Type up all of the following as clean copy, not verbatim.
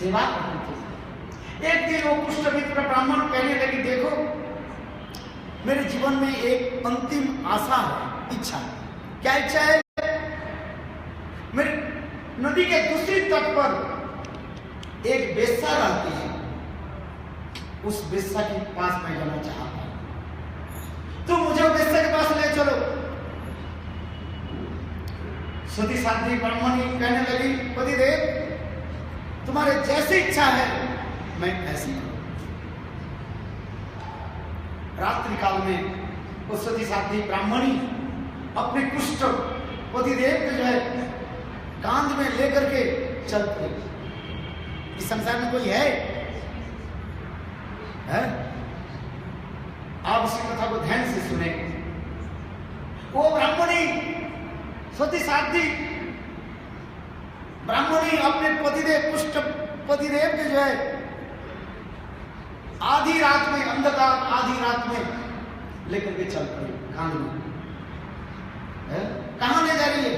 सेवा करते थे। एक दिन वो कुष्ठमित्र ब्राह्मण कहने लगे, देखो मेरे जीवन में एक अंतिम आशा है, इच्छा। क्या इच्छा है? मेरे नदी के दूसरी तट पर एक वेश्या रहती है, उस वेश्या के पास मैं जाना चाहता हूं, तो मुझे वेश्या के पास ले चलो। सती साध्वी ब्राह्मणी कहने लगी, पतिदेव तुम्हारे जैसी इच्छा है मैं ऐसी करूं। रात्रि काल में वो सती साध्वी ब्राह्मणी अपने कुष्ठ पतिदेव के जो है कांध में लेकर के चल पड़ी। इस संसार में कोई है? आप इस कथा को ध्यान से सुने। वो ब्राह्मणी सती साध्वी ब्राह्मणी अपने पतिदेव कुष्ठ पतिदेव के जो है आधी रात में, अंधकार आधी रात में लेकर के चल पड़ी कांध में। कहां ले जा रही है?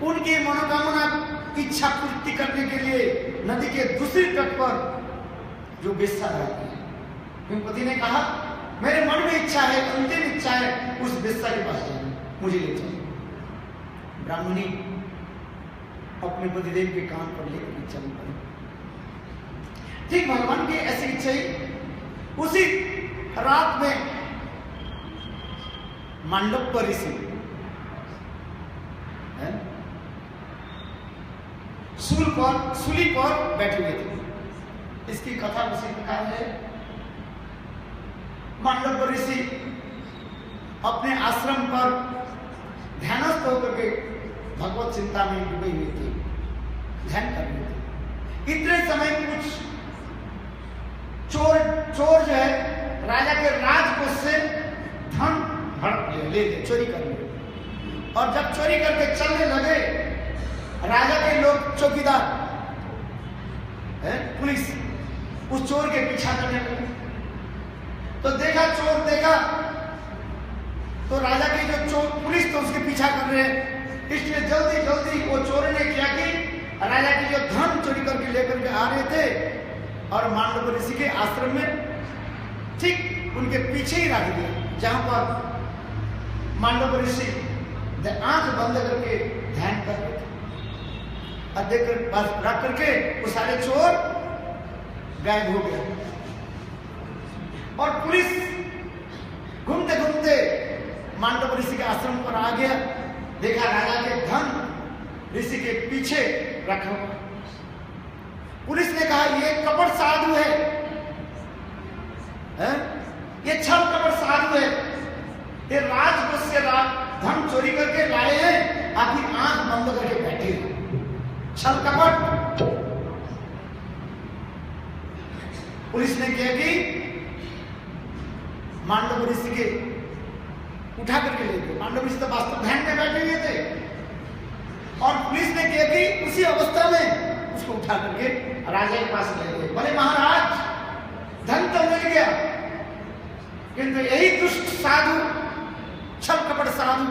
उनकी मनोकामना इच्छा पूर्ति करने के लिए नदी के दूसरी तट पर जो वेश्या रहती है। क्योंकि पति ने कहा मेरे मन में इच्छा है, अंतिम इच्छा है उस वेश्या के पास जाना, मुझे ले चलो। ब्राह्मणी अपने पतिदेव के कान पर लेकर चल पड़ी। ठीक भगवान की ऐसी इच्छा ही उसी रात में मांडव ऋषि सूली पर बैठे हुए थे। इसकी कथा उसी प्रकार है। मांडव ऋषि अपने आश्रम पर ध्यानस्थ होकर के भगवत चिंता में डूबे हुए थे, ध्यान कर रहे थे। इतने समय कुछ चोर जो है राजा के राजकोष से धन हड़प ले चोरी कर ले। और जब चोरी करके चलने लगे, राजा के लोग चौकीदार पुलिस उस चोर के पीछा करने लगे। तो देखा चोर देखा तो राजा की जो चोर पुलिस तो उसके पीछा कर रहे हैं, इसलिए जल्दी जल्दी वो चोर ने क्या कि राजा की जो धन चोरी करके लेकर के आ रहे थे और मांडव ऋषि के आश्रम में ठीक उनके पीछे ही रख दिया, जहां पर मांडव ऋषि आंख बंद करके ध्यान कर रहे थे। और देख रख करके वो सारे चोर गायब हो गए। और पुलिस घूमते घूमते मांडव ऋषि के आश्रम पर आ गया, देखा राजा के धन ऋषि के पीछे रखा हुआ। पुलिस ने कहा ये कपट साधु है, ये छल कपट साधु है, ये राजकोष से धन चोरी करके लाए हैं, अभी आंख बंद करके बैठे हैं, छल कपट। पुलिस ने क्या कि मांडव ऋषि के उठा करके ले गए। मांडव ऋषि तो वास्तव ध्यान में बैठे हुए थे और पुलिस ने क्या कि उसी अवस्था में उसको उठा करके राजा के पास ले गए। बोले महाराज धन तो मिल गया, किंतु यही दुष्ट साधु छल कपट साधु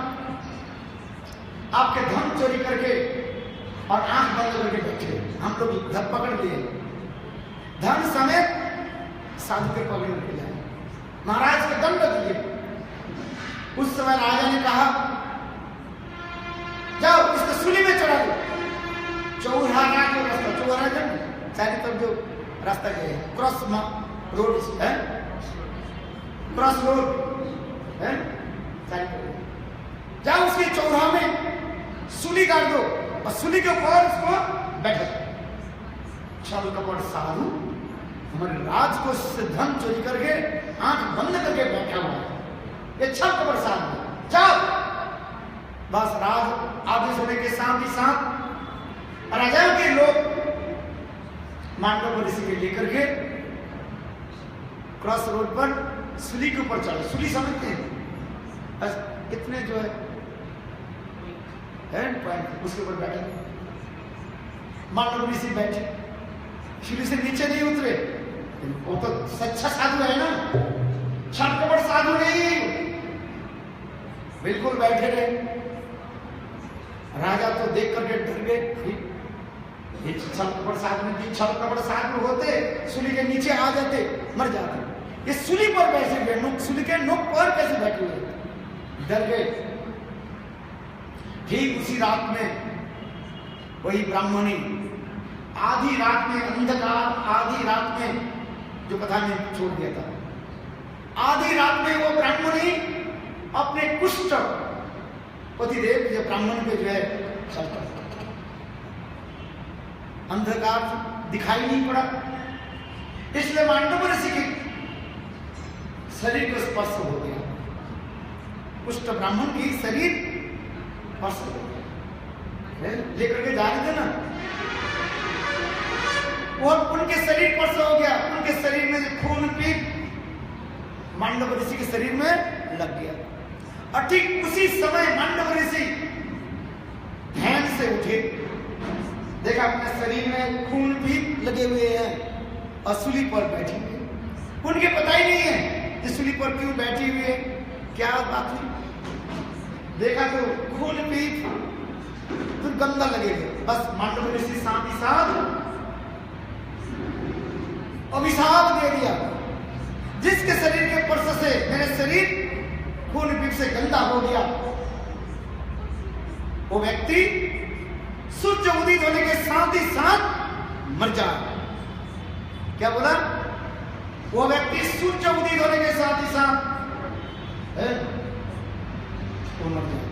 आपके धन चोरी करके और आंख बंद करके बैठे, हम लोग धर पकड़ लिए, धन समेत साधु के पकड़ के जाए, महाराज के दंड दिए। उस समय राजा ने कहा जाओ इसको सूली में चढ़ा दो। चौराहा जो रास्ता, चौराहा जब चारों तरफ जो रास्ता गए क्रॉस रोड है, क्रॉस रोड है, जाओ उसके चौराहा में सूली काट दो और सूली के ऊपर उसको बैठो। छल कपट साधु हमारे राजकोष से धन चोरी करके आंख बंद करके बैठा हुआ है, ये छल कपट साधु। जाओ बस राज आदेश होने के साथ ही साथ राजा के लोग मांडव ऋषि के लेकर के क्रॉस रोड पर सूली के ऊपर चढ़े। सूली समझते हैं, बस इतने जो है एंड पॉइंट उसके ऊपर बैठे। मांडव ऋषि बैठे, सूली से नीचे नहीं उतरे। वो तो सच्चा साधु है ना, छल कपट साधु नहीं, बिल्कुल बैठे रहे। राजा तो देख करके डर गए, ये छल कपट साथ में, छल कपट साथ में होते, सूली के नीचे आ जाते, मर जाते। ये सूली पर बैठे हुए, सूली के नोक पर कैसे बैठे हुए, डर गए। ठीक उसी रात में वही ब्राह्मणी, आधी रात में अंधकार, आधी रात में जो कथा में छोड़ दिया था, आधी रात में वो ब्राह्मणी अपने कुष्ठ पतिदेव जो ब्राह्मण पे जो है चलता, अंधकार दिखाई नहीं पड़ा, इसलिए मांडव ऋषि के शरीर को स्पर्श हो गया, कुष्ठ ब्राह्मण की शरीर स्पर्श हो गया, लेकर के जा रहे थे ना, वो उनके शरीर स्पर्श हो गया, उनके शरीर में खून पीप मांडव ऋषि के शरीर में लग गया। और ठीक उसी समय मांडव ऋषि ध्यान से उठे, देखा अपने शरीर में खून भी लगे हुए हैं और सूली पर बैठे हुए, उनके पता ही नहीं है कि सूली पर क्यों बैठी हुई है, क्या बात हुई। देखा तो खून भी दुर्गंधा लगे हुए, बस मांडव ऋषि साथ ही साथ अभिशाप दे दिया, जिसके शरीर के स्पर्श से मेरे शरीर खून पीप से गंदा हो गया, वो व्यक्ति सूर्य उदित होने के साथ ही साथ मर जाए। क्या बोला? वो व्यक्ति सूर्य उदित होने के साथ ही साथ वो मर जाए।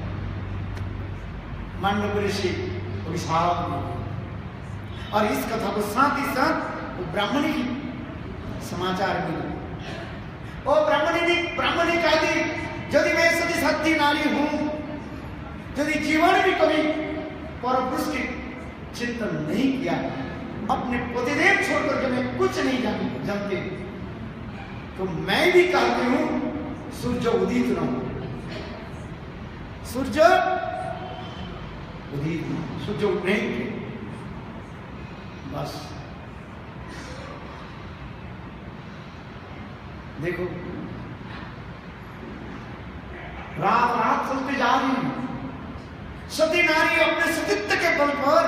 मांडव ऋषि अभिशाप दे दिया, और इस कथा को साथ ही साथ वो ब्राह्मणी की समाचार मिला। वो ब्राह्मणी कहती, यदि मैं सती सती नारी हूं, यदि जीवन भी कभी परपुरुष की चिंतन नहीं किया, अपने पतिदेव छोड़कर के मैं कुछ नहीं जानती, तो मैं भी कहती हूं सूर्य उदित न हो, सूर्य उदित, सूर्य नहीं उठे, बस। देखो रात रात चलते जा रही है, सती नारी अपने सतीत्व के बल पर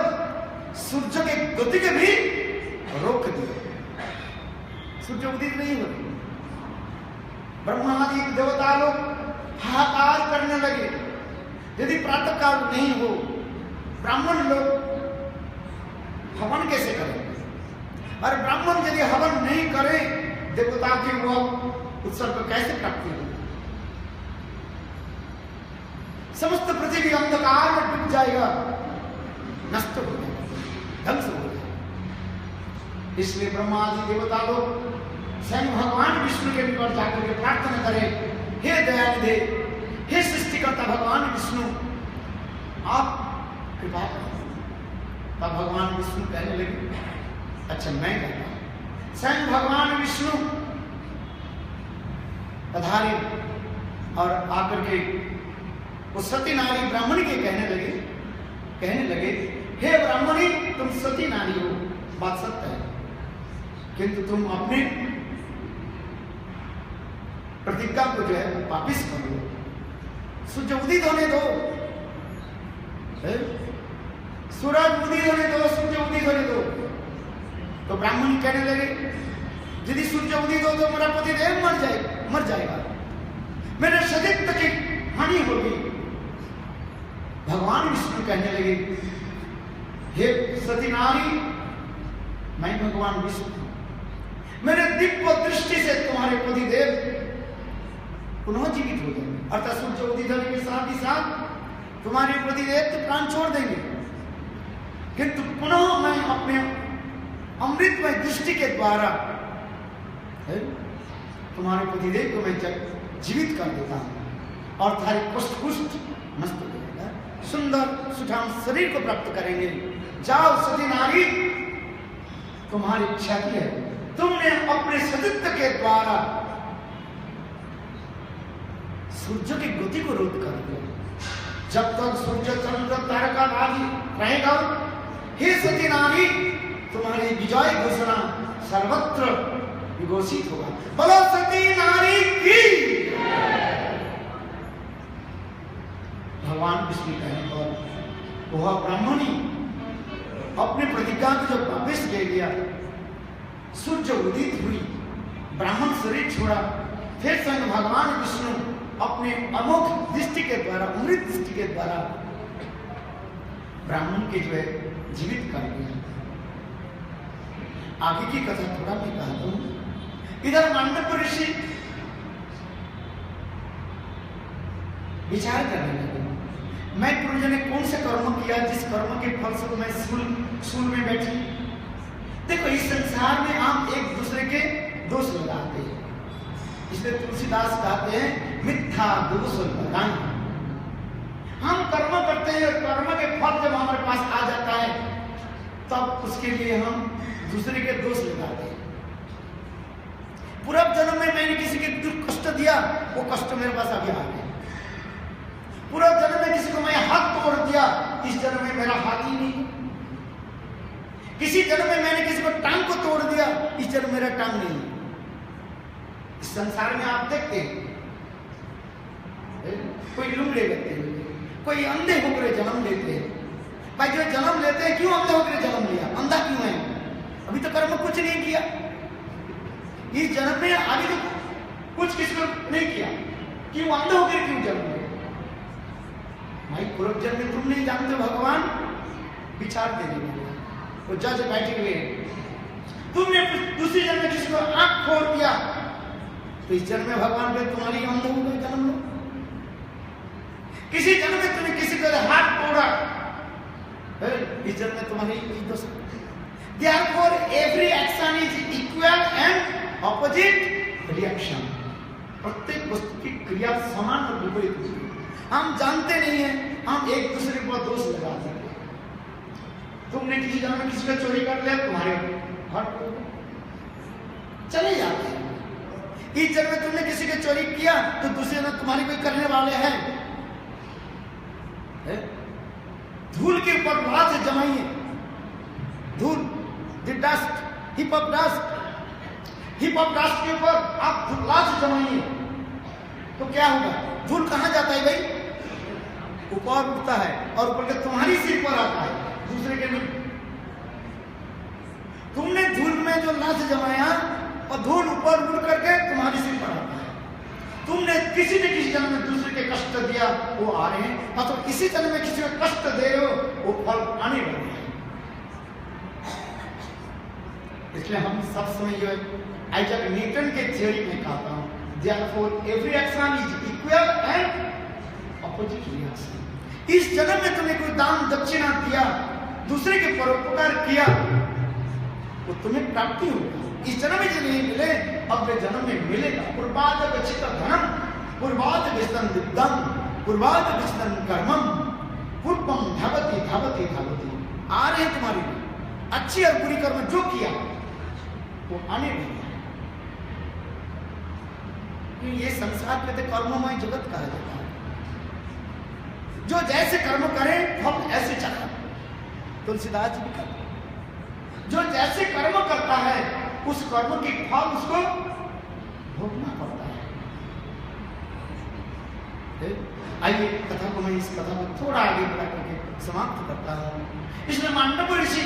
सूर्य के गति के भी रोक दिए, सूर्य उदित नहीं होती। ब्रह्मा आदि देवता लोग हाहाकार करने लगे, यदि प्रातः काल नहीं हो, ब्राह्मण लोग हवन कैसे करें, और ब्राह्मण यदि हवन नहीं करे, देवता की वो उत्सव को कैसे प्राप्ति हो, समस्त पृथ्वी अंधकार में डूब जाएगा, नष्ट हो जाएगा, ध्वंस हो जाएगा। इसलिए ब्रह्मा आदि देवता लोग स्वयं भगवान विष्णु के निकट जाकर के प्रार्थना करें, हे दयानिधे, हे सृष्टिकर्ता भगवान विष्णु, आप कृपा करें। तब भगवान विष्णु कहने लगे, अच्छा मैं कहता हूं। स्वयं भगवान विष्णु पधारे और आकर के वो सती नारी ब्राह्मणी के कहने लगे, हे ब्राह्मणी, तुम सती नारी हो, बात सत्य है, किंतु तुम अपने प्रतिज्ञा को जो है वापिस कर लो, सूर्य उदित होने दो, सूरज उदित होने दो, सूर्य उदित होने दो। तो ब्राह्मणी कहने लगे, यदि सूर्य उदित हो तो मेरा पतिदेव मर जाएगा, मेरे सतीत्व की हानि होगी। भगवान विष्णु कहने लगे, हे सती नारी, मैं भगवान विष्णु हूं, मेरे दिव्य दृष्टि से तुम्हारे पतिदेव पुनः जीवित हो जाएंगे, अर्थात सूर्य उदित होने के साथ ही साथ तुम्हारे पतिदेव तो प्राण छोड़ देंगे, किंतु पुनः मैं अपने अमृतमय दृष्टि के द्वारा तुम्हारे पतिदेव को मैं जीवित कर देता हूं, और तुम्हारे पुष्ट नष्ट हो जाएगा, सुंदर सुठाम शरीर को प्राप्त करेंगे। जाओ सती नारी, तुम्हारी क्षति है, तुमने अपने सतीत्व के द्वारा सूर्य की गति को रोध कर दिया। जब तक सूर्य चंद्र तारका आदि रहेगा, हे सती नारी, तुम्हारी विजय घोषणा सर्वत्र विघोषित होगा। बोलो सती नारी की। भगवान विष्णु कहने पर वह ब्राह्मणी अपनी प्रतिज्ञा को जब वापिस ले लिया, सूर्य उदित हुई, ब्राह्मण शरीर छोड़ा, फिर स्वयं भगवान विष्णु अपने अमोघ दृष्टि के द्वारा, अमृत दृष्टि के द्वारा ब्राह्मण के जो है जीवित कर दिया। आगे की कथा थोड़ा मैं कहता हूं। इधर मांडव ऋषि विचार करने लगे, मैं पूर्वज ने कौन से कर्म किया जिस कर्म के फलस्वरूप मैं सूल में बैठी। देखो, इस संसार में हम एक दूसरे के दोष लगाते हैं, इसलिए तुलसीदास कहते हैं मिथ्या दोष लगाएं। हम कर्म करते हैं और कर्म के फल जब हमारे पास आ जाता है तब उसके लिए हम दूसरे के दोष लगाते हैं। पूर्व जन्म में मैंने किसी के दुख कष्ट दिया, वो कष्ट मेरे पास अभी आ गया। पूर्व जन्म में किसी को मैं हाथ तोड़ दिया, इस जन्म में मेरा हाथ ही नहीं। किसी जन्म में मैंने किसी को टांग को तोड़ दिया, इस जन्म मेरा टांग नहीं। इस संसार में आप देखते हैं कोई लुंगड़े लगते हैं, कोई अंधे होकर जन्म लेते हैं। भाई जो जन्म लेते हैं क्यों अंधे होकर जन्म लिया? अंधा क्यों है? अभी तो कर्म कुछ नहीं किया। इस जन्म में अभी तो कुछ किसी को नहीं किया, क्यों अंधे होकर क्यों जन्म लिया? भाई पूर्व जन्म में तुम नहीं जानते, भगवान विचार देने वाले, वो जज बैठे हुए। तुमने दूसरी जन्म में किसी को आंख फोड़ दिया, तो इस जन्म में भगवान पे तुम्हारी अंध हो गई जन्म लो। किसी जन्म में तुमने किसी को हाथ तोड़ा, इस जन्म में तुम्हारी दोष। Therefore, every action is equal and opposite reaction. प्रत्येक वस्तु की क्रिया समान और विपरीत होती है। हम जानते नहीं हैं, हम एक दूसरे पर दोष लगा सकते हैं। तुमने किसी जन्म में किसी का चोरी कर लिया, तुम्हारे हाथ चले जाते हैं। इस जन्म में तुमने किसी का चोरी किया तो दूसरे जन्म तुम्हारी कोई करने वाले हैं। धूल के ऊपर लात जमाइए, धूल, डस्ट, हिप ऑफ डस्ट के ऊपर आप लात जमाइए तो क्या होगा? धूल कहां जाता है भाई? ऊपर उठता है और ऊपर के तुम्हारी सिर पर आता है, दूसरे के नहीं। तुमने धूल में जो लात जमाया और धूल ऊपर उड़ करके तुम्हारी सिर पर आता है। तुमने किसी न किसी जन्म में दूसरे के कष्ट दिया, वो आ रहे हैं, और तुम इसी जन्म में किसी को कष्ट दे रहे हो, वो फल आने वाले हैं। इसलिए हम सब समय जो आइजैक न्यूटन के थ्योरी में कहता हूं, therefore every action is equal and opposite reaction. इस जन्म में तुमने कोई दान दक्षिणा दिया, दूसरे के परोपकार किया, वो तुम्हें प्राप्ति होगी। इस जन्म में जो नहीं मिले, अगले जन्म में मिलेगा। पूर्वाद गच्छित धनम, पूर्वाद विष्णु विद्दम, पूर्वाद विष्णु कर्मम, पूर्वम धावती धावती धावती। आ रहे हैं तुम्हारी अच्छी और बुरी कर्म जो किया वो आने वाले। ये संसार के कर्ममय जगत कहा जाता है। जो जैसे कर्म करे फल ऐसे चला। तुलसीदास जी भी करते, जो जैसे कर्म करता है उस कर्म की फल उसको भोगना पड़ता है। आइए कथा को, मैं इस कथा को थोड़ा आगे बढ़ा करके समाप्त करता हूं। इसमें मांडव ऋषि,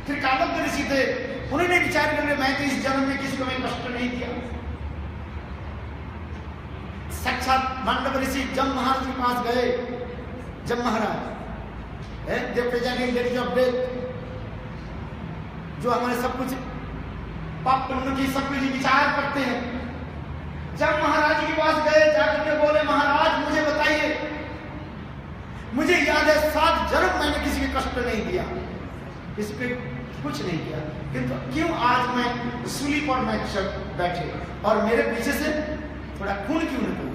फिर कालक ऋषि थे, उन्होंने विचार कर लिया मैं तो इस जन्म में किसी को मैं कष्ट नहीं दिया। साक्षात मांडव ऋषि जम महाराज के पास गए। जम महाराज जो हमारे सब कुछ पाप पुण्य की सब कुछ विचार करते हैं। जब महाराज के पास गए, जाकर के बोले महाराज मुझे बताइए, मुझे याद है 7 जन्म मैंने किसी को कष्ट नहीं दिया, किसी पे कुछ नहीं किया, किंतु क्यों आज मैं सूली पर मैं बैठे और मेरे पीछे से थोड़ा खून क्यों निकला?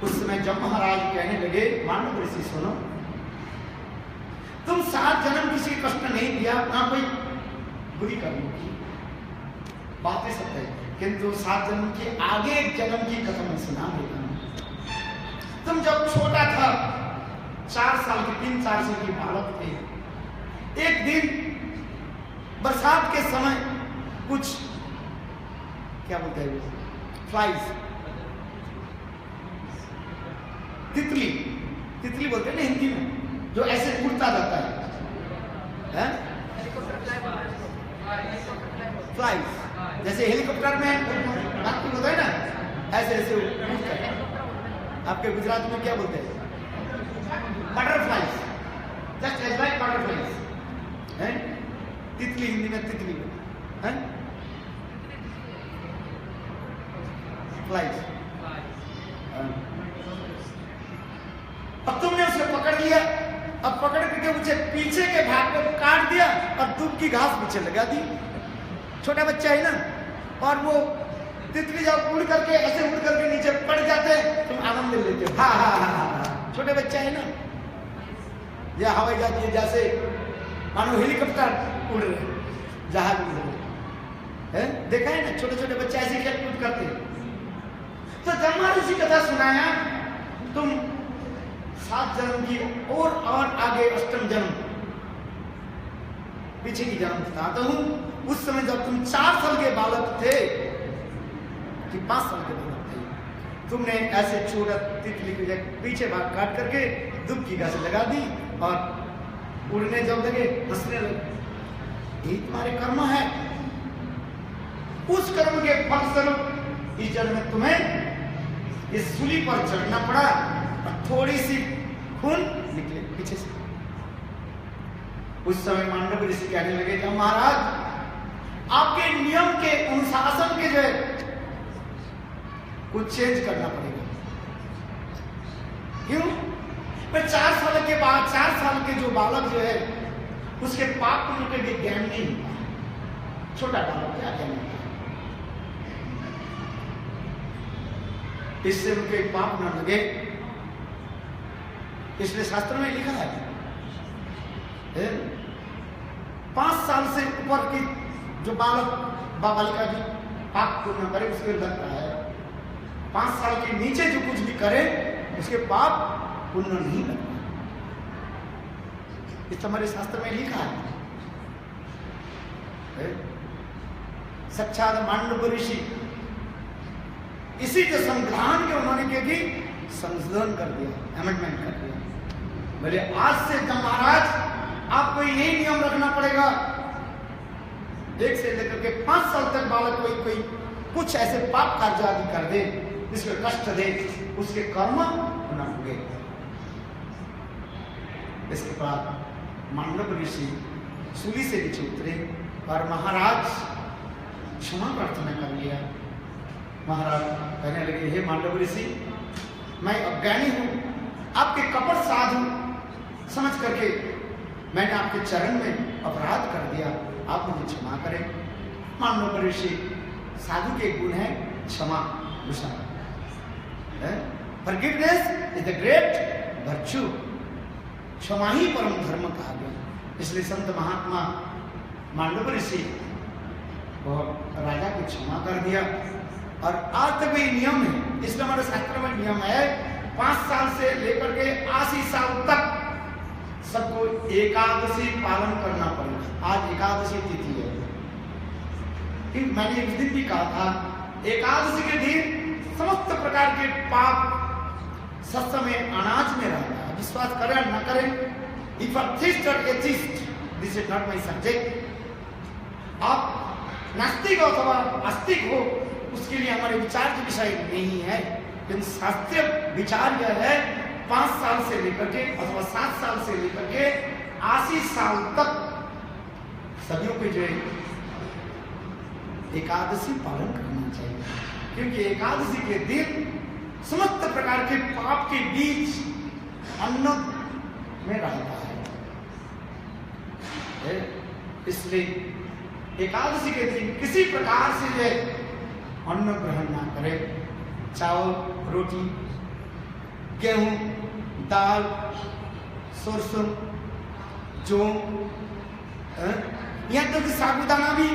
उस समय जब महाराज कहने लगे मांडव ऋषि सुनो, तुम 7 जन्म किसी को कष्ट नहीं दिया, ना कोई बुरी कर्म की बातें सत्य है, किंतु 7 जन्म के आगे एक जन्म की कथा मैं सुना देता हूं। तुम जब छोटा था, 4 साल के 3-4 साल की बालक थे, एक दिन बरसात के समय कुछ क्या बोलते हैं फ्लाइज, तितली बोलते हैं ना हिंदी में, जो ऐसे उड़ता रहता है? फ्लाइज, जैसे हेलीकॉप्टर में आपको होता है ना, ऐसे ऐसे उड़ता है। आपके गुजरात में क्या बोलते हैं? Butterflies, just as like butterflies है। तितली, हिंदी में तितली है, फ्लाइज। अब तुमने उसे पकड़ लिया, अब पकड़ के उसे पीछे के भाग को काट दिया और दूब की घास पीछे लगा दी। छोटा बच्चा है ना, और वो तितली जब उड़ करके ऐसे उड़ करके नीचे पड़ जाते तुम आनंद ले लेते हो। हाँ हाँ हाँ हाँ, छोटे बच्चा है ना, या हवाई जहाज जैसे मानो हेलीकॉप्टर उड़ रहे, जहाज उड़ रहे हैं, देखा है ना, छोटे छोटे बच्चे ऐसे खेल कूद करते हैं। तो ब्रह्मा ऋषि कथा सुनाया, तुम 7 जन्म की और आगे 8वां जन्म पीछे की जन्म बताता हूं। उस समय जब तुम 4 साल के बालक थे कि 5 साल के बालक थे, तुमने ऐसे छोटा तितली के पीछे भाग काट करके दुब की घास लगा दी और उड़ने जब लगे हंसने लगे। ये तुम्हारे कर्म है, उस कर्म के फलस्वरूप इस जन्म में तुम्हें इस सूली पर चढ़ना पड़ा और थोड़ी सी खून निकले पीछे से। उस समय मांडव ऋषि कहने लगे कि महाराज आपके नियम के अनुशासन के जो है कुछ चेंज करना पड़ेगा। क्यों? पर 4 साल के बाद 4 साल के जो बालक जो है उसके पाप पुण्य के ज्ञान नहीं हुआ। छोटा बालक क्या ज्ञान होता है? इससे उनके पाप न लगे, इसलिए शास्त्र में लिखा है 5 साल से ऊपर की जो बालक बालिका भी पाप पूर्ण करे उसके लगता है, 5 साल के नीचे जो कुछ भी करे उसके पाप पुण्य नहीं लगता। इस हमारे शास्त्र में लिखा है। साक्षात मांडव ऋषि इसी के संविधान के उन्होंने के भी संशोधन कर दिया, अमेंडमेंट कर दिया। बोले आज से महाराज आपको यही नियम रखना पड़ेगा, 1 से लेकर के 5 साल तक बालक कोई कुछ ऐसे पाप कार्य आदि कर दे, जिसको कष्ट दे, उसके कर्म न होंगे। इसके बाद मांडव ऋषि सूली से नीचे उतरे और महाराज क्षमा प्रार्थना कर लिया। महाराज कहने लगे हे मांडव ऋषि, मैं अज्ञानी हूं, आपके कपट साधु समझ करके मैंने आपके चरण में अपराध कर दिया, आप मुझे क्षमा करें। मांडव ऋषि साधु के गुण है क्षमा Bhushan, forgiveness is the great virtue. क्षमा ही परम धर्म कहा गया। इसलिए संत महात्मा मांडव ऋषि और राजा को क्षमा कर दिया। और आज तक भी नियम है, इसलिए हमारे शास्त्र में नियम है 5 साल से लेकर के 80 साल तक सबको एकादशी पालन करना पड़ेगा। आज एकादशी तिथि है, मैंने एक दिन भी कहा था, एकादशी के दिन समस्त प्रकार के पाप सत्य में अनाज में रहता है। विश्वास करें न करें, इफ अथिस्ट और atheist, this is not my subject. आप नास्तिक हो अथवा आस्तिक हो, उसके लिए हमारे विचार के विषय नहीं है, लेकिन शास्त्रीय विचार यह है 5 साल से लेकर के अथवा 7 साल से लेकर के 80 साल तक सदियों के जो एकादशी पालन करना चाहिए, क्योंकि एकादशी के दिन समस्त प्रकार के पाप के बीच अन्न में रहता है। इसलिए एकादशी के दिन किसी प्रकार से जो अन्न ग्रहण ना करे। चावल, रोटी, गेहूं, दाल, सरसों, जौ, यहाँ तक तो साबुदाना भी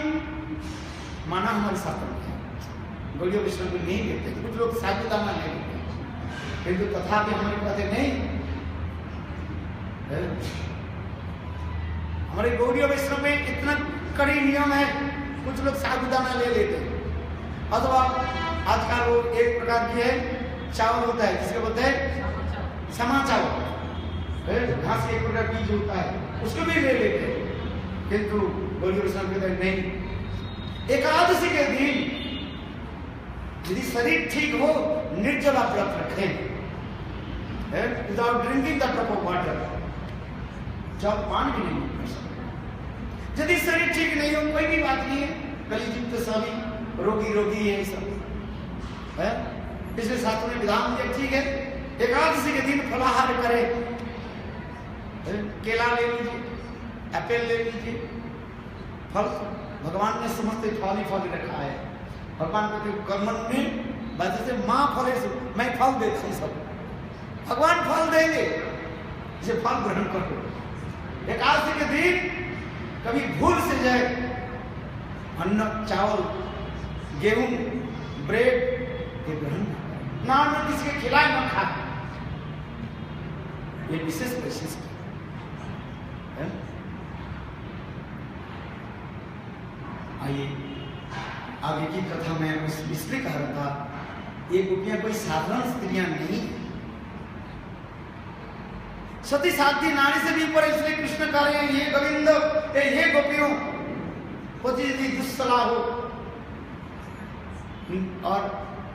माना हमारे शास्त्र में है। गौड़िया वैष्णव को नहीं देते, कुछ लोग साबुदाना नहीं देते, किंतु तथापि हमारे कहते नहीं। हमारे गौड़िया वैष्णव में इतना कड़ी नियम है, कुछ लोग साबुदाना ले लेते हैं। अथवा आजकल वो एक प्रकार की है चावल होता है जिसके बोलते हैं समा चावल, घास के एक बीज होता है उसको भी ले लेते, किंतु गौरी वैष्णव कहते हैं नहीं, एकादशी के दिन यदि शरीर ठीक हो निर्जला व्रत रखें, without drinking the drop of water, जब पान भी नहीं कर सकते। यदि शरीर ठीक नहीं हो कोई भी बात नहीं है, कलियुग तो सभी रोगी है सब है, इसलिए शास्त्र में विधान दिया ठीक है एकादशी के दिन फलाहार करें, केला ले लीजिए, एप्पल ले लीजिए, फल भगवान ने समस्त फल ही फल रखा है। भगवान कहते कर्मण में वैसे से माँ फले मैं फल देता हूँ, सब भगवान फल देंगे, इसे फल ग्रहण करो। एकादशी के दिन कभी भूल से जाए अन्न चावल गेहूं ब्रेड के ग्रहण ना किसी के खिलाए न खाए, ये विशेष वैशिष्ट है। आइए आगे की कथा में इसलिए कह रहा था, ये गोपियां कोई साधारण स्त्रियां नहीं, सती साध्वी नारी से भी ऊपर, इसलिए कृष्ण कह रहे हैं ये गोविंद ये गोपियों पति यदि दुस्सलाह हो और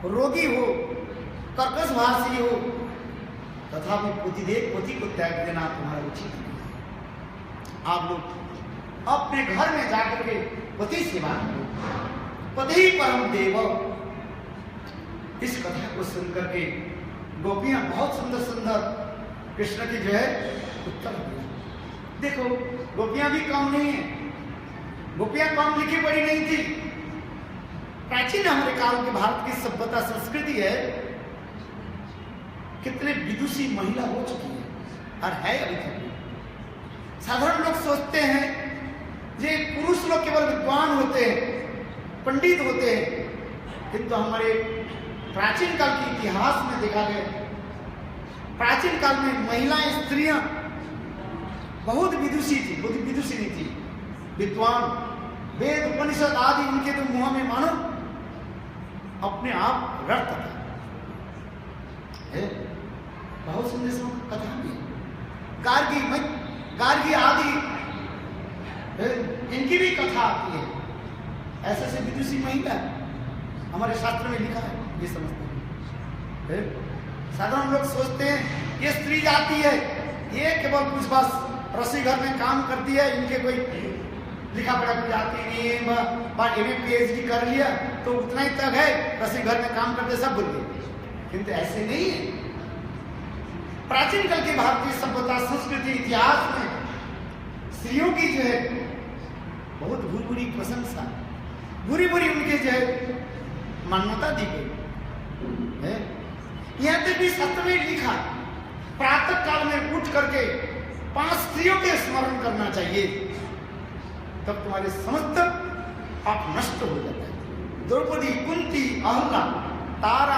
रोगी हो कर्कश भाषी हो तथापि पति को त्याग देना तुम्हारा उचित नहीं। आप लोग अपने घर में जाकर के पति सेवा करो, पति परम देव। इस कथा को सुनकर के गोपियां बहुत सुंदर सुंदर कृष्ण की जो है उत्तर दिया। देखो गोपियां भी कम नहीं है, गोपियां कम लिखी पढ़ी नहीं थी। प्राचीन हमारे काल के भारत की सभ्यता संस्कृति है, कितने विदुषी महिला हो चुकी है और है अभी तक। साधारण लोग सोचते हैं ये पुरुष लोग केवल विद्वान होते हैं, पंडित होते हैं, किंतु हमारे प्राचीन काल के इतिहास में देखा गया, प्राचीन काल में महिलाएं स्त्रियां बहुत विदुषी थी, बहुत विदुषी थी, विद्वान, वेद उपनिषद आदि उनके तो मुंह में मानो अपने आप रट था। बहुत सुंदर कथा भी है, गार्गी आदि इनकी भी कथा आती है। ऐसे से विदुषी महिला हमारे शास्त्र में लिखा है, ये समझते हैं। साधारण लोग सोचते हैं ये स्त्री जाती है, ये केवल कुछ बस रसोई घर में काम करती है, इनके कोई लिखा पढ़ा कुछ आती नहीं है, PhD कर लिया तो उतना ही तक है, रसोई घर में काम करते सब बोल गए, किंतु ऐसे नहीं है। प्राचीन काल की भारतीय सभ्यता संस्कृति इतिहास में स्त्रियों की जो है बहुत बुरी प्रशंसा, बुरी उनके जो है मान्यता दी गई है। यहां तक भी शास्त्र में लिखा प्रातः काल में उठ करके 5 स्त्रियों के स्मरण करना चाहिए, तब तुम्हारे समस्त पाप नष्ट हो जाता है। द्रौपदी, कुंती, अहल्या, तारा,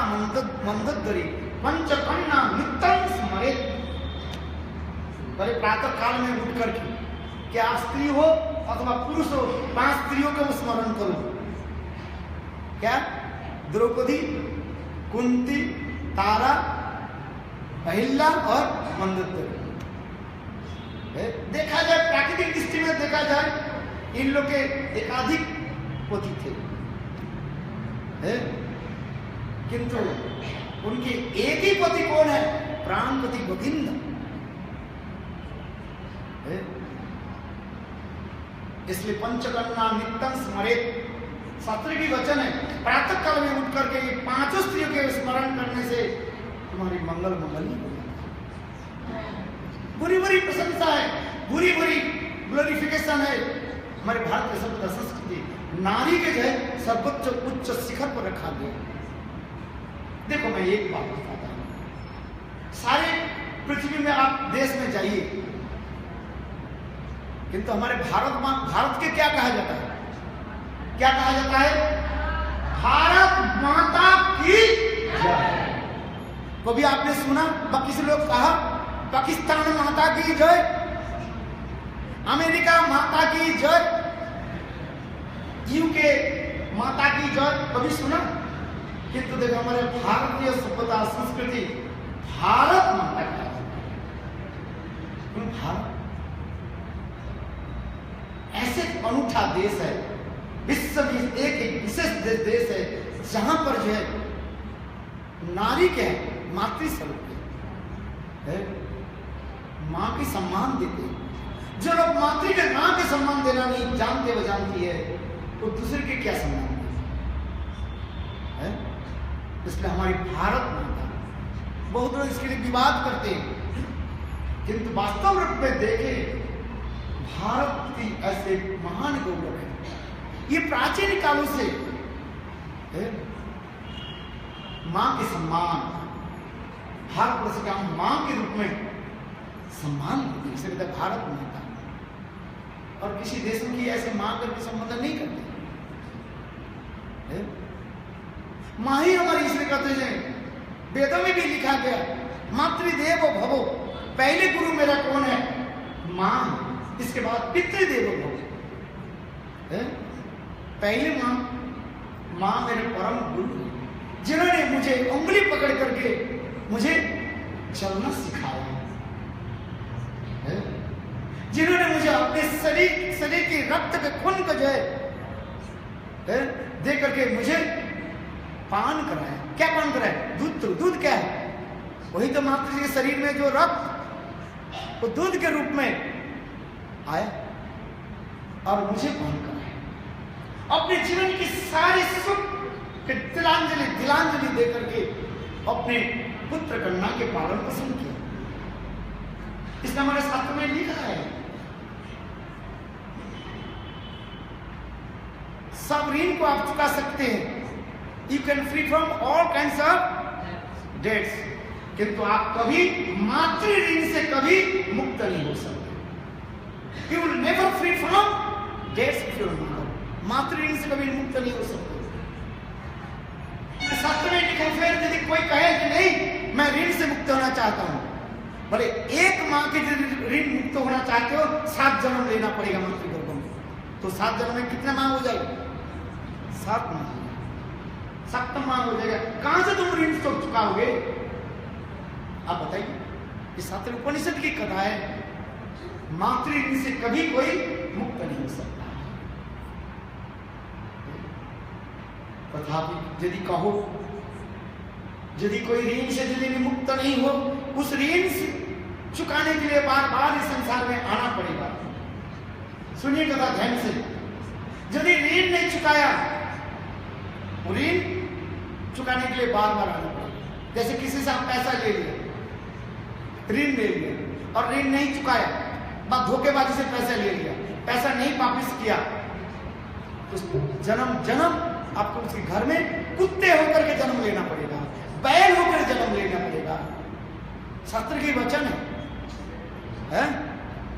मंदोदरी, पंचकन्या नित्यं स्मरेत्। प्रातः काल में उठ करके क्या स्त्री हो अथवा पुरुष हो 5 स्त्रियों का स्मरण करो। क्या? द्रौपदी, कुंती, तारा, अहिल्या और मंदोदरी। देखा जाए प्राकृतिक दृष्टि में देखा जाए इन लोग के एकाधिक पति थे, किंतु उनके एक ही पति कौन है? प्राणपति गोविंद। इसलिए पंचकन्या नित्यं स्मरेत्, शास्त्र की वचन है, प्रातः काल में उठ करके ये 5 स्त्रियों के स्मरण करने से तुम्हारी मंगल ही हो जाती है। बुरी प्रशंसा है, बुरी ग्लोरिफिकेशन है। हमारे भारत के सभ्यता संस्कृति नारी के जो है सर्वोच्च उच्च शिखर पर रखा गया। देखो मैं एक बात बताता हूं, सारे पृथ्वी में आप देश में जाइए, किंतु हमारे भारत के क्या कहा जाता है? क्या कहा जाता है? भारत माता की जय। कभी आपने सुना किसी लोग कहा पाकिस्तान माता की जय, अमेरिका माता की जय, यूके माता की जय? कभी सुना? किंतु देखो हमारे भारतीय सभ्यता संस्कृति भारत माता का, भारत ऐसे अनूठा देश है, विश्व में एक विशेष देश है जहां पर जो है नारी के मातृ स्वरूप है, मां की सम्मान देते हैं। जो लोग मातृ के मां के सम्मान देना नहीं जानते व जानती है, तो दूसरे के क्या सम्मान है? इसलिए हमारी भारत माता, बहुत लोग इसके लिए विवाद करते हैं, किंतु वास्तव रूप में देखें भारत की ऐसे महान गौरव है। ये प्राचीन कालों से मां के सम्मान, भारतवर्ष का मां के रूप में सम्मान होती है, इसे कहते हैं भारत माता। और किसी देश की ऐसे मां करके संबोधन नहीं करते। मां ही हमारी, इसलिए कहते हैं वेदों में भी लिखा गया मातृदेवो भवो, पहले गुरु मेरा कौन है? मां, इसके बाद पितृदेवो भवो। पहले मां मेरे परम गुरु, जिन्होंने मुझे उंगली पकड़ करके मुझे चलना सिखाया है, जिन्होंने मुझे अपने शरीर की रक्त के खून को जो है दे करके मुझे पान कराया। क्या पान कराया? दूध। तो दूध क्या है? वही तो माता जी के शरीर में जो रक्त वो दूध के रूप में आया और मुझे पान कराया। अपने जीवन की सारी सुख के तिलांजलि दे करके अपने पुत्र कन्या के पालन पोषण किया। इसने हमारे शास्त्र में लिखा है, सब ऋण को आप चुका सकते हैं, you can free from all kinds of debts, किंतु आप कभी मातृ ऋण से कभी मुक्त नहीं हो सकते। You will never free from debts of your mother, मातृ ऋण से कभी मुक्त नहीं हो सकते। शास्त्र में लिखा, फिर यदि कोई कहे कि नहीं मैं ऋण से मुक्त होना चाहता हूं, बोले एक मां के ऋण मुक्त होना चाहते हो 7 जन्म लेना पड़ेगा मातृ गर्भ में, तो 7 जन्म में कितना मां हो जाएगा? 7 मां, 7 मां हो जाएगा। कहां से तुम ऋण तो चुकाओगे? आप बताइए। इस शास्त्र उपनिषद की कथा है, मातृ ऋण से कभी कोई मुक्त नहीं हो सकता। तथापि यदि कहो, यदि कोई ऋण से यदि मुक्त नहीं हो, उस ऋण से चुकाने के लिए बार बार इस संसार में आना पड़ेगा। सुनिए कथा ध्यान से। यदि ऋण नहीं चुकाया, ऋण चुकाने के लिए बार बार आना पड़ेगा। जैसे किसी से आप पैसा ले लिया, ऋण ले लिया और ऋण नहीं चुकाया, बस धोखेबाजी से पैसा ले लिया, पैसा नहीं वापस किया, तो जन्म आपको उसके घर में कुत्ते होकर के जन्म लेना पड़ेगा, बैल होकर जन्म लेना पड़ेगा। शास्त्र की वचन है?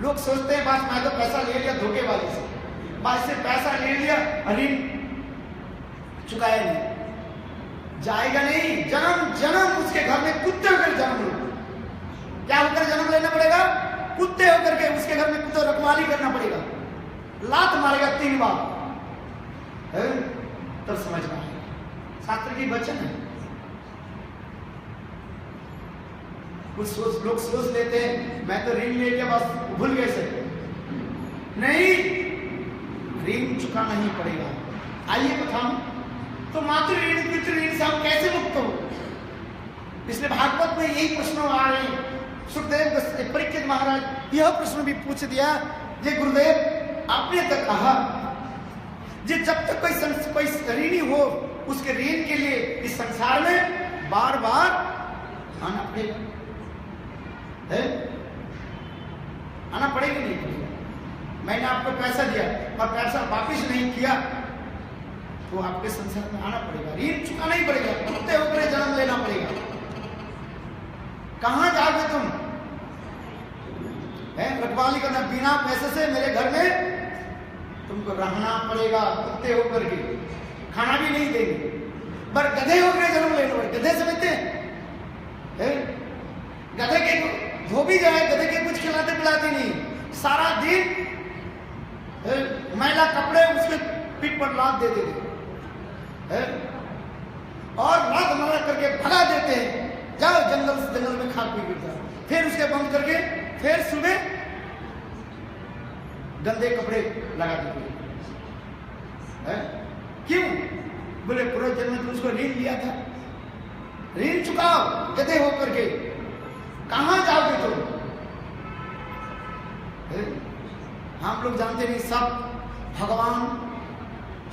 लोग सोचते हैं बस मैं तो पैसा ले लिया धोखेबाजी से, बस से पैसा ले लिया, ऋण चुकाया नहीं, जाएगा नहीं। जन्म उसके घर में कुत्ते होकर जन्म लो। क्या होकर जन्म लेना पड़ेगा? कुत्ते होकर के उसके घर में कुत्ते रखवाली करना पड़ेगा, लात मारेगा 3 बार, तब समझ में आएगा। शास्त्र की वचन है। कुछ लोग सोच लेते हैं मैं तो ऋण ले लिया बस भूल गए से, नहीं, ऋण चुकाना ही पड़ेगा। आइए कथा में, तो मातृ ऋण पितृ ऋण से हम कैसे मुक्त हो? इसलिए भागवत में यही प्रश्न आ रहे हैं। सुखदेव परीक्षित महाराज यह प्रश्न भी पूछ दिया, जे गुरुदेव आपने तो कहा जे जब तक कोई ऋणी हो उसके ऋण के लिए इस संसार में बार बार आना पड़ेगा, है? आना पड़ेगा नहीं पड़ेगा? मैंने आपको पैसा दिया और पैसा वापिस नहीं किया तो आपके संसार में आना पड़ेगा, ऋण चुकाना ही पड़ेगा, कुत्ते होकर जन्म लेना पड़ेगा। कहां जाओगे तुम? रखवाली करना बिना पैसे से मेरे घर में तुमको रहना पड़ेगा, कुत्ते होकर के खाना भी नहीं देंगे, पर गधे होकर जन्म लेना पड़ेगा। गधे समझते हैं? गधे के धोबी जो है, गधे के कुछ खिलाते पिलाते नहीं, सारा दिन मैला कपड़े उसके पीठ पर लाद देते थे और लात मार करके भगा देते हैं, जाओ जंगल में खा पी कर जाओ, फिर उसके बंद करके फिर सुबह गंदे कपड़े लगा देते हैं। क्यों? बोले पूर्व जन्म में तुझको ऋण लिया था, ऋण चुकाओ गधे होकर के, कहां जाओगे तुम? हम लोग जानते नहीं, सब भगवान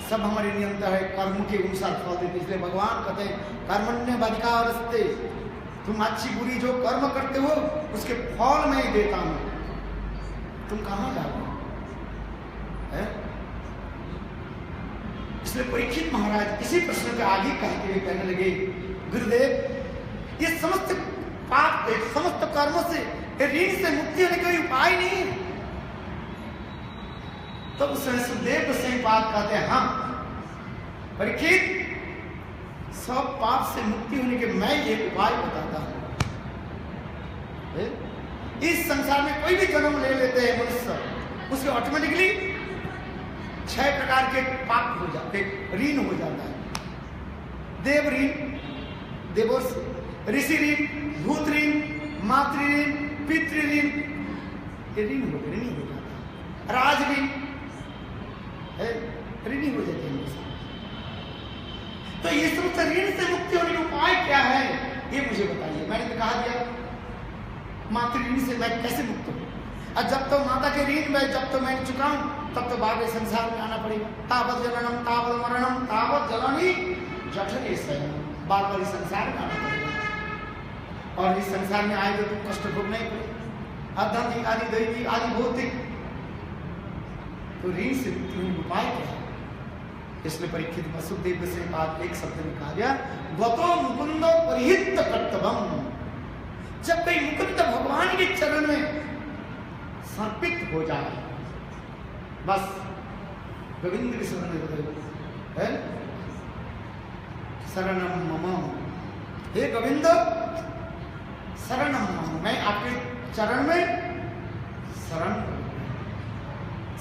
सब हमारे नियंत्रण है, कर्म के अनुसार फल देते। इसलिए भगवान कहते हैं कर्मण्य बधिकारस्ते, तुम अच्छी बुरी जो कर्म करते हो उसके फल मैं ही देता हूं, तुम कहां जाओगे? इसलिए परीक्षित महाराज इसी प्रश्न के आगे कहते हुए कहने लगे, गुरुदेव ये समस्त पाप समस्त कर्मों से ऋण से मुक्ति होने का उपाय नहीं है। तो उस समय सुखदेव गोस्वामी पाद कहते हैं, हाँ परीक्षित सब पाप से मुक्ति होने के मैं एक उपाय बताता हूं। इस संसार में कोई भी जन्म ले लेते हैं मनुष्य, उसके ऑटोमेटिकली 6 प्रकार के पाप हो जाते, ऋण हो जाता है। देव ऋण, देवों ऋषि ऋण, भूत ऋण, मातृ ऋण, पितृ ऋण, ये ऋण हो जाता है। राज ऋण ऋणी हो जाते हैं। तो ये सब ऋण से मुक्ति होने का उपाय क्या है, ये मुझे बताइए। मैंने तो कहा दिया मातृ ऋण से मैं कैसे मुक्त हूं, और जब तो माता के ऋण में जब तो मैं चुकाऊं तब तो बार संसार में आना पड़ेगा। तावत जननम तावत मरणम तावत जननी जठरे शयनम, बार बार इस संसार में आना पड़ेगा। और इस संसार में आए तो तुम कष्ट भोगना ही पड़ेगा, आध्यात्मिक आदि दैविक आदि भौतिक। तो ऋण से मुक्ति होने का उपाय क्या है? इसलिए परीक्षित वसुदेव से बात एक शब्द में कहा गया, गतो मुकुंद परिहित कर्तव्यम। जब कोई मुकुंद भगवान के चरण में समर्पित हो जाए, बस गोविंद की शरण है, शरणम मम, हे गोविंद शरणम मम, मैं आपके चरण में शरण,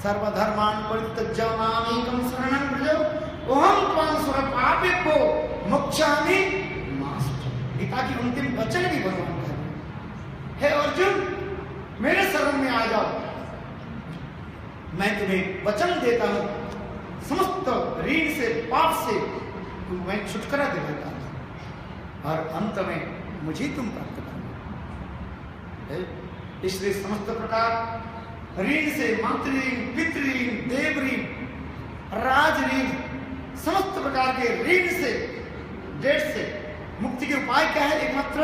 सर्वधर्मान परित्यज्य मामेकं शरणं व्रज अहं त्वां सर्वपापेभ्यो मोक्षामि मास्तु। गीता की अंतिम वचन भी भगवान कह रहे, हे अर्जुन मेरे शरण में आ जाओ, मैं तुम्हें वचन देता हूं, समस्त ऋण से पाप से मैं छुटकारा दिलाता हूं, और अंत में मुझे तुम प्राप्त करोगे। इसलिए समस्त प्रकार ऋण से मातृ ऋण, पितृ ऋण, देव ऋण, राज ऋण, समस्त प्रकार के ऋण से डेट से मुक्ति के उपाय क्या है? एकमात्र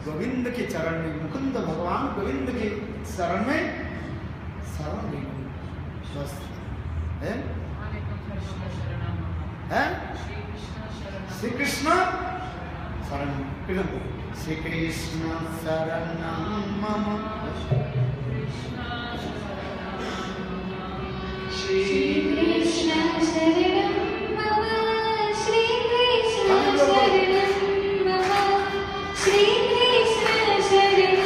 गोविंद के चरण में, मुकुंद भगवान गोविंद के शरण में शरण लेना, बस है? श्री कृष्ण शरण, श्री कृष्ण शरणं मम, श्री कृष्ण शरणं मम, श्री कृष्ण शरणं मम, श्री कृष्ण शरणं मम, श्री कृष्ण शरणं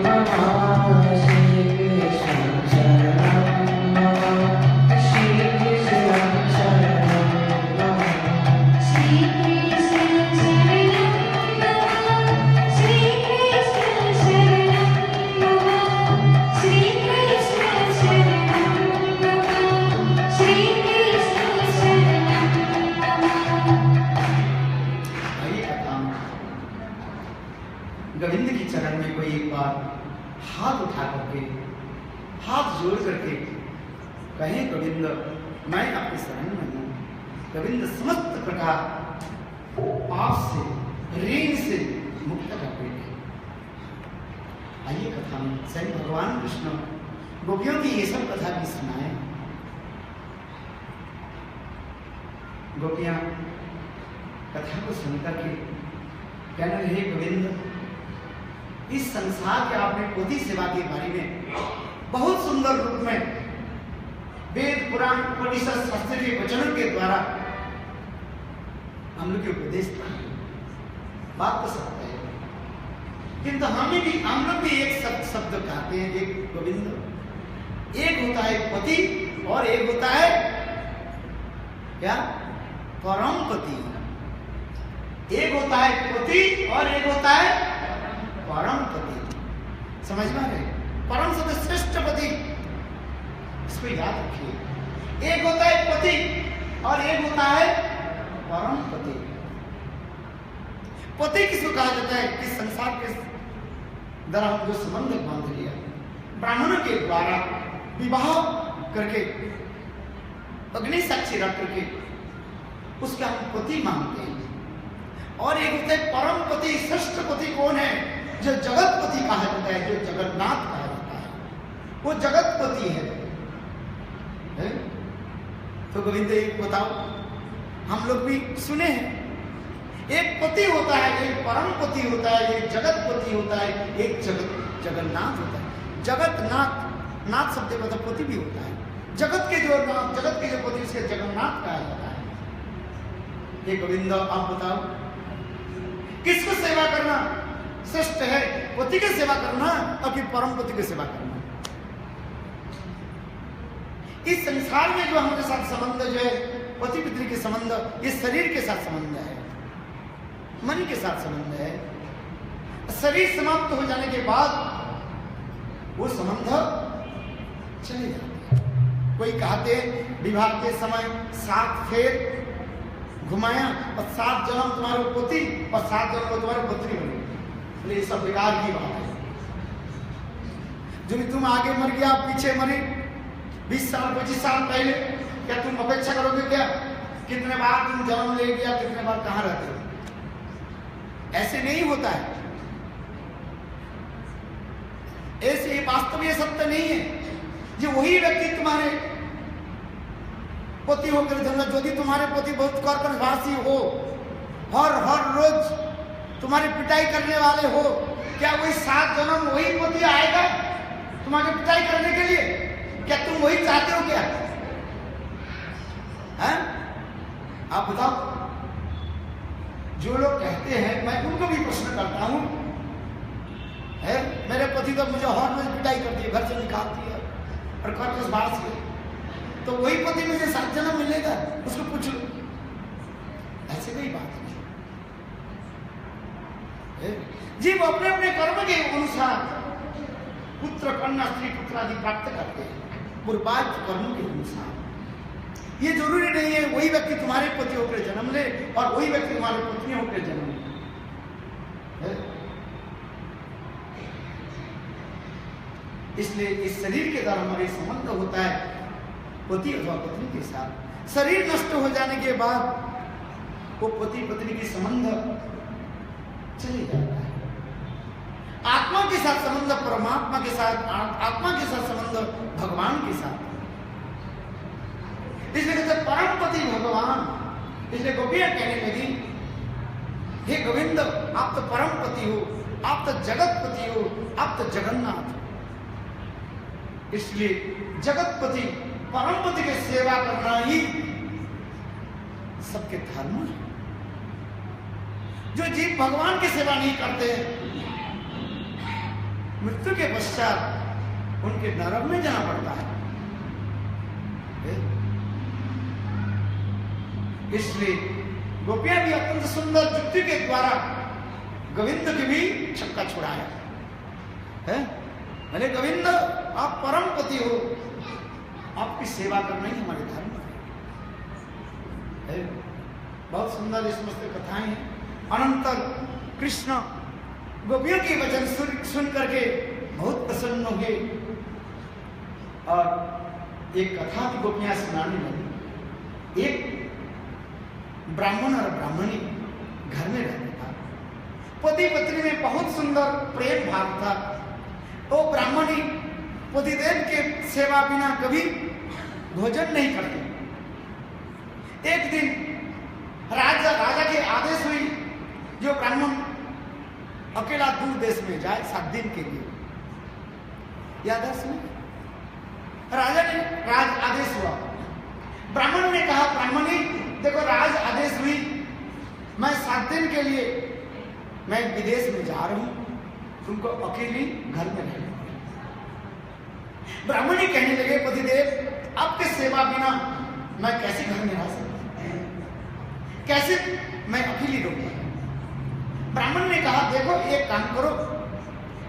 मम, श्री कृष्ण शरणं मम, श्री कृष्ण शरणं मम, श्री कृष्ण शरणं मम, श्री कृष्ण गोविंद की चरण में कोई एक बार हाथ उठा करके, हाथ जोड़ करके कहे, गोविंद मैं आपके शरण में हूं। गोविंद समस्त प्रकार पाप से, ऋण से मुक्त कर देंगे। आइए कथा में स्वयं भगवान कृष्ण गोपियों की ये सब कथा भी सुनाए। गोपियां कथा को सुनकर के कहने लगे, गोविंद इस संसार के आपने पोती सेवा के बारे में बहुत सुंदर रूप में वेद पुराण उपनिषद शास्त्र के वचनों के द्वारा हम लोग के उपदेश था। बात तो सत्य है, किंतु हम लोग भी एक शब्द कहते हैं, एक गोविंद एक होता है पति और एक होता है क्या? परम पति। एक होता है पति और एक होता है परम पति। समझ में आ रहे? परम शब्द श्रेष्ठ पति, इसको याद रखिए। एक होता है पति और एक होता है परम पति। पति किसको कहा जाता है कि संसार के द्वारा हम जो संबंध बांध लिया, ब्राह्मणों के द्वारा विवाह करके अग्नि साक्षी रख करके उसका हम पति मानते हैं। और एक होता है परम पति। श्रेष्ठ पति कौन है? जो जगत पति कहा जाता है, जो जगन्नाथ कहा जाता है, वो जगत पति है? तो गोविंद एक बताओ, हम लोग भी सुने हैं, एक पति होता है, एक परम पति होता है, एक जगत पति होता है, एक जगन्नाथ होता है। जगतनाथ, नाथ शब्द मतलब पति भी होता है। जगत के जो नाथ, जगत के जो पति, उसके जगन्नाथ कहा जाता है। ये गोविंद आप बताओ, किसको सेवा करना श्रेष्ठ है? पति की सेवा करना और कि परम पति की सेवा करना? इस संसार में जो हमारे साथ संबंध जो है, पति पत्नी के संबंध, ये शरीर के साथ संबंध है, मन के साथ संबंध है। शरीर समाप्त हो जाने के बाद वो संबंध चले जाते हैं। कोई कहते विवाह के समय 7 फेर घुमाया और 7 जन्म तुम्हारे पति और 7 जन्म को तुम्हारे पत्नी बनी। ये सब बेकार की बात है। जो तुम आगे मर गया, पीछे मरे, 20 साल 25 साल पहले, क्या तुम अपेक्षा करोगे क्या कितने बार तुम जन्म ले गया, कितने बार कहां रहते हो? ऐसे नहीं होता है। ऐसे वास्तव ये सत्य नहीं है। जो वही व्यक्ति तुम्हारे पति होकर जन्म, यदि तुम्हारे पति बहुत कर्कशभाषी हो, हर रोज तुम्हारी पिटाई करने वाले हो, क्या वही 7 जन्म वही पति आएगा तुम्हारी पिटाई करने के लिए? क्या तुम वही चाहते हो क्या? है? आप बताओ। जो लोग कहते हैं, मैं उनको भी प्रश्न करता हूं, है मेरे पति तो मुझे हर रोज पिटाई करती है, घर से निकालती है और कर्कशभाषी है, तो वही पति मुझे 7 जन्म मिलेगा? उसको पूछ लो। ऐसे कोई बात नहीं जी। वो अपने अपने कर्म के अनुसार पुत्र, कन्या, स्त्री, पुत्र आदि प्राप्त करते हैं, पूर्वाज कर्मों के अनुसार। ये जरूरी नहीं है वही व्यक्ति तुम्हारे पति होकर जन्म ले और वही व्यक्ति तुम्हारे पत्नी होकर जन्म ले। इसलिए इस शरीर के द्वारा हमारे संबंध होता है पति अथवा पत्नी के साथ। शरीर नष्ट हो जाने के बाद वो पति पत्नी के संबंध चले जाता है। आत्मा के साथ संबंध परमात्मा के साथ, आत्मा के साथ संबंध भगवान के साथ। इसलिए कहते परम पति भगवान। इसलिए गोपियां कहने लगी, हे गोविंद, आप तो परम पति हो, आप तो जगत पति हो, आप तो जगन्नाथ। इसलिए जगतपति परम पति की सेवा करना ही सबके धर्म है। जो जीव भगवान की सेवा नहीं करते, मृत्यु के पश्चात उनके नरक में जाना पड़ता है। इसलिए गोपियां भी अत्यंत सुंदर युक्ति के द्वारा गोविंद की भी छक्का छुड़ाया है। अरे गोविंद, आप परम पति हो, आपकी सेवा करना ही हमारे धर्म है। बहुत सुंदर इसमें कथाएं हैं। अनंतर कृष्ण गोपियों के वचन सुन करके बहुत प्रसन्न हो गए और एक कथा की गोपियां सुनाने लगी। एक ब्राह्मण और ब्राह्मणी घर में रहता था। पति पत्नी में बहुत सुंदर प्रेम भाव था। वो ब्राह्मणी पतिदेव के सेवा बिना कभी भोजन नहीं करती। एक दिन राजा के आदेश हुई जो ब्राह्मण अकेला दूर देश में जाए 7 दिन के लिए। याद है सुन? राजा ने राज आदेश हुआ। ब्राह्मण ने कहा, ब्राह्मणी देखो, राज आदेश हुई, मैं 7 दिन के लिए मैं विदेश में जा रहा हूं, तुमको अकेली घर में रहना। ब्राह्मण ही कहने लगे, पतिदेव आपके सेवा बिना मैं कैसे घर में रह सकता, कैसे मैं अकेली रहूंगा। ब्राह्मण ने कहा, देखो एक काम करो,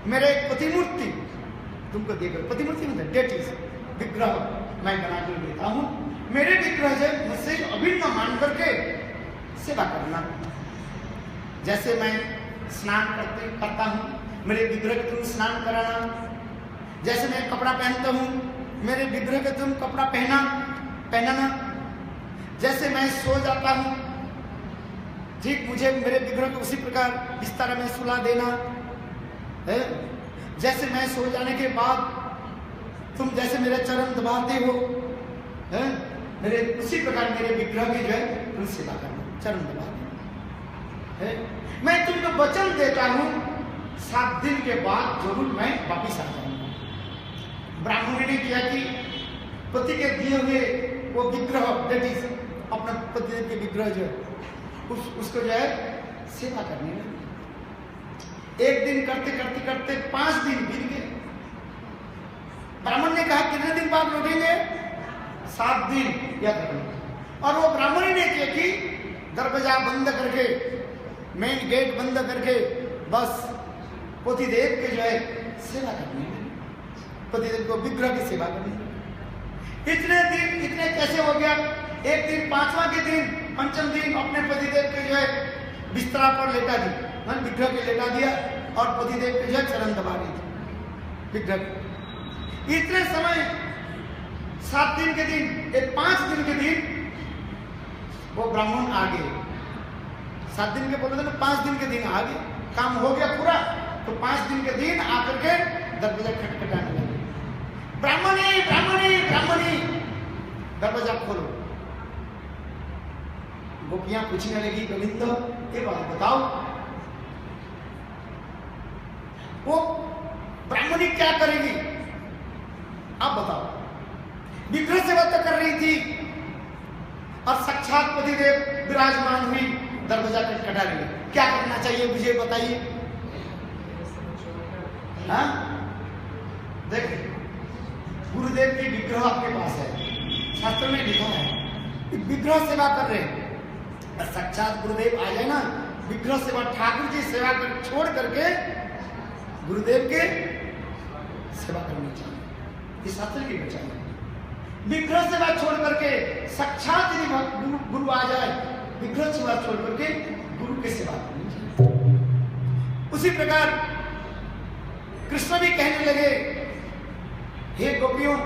मेरे प्रतिमूर्ति तुमको देकर, प्रतिमूर्ति मतलब डेटिस विग्रह मैं बना कर देता हूं, मेरे विग्रह जो मुझसे अभिन्न मान करके सेवा करना। जैसे मैं स्नान करता हूं, मेरे विग्रह को तुम स्नान कराना। जैसे मैं कपड़ा पहनता हूं, मेरे विग्रह को तुम कपड़ा पहनाना। जैसे मैं सो जाता हूं, ठीक मुझे मेरे विग्रह को उसी प्रकार बिस्तर में सुला देना है। जैसे मैं सो जाने के बाद तुम जैसे मेरे चरण दबाते हो है, मेरे उसी प्रकार मेरे विग्रह की जो है तुम सेवा करना, चरण दबाते है। मैं तुमको वचन देता हूं 7 दिन के बाद जरूर मैं वापिस आ जाऊंगा। ब्राह्मण ने किया कि पति के दिए हुए वो विग्रह, दैट इज अपना पति के विग्रह जो है उसको जो है सेवा करने लगे। एक दिन करते करते करते 5 दिन बीत गए। ब्राह्मण ने कहा, कितने दिन बाद लौटेंगे? 7 दिन या और वो ब्राह्मण ने किया कि दरवाजा बंद करके, मेन गेट बंद करके बस पतिदेव के जो है सेवा करने लगे, पतिदेव को विग्रह की सेवा करने लगे। इतने दिन, इतने कैसे हो गया? एक दिन 5वां के दिन, 5वें दिन अपने पतिदेव के जो है बिस्तरा पर लेटा दी, विग्रह के लेटा दिया और पतिदेव के जो है चरण दबा दी विग्रह। इतने समय 7 दिन के दिन, 5 दिन के दिन वो ब्राह्मण आ गए। 7 दिन के बोले थे, 5 दिन के दिन आ गए, काम हो गया पूरा। तो 5 दिन के दिन आकर के दरवाजा खटखटाने लगे, ब्राह्मणी ब्राह्मणी ब्राह्मणी, दरवाजा खोलो। गोपियां पूछने लगी, गोविंद ये बात बताओ, वो ब्राह्मणी क्या करेगी, आप बताओ। विग्रह सेवा तो कर रही थी और साक्षात पतिदेव विराजमान हुई, दरवाजा खटखटा रही, क्या करना चाहिए मुझे बताइए। हाँ, देखिए गुरुदेव की विग्रह आपके पास है, शास्त्र में लिखा है विग्रह सेवा कर रहे हैं। साक्षात गुरुदेव आ जाए ना, विग्रह सेवा, ठाकुर जी सेवा कर छोड़ करके गुरुदेव के सेवा करनी चाहिए, इस शास्त्र की बचा है। विग्रह सेवा छोड़ करके साक्षात यदि गुरु आ जाए, विग्रह सेवा छोड़ करके गुरु की सेवा करनी चाहिए। उसी प्रकार कृष्ण भी कहने लगे, हे गोपियों,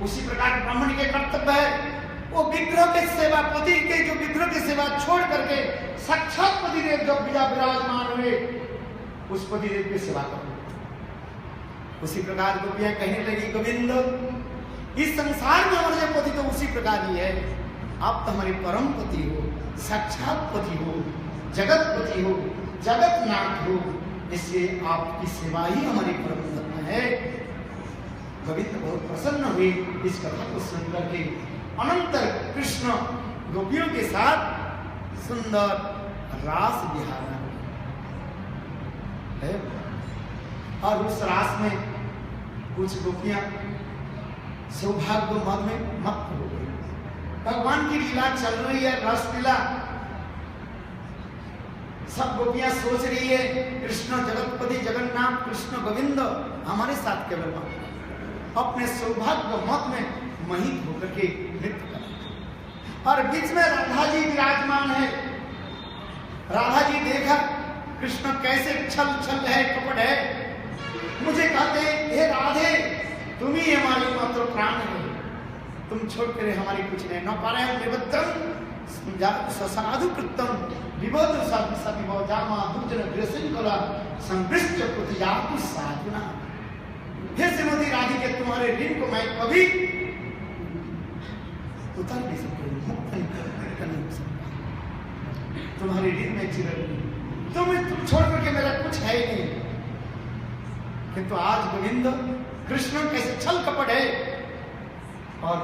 उसी प्रकार ब्राह्मण के कर्तव्य है वो विग्रह के सेवा, पति के जो विग्रह की सेवा छोड़ करके साक्षात पतिदेव जब विराजमान हुए उस पतिदेव की सेवा करो। उसी प्रकार गोपियां कहने लगी, गोविंद इस संसार में हमारे पति तो उसी प्रकार ही है, आप तो हमारे परम पति हो, साक्षात पति हो, जगत पति हो, जगत नाथ हो, इसलिए आपकी सेवा ही हमारी परम धर्म है। गोविंद बहुत प्रसन्न हुए इस कथा को सुनकर के। अनंतर कृष्ण गोपियों के साथ सुंदर रास विहार है और उस रास में कुछ गोपियां सौभाग्य मद में मत हो गई। भगवान की लीला चल रही है, रस लीला, सब गोपियां सोच रही है कृष्ण जगतपति जगन्नाथ कृष्ण गोविंद हमारे साथ केवल अपने सौभाग्य मत में महित होकर के नृत्य कर, और बीच में राधा जी विराजमान है। राधा जी देखा कृष्ण कैसे छल छल है, कपट है, मुझे कहते हे राधे तुम ही हमारी मात्र प्राण है, तुम छोड़ कर हमारी कुछ नहीं न पा रहे हैं। निबद्धम साधु कृतम विबोध सविभव जामा दुर्जन ग्रसिंकला संवृष्ट प्रतिजातु साधुना। हे श्रीमती राधिके तुम्हारे ऋण को मैं कभी उतार नहीं सकती, मुक्त नहीं हो सकता, तुम्हारे ऋण में चिरंजीव, तुम छोड़ करके मेरा कुछ है ही नहीं। किंतु आज गोविंद कृष्ण कैसे छल कपट है और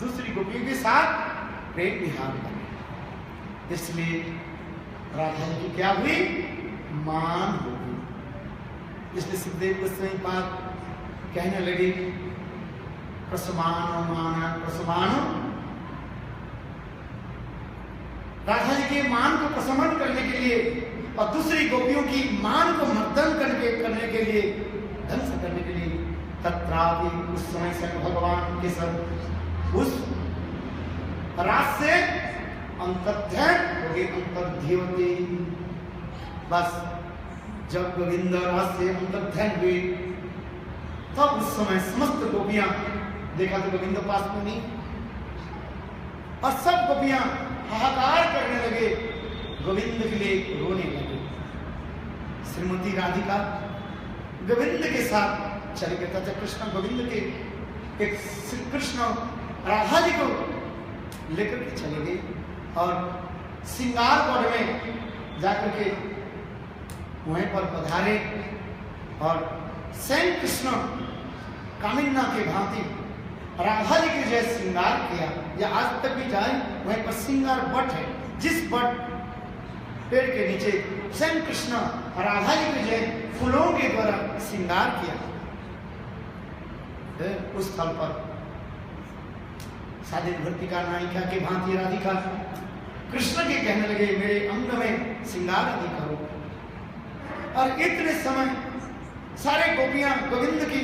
दूसरी गोपियों के साथ प्रेम विहार कर, इसलिए राधा जी की क्या हुई, मान हो गई। इसलिए सुखदेव गोस्वामी पाद कहने लगी प्रसमानो माना प्रसमानो, राधा जी के मान को प्रशमन करने के लिए और दूसरी गोपियों की मान को मर्दन करने के लिए, ध्वंस करने के लिए, तत्रापि उस समय से भगवान के सब उस रात से अंतर्ध्यान हो गए, अंतर्ध्योति। बस जब गोविंद रात से अंतर्ध्यान हुए तब उस समय समस्त गोपियां, देखा तो गोविंद पास में नहीं, और सब गोपियां हाहाकार करने लगे, गोविंद के लिए रोने लगे। श्रीमती राधिका गोविंद के साथ चले गए था। कृष्ण गोविंद के एक श्री कृष्ण राधा जी को लेकर के चले गए और श्रृंगार पद में जाकर के वहीं पर पधारे और स्वयं कृष्ण कामिन्ना के भांति राधा जी के जैसे श्रृंगार किया। या आज तक भी जाए वहीं पर श्रृंगार बट है, जिस बट पेड़ के नीचे स्वयं कृष्ण राधा जी के जैसे फूलों के द्वारा श्रृंगार किया, उस स्थल पर साधित भर्तिका नायिका के भांति राधिका कृष्ण के कहने लगे मेरे अंग में श्रृंगार आदि करो। और इतने समय सारे गोपियां गोविंद की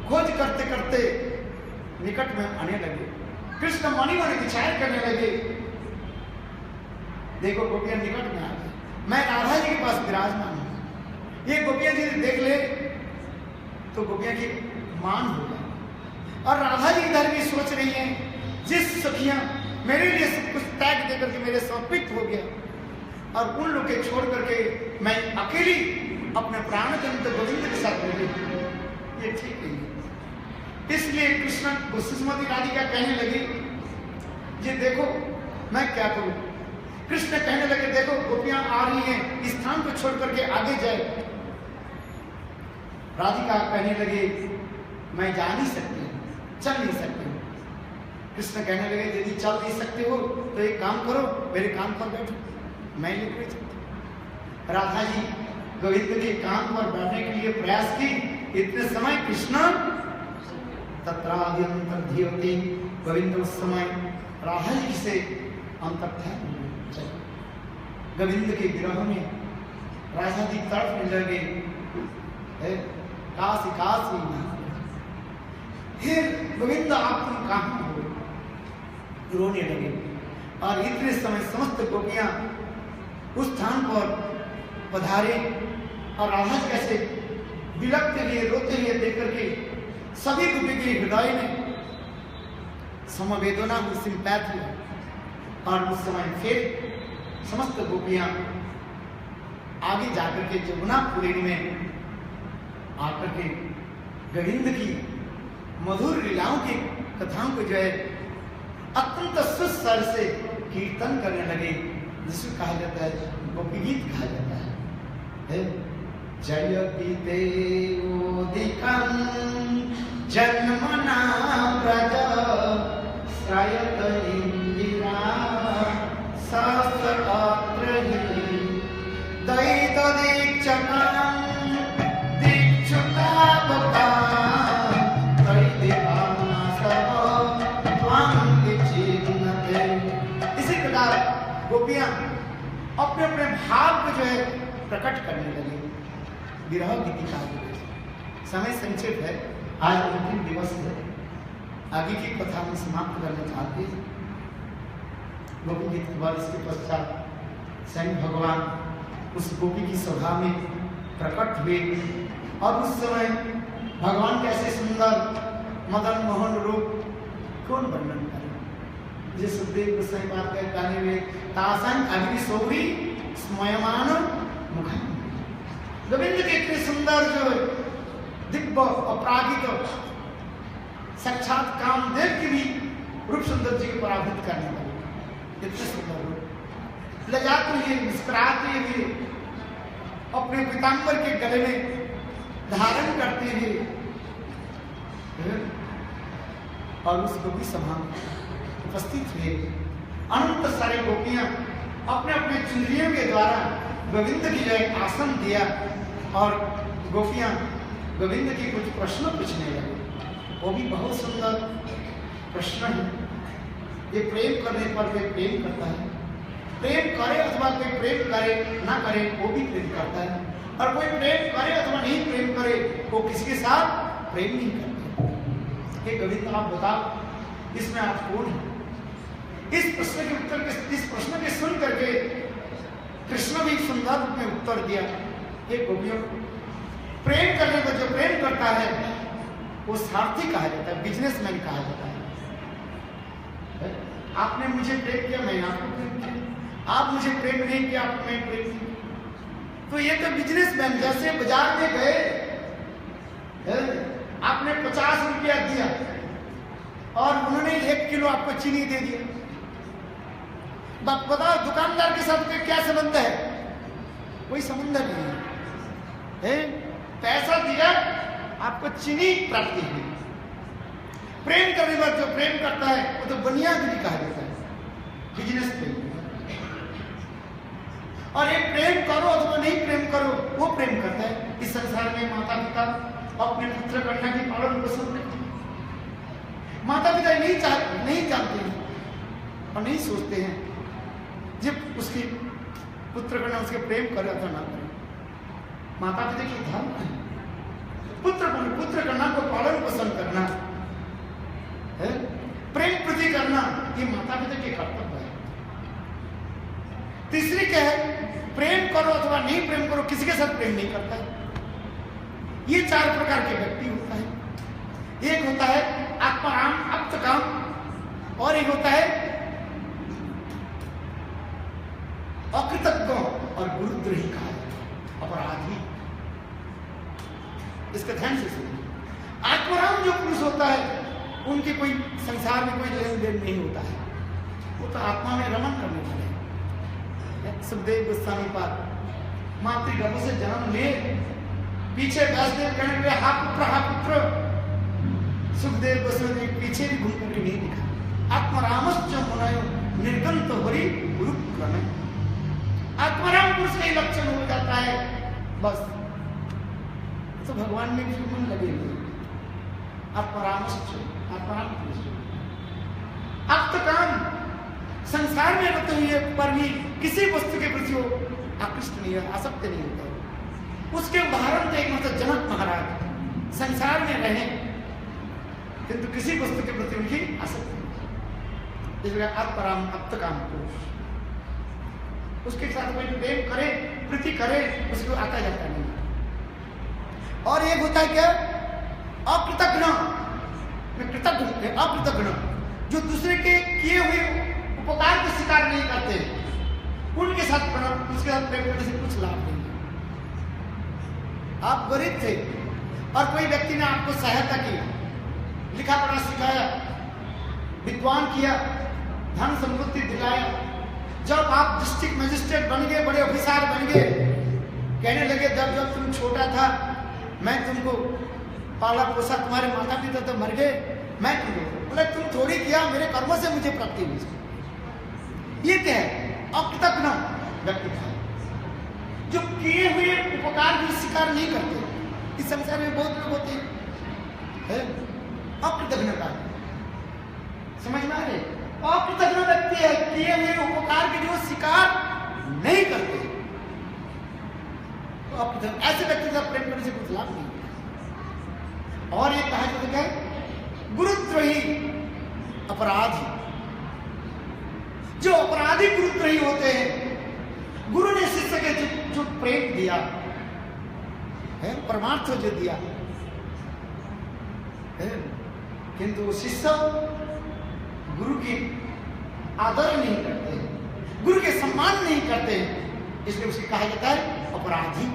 खोज करते करते निकट में आने लगे। कृष्ण मणि मणि विचार करने लगे, देखो गोपियां निकट में आ गई, मैं राधा जी के पास विराजमान हूं। ये गोपियां जी देख ले तो गोपियां की मान हो गई। और राधा जी इधर भी सोच रही हैं, जिस सखियां मेरे लिए सब कुछ त्याग देकर के मेरे समर्पित हो गया और उन लोग के छोड़ करके मैं अकेली अपने प्राण के गोविंद के साथ हो गई, ये ठीक नहीं है। इसलिए कृष्ण श्रीमती राधिका कहने लगी, ये देखो मैं क्या करूं। कृष्ण कहने लगे देखो गोपियां आ रही हैं, इस स्थान को छोड़ करके आगे जाए। राधिका कहने लगे मैं जा नहीं सकती, चल नहीं सकती। कृष्ण कहने लगे यदि चल नहीं सकते हो तो एक काम करो, मेरे कान पर बैठो, मैं लेकर चलती। राधा जी गोविंद के कान पर बैठने के लिए प्रयास की। इतने समय कृष्ण तत्राद्यंतर्ध्योति, गोविंद उस समय राधा जी से अंतर्ध्यान हुए। गोविंद के विरह में राधा जी तड़पने लगे, काशी काशी फिर गोविंद आप तुम कहां हो, रोने लगे। और इतने समय समस्त गोपियां उस स्थान पर पधारे और राधा कैसे विलपते हुए रोते हुए देख करके सभी गोपी के हृदय में समवेदना हुई, सिंपैथी। और उस समय फिर समस्त गोपियां आगे जाकर के जमुना पुलिन में आकर के गोविंद की मधुर लीलाओं की कथाओं को जो है अत्यंत सुस्वर से कीर्तन करने लगे, जिसको कहा जाता है गोपी गीत कहा जाता है। जयति देवोदिकं जन्मना व्रज श्रयत इंदिरा सहस्रगात्रहि दैत दीक्षकं दीक्षुतापका दैदिकां सब त्वां विचिन्नते। इसी प्रकार गोपियां अपने अपने भाव को जो है प्रकट करने लगे। विरह गीतिका समय संक्षेप है, आज अंतिम दिवस है, आगे की कथा हम समाप्त करना चाहते हैं। गोपी गीत के बाद इसके पश्चात स्वयं भगवान उस गोपी की सभा में प्रकट हुए और उस समय भगवान कैसे सुंदर मदन मोहन रूप कौन वर्णन करे। जिस सुखदेव गोसाई बात कर गाने में तासन अग्नि सोरी स्मयमान मुखम, गोविंद के इतने सुंदर जो दिव्य अपरागित साक्षात कामदेव की भी रूप सुंदर जी को पराभूत करने वाले, इतने सुंदर रूप लजाते हुए मुस्कुराते हुए अपने पीताम्बर के गले में धारण करते हुए और उस गोपी सभा में उपस्थित हुए। अनंत सारे गोपियां अपने अपने चुनरियों के द्वारा गोविंद की जय आसन दिया और गोपियां गोविंद की कुछ प्रश्न पूछने लगे, वो भी बहुत सुंदर प्रश्न है। ये प्रेम करने पर वे प्रेम करता है, प्रेम करे अथवा कोई प्रेम करे ना करे वो भी प्रेम करता है, और कोई प्रेम करे अथवा नहीं प्रेम करे वो किसी के साथ प्रेम नहीं करते। हे गोविंद आप बताओ इसमें आप कौन है? इस प्रश्न के उत्तर के, इस प्रश्न के सुन करके कृष्ण भी सुंदर रूप में उत्तर दिया, हे गोपियों प्रेम करने को जो प्रेम करता है वो सारथी कहा जाता है, बिजनेसमैन कहा जाता है। आपने मुझे प्रेम किया, मैंने आपको प्रेम किया, आप मुझे प्रेम नहीं किया, आपको मैं प्रेम किया। तो ये तो बिजनेसमैन जैसे बाजार में गए, आपने 50 रुपया दिया और उन्होंने 1 किलो आपको चीनी दे दिया। बताओ दुकानदार के साथ क्या संबंध है? कोई संबंध नहीं है। पैसा दिया, आपको चीनी प्राप्ति हुई। प्रेम करने पर जो प्रेम करता है वो तो बुनियादी कहा जाता है, बिजनेस प्रेम। और ये प्रेम करो अथवा नहीं प्रेम करो वो प्रेम करता है। इस संसार में माता पिता अपने पुत्र कन्या की पालन पोषण करते हैं। माता पिता नहीं जानते हैं और नहीं सोचते हैं जब उसकी पुत्र कन्या उसके प्रेम करे अथवा ना करे। माता पिता की धर्म है पुत्र कन्या को पालन पोषण करना है, प्रेम प्रति करना, ये माता पिता के कर्तव्य है। तीसरी क्या है? प्रेम करो अथवा नहीं प्रेम करो, किसी के साथ प्रेम नहीं करता है। ये 4 प्रकार के व्यक्ति होता है। एक होता है आत्माराम अप्तकाम, और एक होता है अकृतज्ञ और गुरुद्रोही कहा जाता है, अपराधी। इसका ध्यान से सुनिए। आत्माराम जो पुरुष होता है उनके कोई संसार में कोई लेन देन नहीं होता है, वो तो आत्मा में रमन करने वाले हैं। सुखदेव गोस्वामी पाद मातृगर्भ से जन्म ले, पीछे व्यासदेव कहने लगे हा पुत्र, सुखदेव गोस्वामी पीछे भी घूम करके नहीं दिखा। आत्मारामश्च मुनयो निर्गंत हरि गुरु क्रमे। आत्माराम पुरुष का लक्षण हो जाता है, बस तो भगवान में भी मन लगे नहीं। आत्माराम पुरुष अप्तकाम, संसार में रहते हुए पर भी किसी वस्तु के प्रति वो आकृष्ट नहीं है, आसक्त नहीं होता है। उसके उदाहरण थे मतलब जनक महाराज, संसार में रहे किंतु किसी वस्तु के प्रति उनकी आसक्ति नहीं। इसलिए आत्माराम अप्तकाम पुरुष, उसके साथ कोई प्रेम करे प्रीति करे उसको आता जाता नहीं। और एक होता है क्या? अकृतज्ञ, अकृतज्ञ जो दूसरे के किए हुए उपकार को स्वीकार नहीं करते, उनके साथ उसके साथ प्रेम करने से कुछ लाभ नहीं। आप गरीब थे और कोई व्यक्ति ने आपको सहायता की, लिखा पढ़ा सिखाया, विद्वान किया, धन संपत्ति दिलाया। जब आप डिस्ट्रिक्ट मजिस्ट्रेट बन गए, बड़े ऑफिसर बन गए, कहने लगे जब तुम छोटा था मैं तुमको पाला पोसा, तुम्हारे माता पिता तो मर गए, मैं तुमको, बोले तुम थोड़ी किया, मेरे कर्मों से मुझे प्राप्ति हुई। ये क्या है? अकृतज्ञ व्यक्ति है जो किए हुए उपकार भी स्वीकार नहीं करते। इस संसार में बहुत लोग होते हैं अकृतज्ञता, समझ में आ रहे? अकृतज्ञ व्यक्ति है, किए हुए उपकार के जो स्वीकार नहीं करते, तो ऐसे व्यक्ति का प्रेम करने से कुछ लाभ नहीं। और ये कहा जाता है गुरुद्रोही अपराधी, जो अपराधी गुरुद्रोही होते हैं। गुरु ने शिष्य के जो प्रेम दिया है, परमार्थ जो दिया है, किंतु शिष्य गुरु की आदर नहीं करते, गुरु के सम्मान नहीं करते, इसलिए उसे कहा जाता है अपराधी।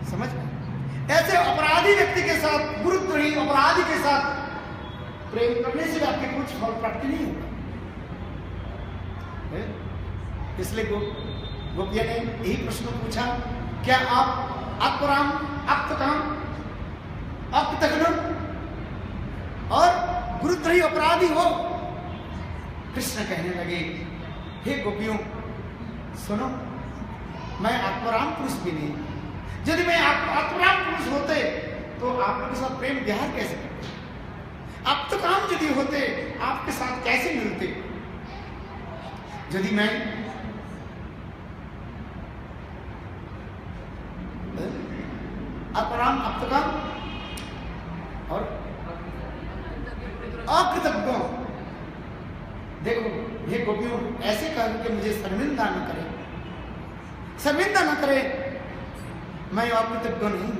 समझ में? ऐसे अपराधी व्यक्ति के साथ, गुरुद्रोही अपराधी के साथ प्रेम करने से आपके कुछ फल प्राप्ति नहीं होगा। इसलिए गोपिया ने यही प्रश्न पूछा, क्या आप आत्मराम आत्मकाम अकृतज्ञ और गुरुद्रोही अपराधी हो? कृष्ण कहने लगे, हे गोपियों सुनो, मैं आत्मराम पुरुष भी नहीं, यदि मैं आप आत्मराम पुरुष होते तो आप लोगों के साथ प्रेम विहार कैसे करते? आप तो काम यदि होते आपके साथ कैसे मिलते? यदि मैं अपराम अपतकाम और अकृतज्ञ, देखो ये गोपियों ऐसे करके मुझे शर्मिंदा न करे, शर्मिंदा न करे। मैं अकृतज्ञ नहीं,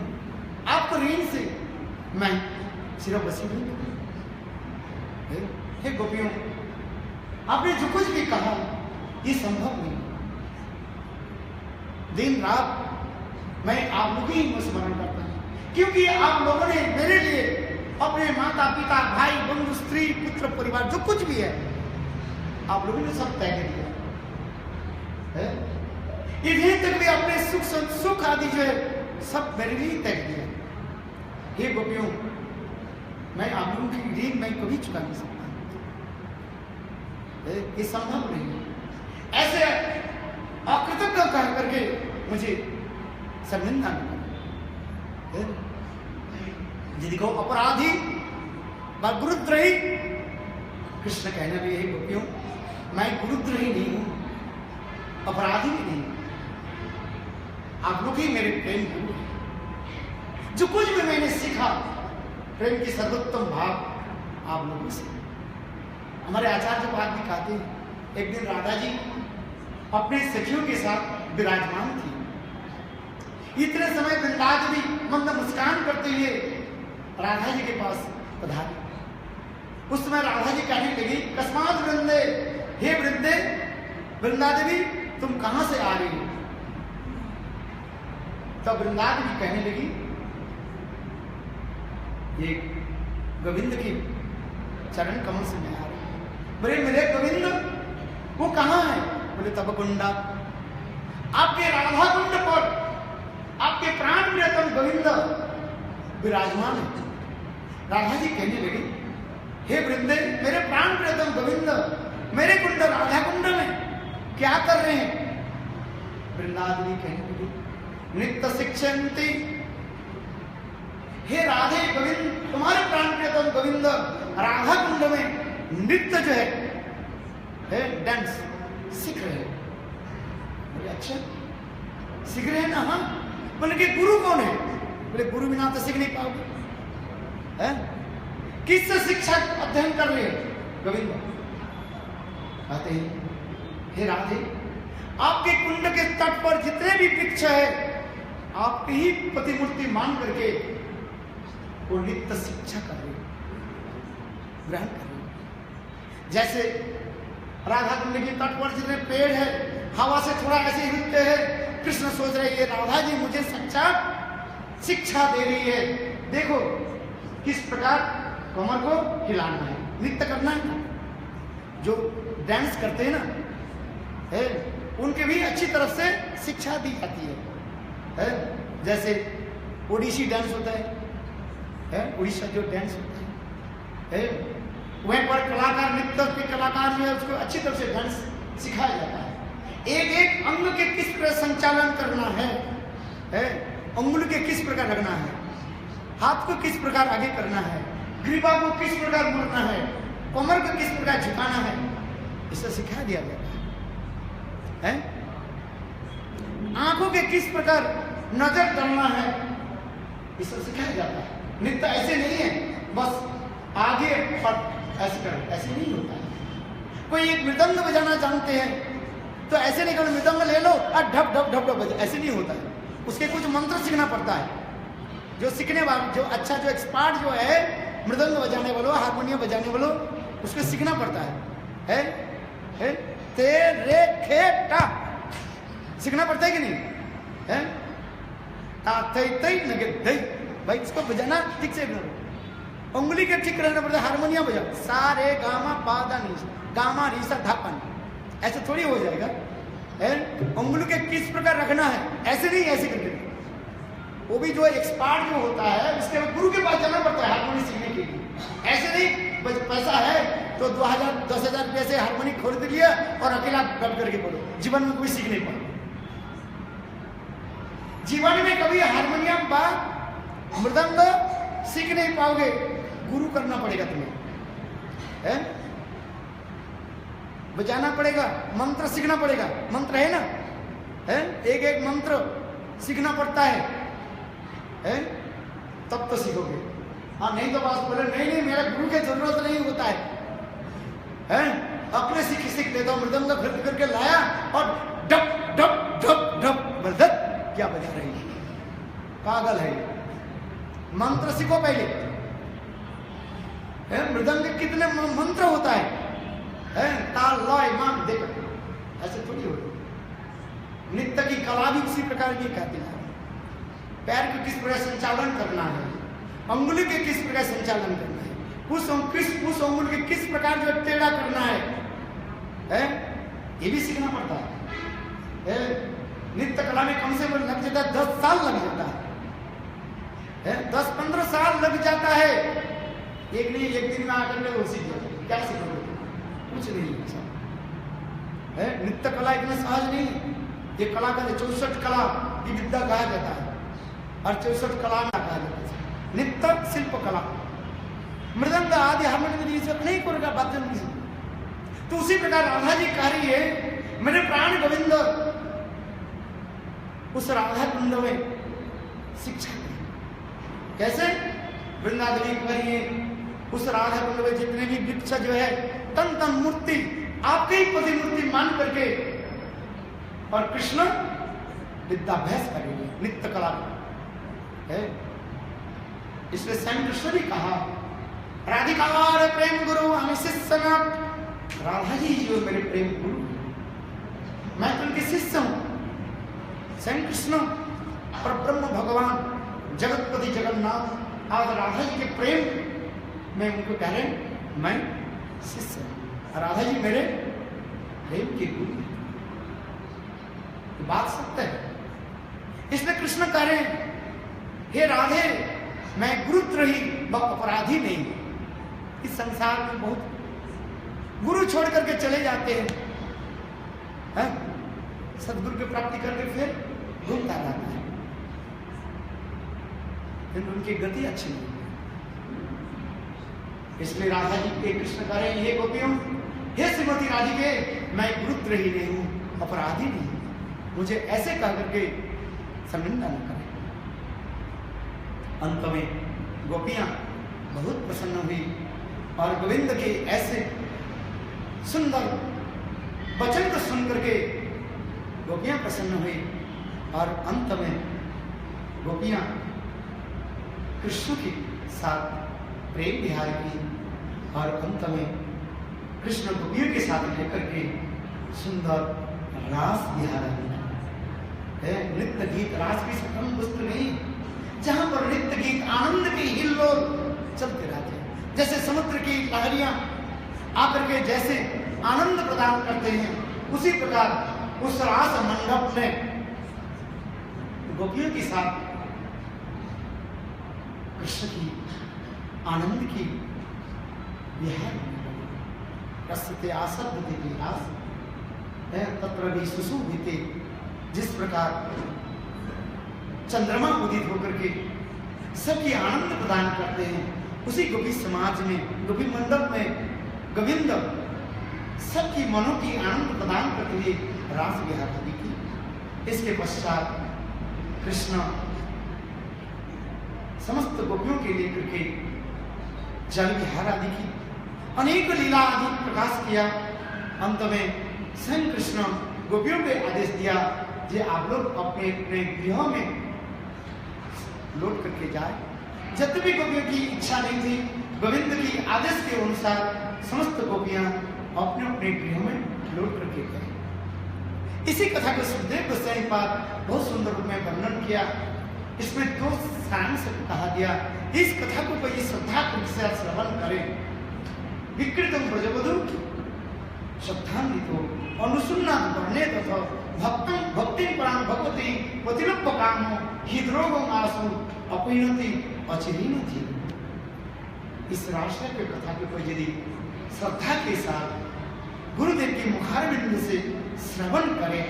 आपको ऋण से मैं सिर्फ बसी नहीं। हे गोपियों, आपने जो कुछ भी कहा ये संभव नहीं। दिन रात मैं आप लोगों ही स्मरण करता हूं, क्योंकि आप लोगों ने मेरे लिए अपने माता पिता भाई बंधु स्त्री पुत्र परिवार जो कुछ भी है आप लोगों ने सब त्याग दिया। इन्हें तक भी अपने सुख आदि जो है सब मेरे लिए त्याग दिया। हे गोपियों, मैं आप लोगों की ऋण मैं कभी चुका नहीं सकता, ये संभव नहीं। ऐसे अकृतज्ञ कह करके मुझे शर्मिंदा न करें। यदि को अपराधी व गुरुद्रोही, कृष्ण कहने भी यही गोपियों, मैं गुरुद्रोही नहीं हूं, अपराधी भी नहीं, आप लोग ही मेरे प्रेम गुरु हैं। जो कुछ भी मैंने सीखा प्रेम की सर्वोत्तम भाव आप लोगों से। हमारे आचार्य पाद भी कहते हैं, एक दिन राधा जी अपने सखियों के साथ विराजमान थी। इतने समय वृंदादेवी मंद मुस्कान करते हुए राधा जी के पास पधारी। उस समय राधा जी कहने लगी, कस्मात वृंदे, हे वृंदे, वृंदादेवी तुम कहां से आ रही हो? तब वृंदादेवी कहने लगी, ये गोविंद की चरण कमल से मैं आ रही हूं। बोले मेरे गोविंद वो कहां है? बोले तब कुंडा, आपके राधा कुंड पर आपके प्राण प्रियतम गोविंद विराजमान है। राधा जी कहने लगी, हे वृंदे, मेरे प्राण प्रियतम गोविंद मेरे कुंड राधा कुंड में क्या कर रहे हैं? वृंदादेवी कहने लगी, नित्य शिक्षन्ति, हे राधे गोविंद, तुम्हारे प्राण प्रियतम गोविंद राधा कुंड में नृत्य जो है डांस सीख रहे हैं। बोले अच्छा सीख रहे हैं ना? हाँ। बोले कि गुरु कौन है? बोले गुरु बिना तो सीख नहीं पाओगे। किससे शिक्षा अध्ययन कर रहे हैं? गोविंद कहते हैं, हे राधे, आपके कुंड के तट पर जितने भी वृक्ष है आपकी ही प्रतिमूर्ति मान करके वो नित्य शिक्षा कर रहे, ग्रहण कर रहे। जैसे राधा कुंड के तट पर जितने पेड़ है हवा से थोड़ा ऐसे हिलते हैं, कृष्ण सोच रहे ये राधा जी मुझे साक्षात शिक्षा दे रही है। देखो किस प्रकार कमर को हिलाना है, नृत्य करना है। जो डांस करते हैं ना उनके भी अच्छी तरफ से शिक्षा दी जाती है। जैसे ओडिसी डांस होता है, उड़ीसा जो डांस होता है वहीं पर कलाकार नृत्य के कलाकार जो है उसको अच्छी तरह से डांस सिखाया जाता है। एक एक अंग के किस प्रकार संचालन करना है, अंगुल के किस प्रकार रखना है, हाथ को किस प्रकार आगे करना है, ग्रीवा को किस प्रकार मोड़ना है, कमर को किस प्रकार झुकाना है, इसे सिखा दिया जाता है। आंखों के किस प्रकार नजर डालना है, इसे सिखाया जाता है। नृत्य ऐसे नहीं है बस आगे और ऐसे कर, ऐसे नहीं होता है। कोई एक मृदंग बजाना जानते हैं तो ऐसे नहीं करो मृदंग ले लो और ढप ढप ढप ढप बजा, ऐसे नहीं होता है। उसके कुछ मंत्र सीखना पड़ता है। जो सीखने वाले जो अच्छा जो एक्सपर्ट जो है मृदंग बजाने वालों हारमोनियम बजाने वालों उसको सीखना पड़ता है ते रे खे टा सीखना पड़ता है कि नहीं है? ता थई थई नगे दई, भाई इसको बजाना ठीक से उंगली के ठीक रहना पड़ता है। हारमोनियम बजाओ सा रे गामा पा दा नी गामा री सा धा पा, ऐसे थोड़ी हो जाएगा। उंगली के किस प्रकार रखना है, ऐसे नहीं ऐसे करके। वो भी जो एक्सपर्ट जो होता है उसके गुरु के पास जाना पड़ता है हारमोनियम सीखने के लिए। ऐसे नहीं पैसा है तो 2000-10,000 रुपये से हारमोनियम खरीद लिया और अकेला गप करके बोलो, जीवन में कोई सीख नहीं पाए। जीवन में कभी हारमोनियम बा मृदंग सीख नहीं पाओगे, गुरु करना पड़ेगा तुम्हें, है? बजाना पड़ेगा, मंत्र सीखना पड़ेगा, मंत्र है ना, है? एक एक मंत्र सीखना पड़ता है? तब तो सीखोगे। हाँ, नहीं तो बस बोले नहीं मेरा गुरु की जरूरत नहीं होता है? अपने सीख लेता हूं, मृदंग खरीद करके लाया और डप डप डप डप बरदत क्या बजा रही है, पागल है। मंत्र सीखो पहले, मृदंग कितने मंत्र होता है? ताल लय मान देखो, ऐसे थोड़ी हो। नृत्य की कला भी उसी प्रकार की कहती है। पैर को किस प्रकार संचालन करना है, अंगुली के किस प्रकार संचालन करना है, उस अंगुल के किस प्रकार जो टेढ़ा करना है, ये भी सीखना पड़ता है। नृत्य कला में कम से कम लग जाता है 10 साल लग जाता है, 10-15 साल लग जाता है। एक नहीं एक दिन में आकर के वो सीख जाते, क्या सीखोगे? कुछ नहीं है। नृत्य कला इतना सहज नहीं, ये कला का 64 कला की विद्या कहा जाता है, और 64 कला में कहा जाता है। नृत्य शिल्प कला, मृदंग आदि हारमोनियम नहीं करेगा वाद्य। तो उसी प्रकार राधा जी कह रही है मेरे प्राण गोविंद, उस राधा कुंड में शिक्षा कैसे वृंदावनी करिए, उस राधा कुंड में जितने भी वृक्ष जो है तन तन मूर्ति आपके ही पति मूर्ति मान करके, और कृष्ण विद्याभ्यास करेंगे नित्य कला है। इसलिए स्वयं कृष्ण ने कहा राधिकार प्रेम गुरु हमें शिष्य न, राधा जी जो मेरे प्रेम गुरु, मैं तो उनके शिष्य हूं। स्वयं कृष्ण पर ब्रह्म भगवान जगतपति जगन्नाथ आज राधा जी के प्रेम में उनको कह रहे मैं शिष्य हूं, राधा जी मेरे प्रेम के गुरु। बात सत्य है। इसलिए कृष्ण कह रहे हे राधे मैं गुरुत्र ही व अपराधी नहीं। इस संसार में बहुत गुरु छोड़ करके चले जाते हैं, सदगुरु की प्राप्ति करके फिर घूमता रहता है, फिर उनकी गति अच्छी नहीं। इसलिए राधा जी के कृष्ण कह रहे हैं हे गोपियों, हे श्रीमती राधिके मैं गुरुत्र ही नहीं हूं, अपराधी नहीं हूं, मुझे ऐसे कह करके शर्मिंदा न करें। अंत में गोपियां बहुत प्रसन्न हुई और गोविंद के ऐसे सुंदर वचन को सुन करके गोपियां प्रसन्न हुई, और अंत में गोपियां कृष्ण के साथ प्रेम विहार की, और अंत में कृष्ण गोपियों के साथ लेकर के सुंदर रास विहार है। नृत्य गीत रास की सकम वस्तु नहीं, जहां पर नृत्य गीत आनंद के हिल्लोल चलते रहते हैं, जैसे समुद्र की लहरियां आकर के जैसे आनंद प्रदान करते हैं, उसी प्रकार उस रास मंडप में गोपियों के साथ कृष्ण की आनंद की विहार रसते आसद्यते विलास है तत्र भी सुशोभिते। जिस प्रकार चंद्रमा उदित होकर के सबकी आनंद प्रदान करते हैं, उसी गोपी समाज में गोपी मंडप में गोविंद सबकी मनों की आनंद प्रदान करते हुए रास विहार आदि की। इसके पश्चात कृष्ण समस्त गोपियों के लेकर के जल विहार आदि की अनेक लीला आदि प्रकाश किया। अंत में स्वयं कृष्ण गोपियों को आदेश दिया कि आप लोग अपने अपने गृहों में लौट करके जाए। जब भी गोपियों की इच्छा नहीं थी, गोविंद की आदेश के अनुसार समस्त गोपियां अपने अपने गृहों में लौट करके गए। इसी कथा को सुखदेव गोस्वामी पाद बहुत सुंदर रूप में वर्णन किया। इसमें 2 सारांश कहा गया। इस कथा को कोई श्रद्धा से श्रवण करे, विकृतम ब्रजवधू श्रद्धान्वितो अनुसुन्नाथ वर्णे तथा भक्तम भक्ति प्राण भगवती पतिरूप कामो हृदरोगम आसु अपीनति अचिरीनति। इस राष्ट्र के कथा को कोई यदि श्रद्धा के साथ गुरुदेव के मुखारविंद से श्रवण करे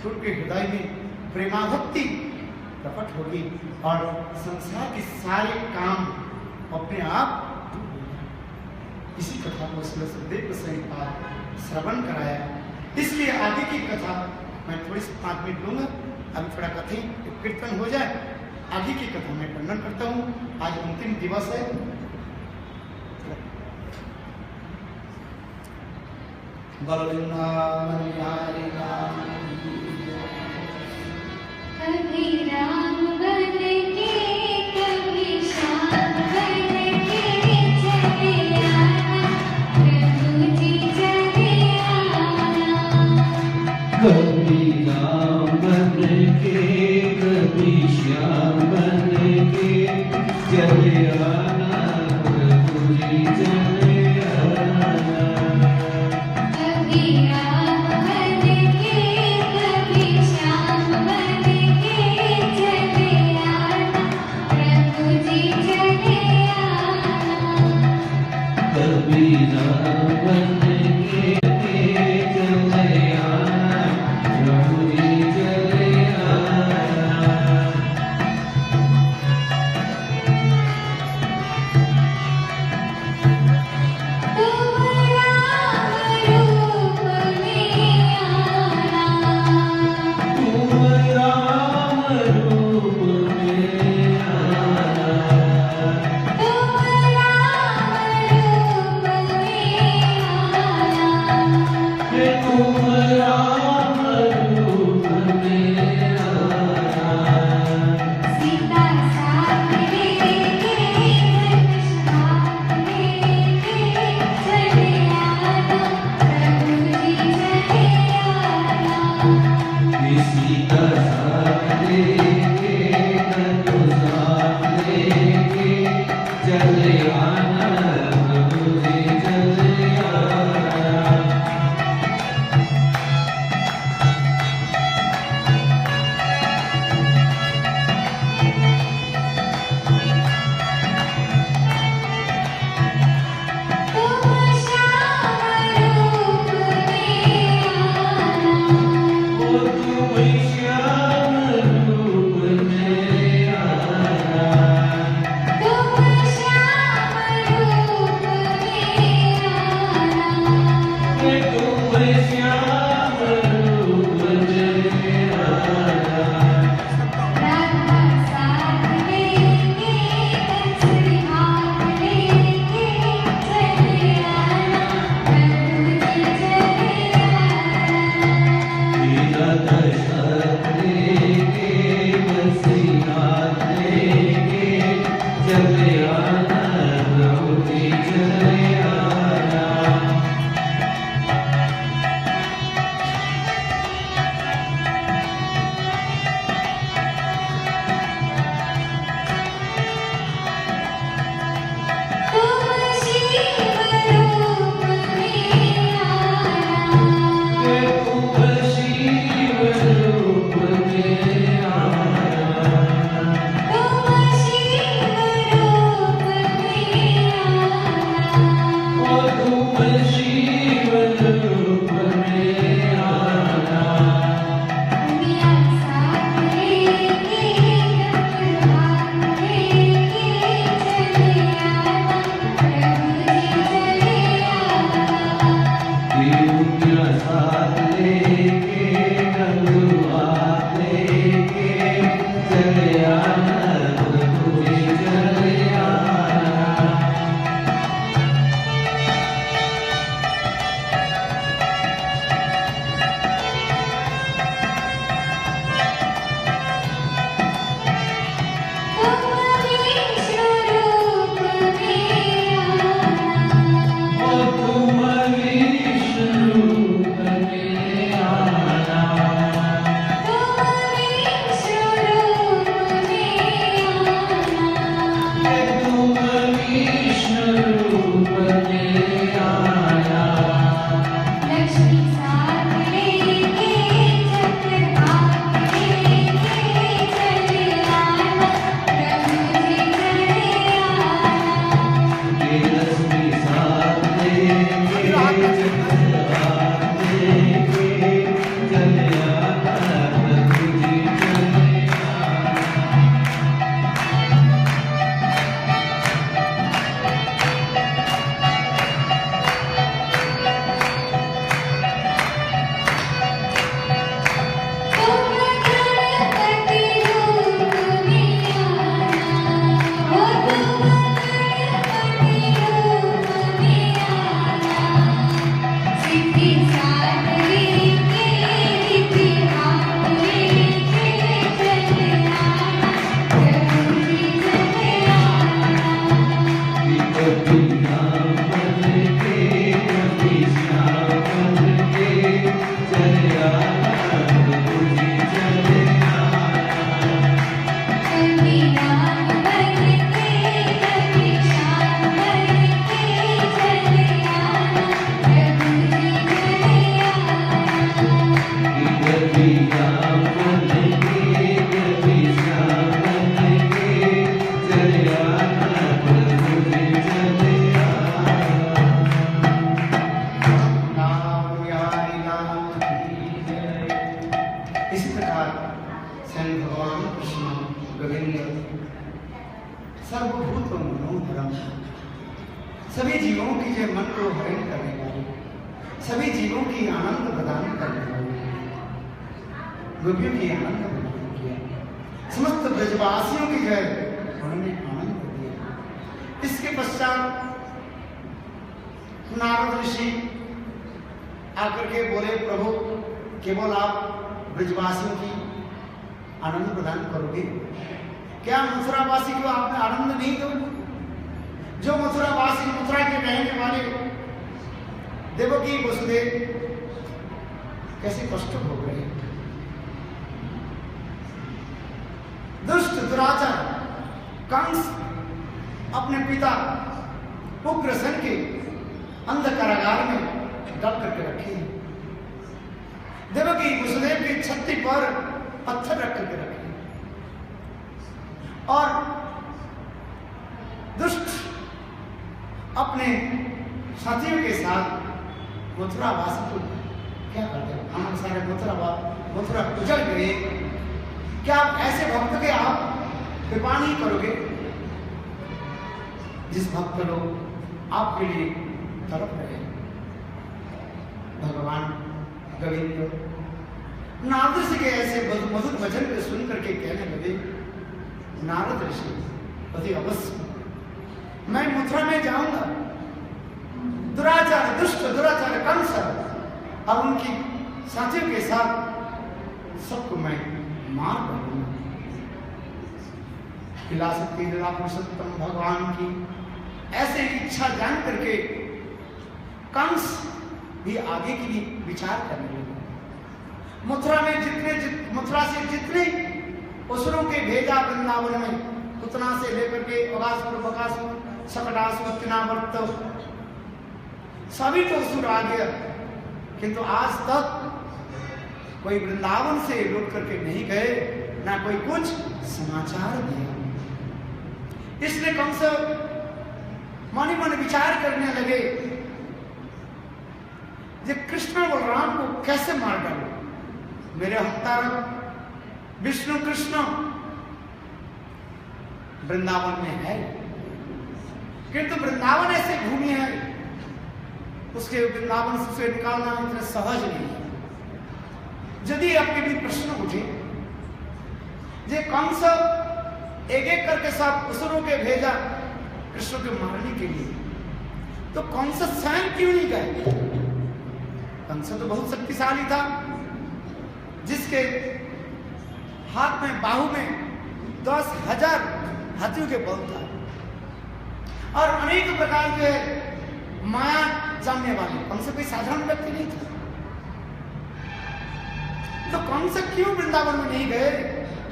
तो उनके हृदय में प्रेमाभक्ति प्रकट होगी और संसार के सारे काम अपने आप दूर हो जाएंगे। इसी कथा को सुखदेव गोस्वामी पाद श्रवण कराया। इसलिए आगे की कथा मैं थोड़ी सी 5 मिनट लूंगा, अभी थोड़ा कथी कीर्तन हो जाए, आगे की कथा मैं वर्णन करता हूँ। आज अंतिम दिवस है। वृंदावन बिहारी राम, कभी राम बन के कभी श्याम बन के चले आना, प्रभु जी चले आना। कभी राम बन के कभी श्याम बन के चले आना, प्रभु जी चले आना। कभी राम बन के कभी श्याम बन के चले आना, प्रभु जी चले आना। कभी राम बन के चले आना, प्रभु जी चले आना। प्रकार स्वयं भगवान कृष्ण गोविंद सर्वभूत मनोहरम, सभी जीवों की जो मन को हरण करने वाले, सभी जीवों की आनंद प्रदान करने वाले, गोपियों की आनंद प्रदान किया, समस्त ब्रजवासियों की जय उन्होंने आनंद दिया। इसके पश्चात नारद ऋषि आकर के बोले, प्रभु केवल आप ब्रजवासियों की आनंद प्रदान करोगे, क्या मथुरावासी को आपने आनंद नहीं दोगे? जो मथुरावासी, मथुरा के रहने वाले देवकी वसुदेव कैसे कष्ट भोग रहे हैं, दुष्ट दुराचार कंस अपने पिता उग्रसेन के अंध कारागार में दब करके रखे हैं। देवकी वसुदेव की छत्ती पर पत्थर रख करके रखे और दुष्ट अपने साथियों के साथ मथुरावासी को क्या करते हैं? हमारे सारे मथुरा उजड़ गए, क्या आप ऐसे भक्त के आप कृपा नहीं करोगे? जिस भक्त लोग आपके लिए तड़प रहे हैं। भगवान गोविंद नारद ऋषि के ऐसे मधुर वचन को सुन करके कहने लगे, नारद ऋषि अति अवश्य मैं मथुरा में जाऊंगा, दुराचार दुष्ट दुराचार कंस और उनकी साथियों के साथ सबको मैं मार डालूंगा। खिला सकती लीला पुरुषोत्तम भगवान की ऐसे इच्छा जान करके कंस भी आगे की विचार करने लगे। मथुरा में मथुरा से जितने असुरों के भेजा वृंदावन में, उतना से लेकर के अगासुर, बकासुर, शकटासुर, तिनावर्त सभी तो असुर आ गया, किंतु आज तक कोई वृंदावन से लौट करके नहीं गए, ना कोई कुछ समाचार दिया। इसलिए कंस मन ही मन विचार करने लगे, ये कृष्ण बलराम को कैसे मार डालो? मेरे अवतार विष्णु कृष्ण वृंदावन में है, किंतु वृंदावन ऐसे भूमि है, उसके वृंदावन से निकालना इतना सहज नहीं है। यदि आपके भी प्रश्न उठे, ये कंस एक एक करके सब असुरों के भेजा कृष्ण को मारने के लिए, तो कंस स्वयं क्यों नहीं गए? कंस तो बहुत शक्तिशाली था, जिसके हाथ में बाहु में 10,000 हाथियों के बल था और अनेक प्रकार के माया जानने वाले। कंस कोई साधारण व्यक्ति नहीं था, तो कंस क्यों वृंदावन में नहीं गए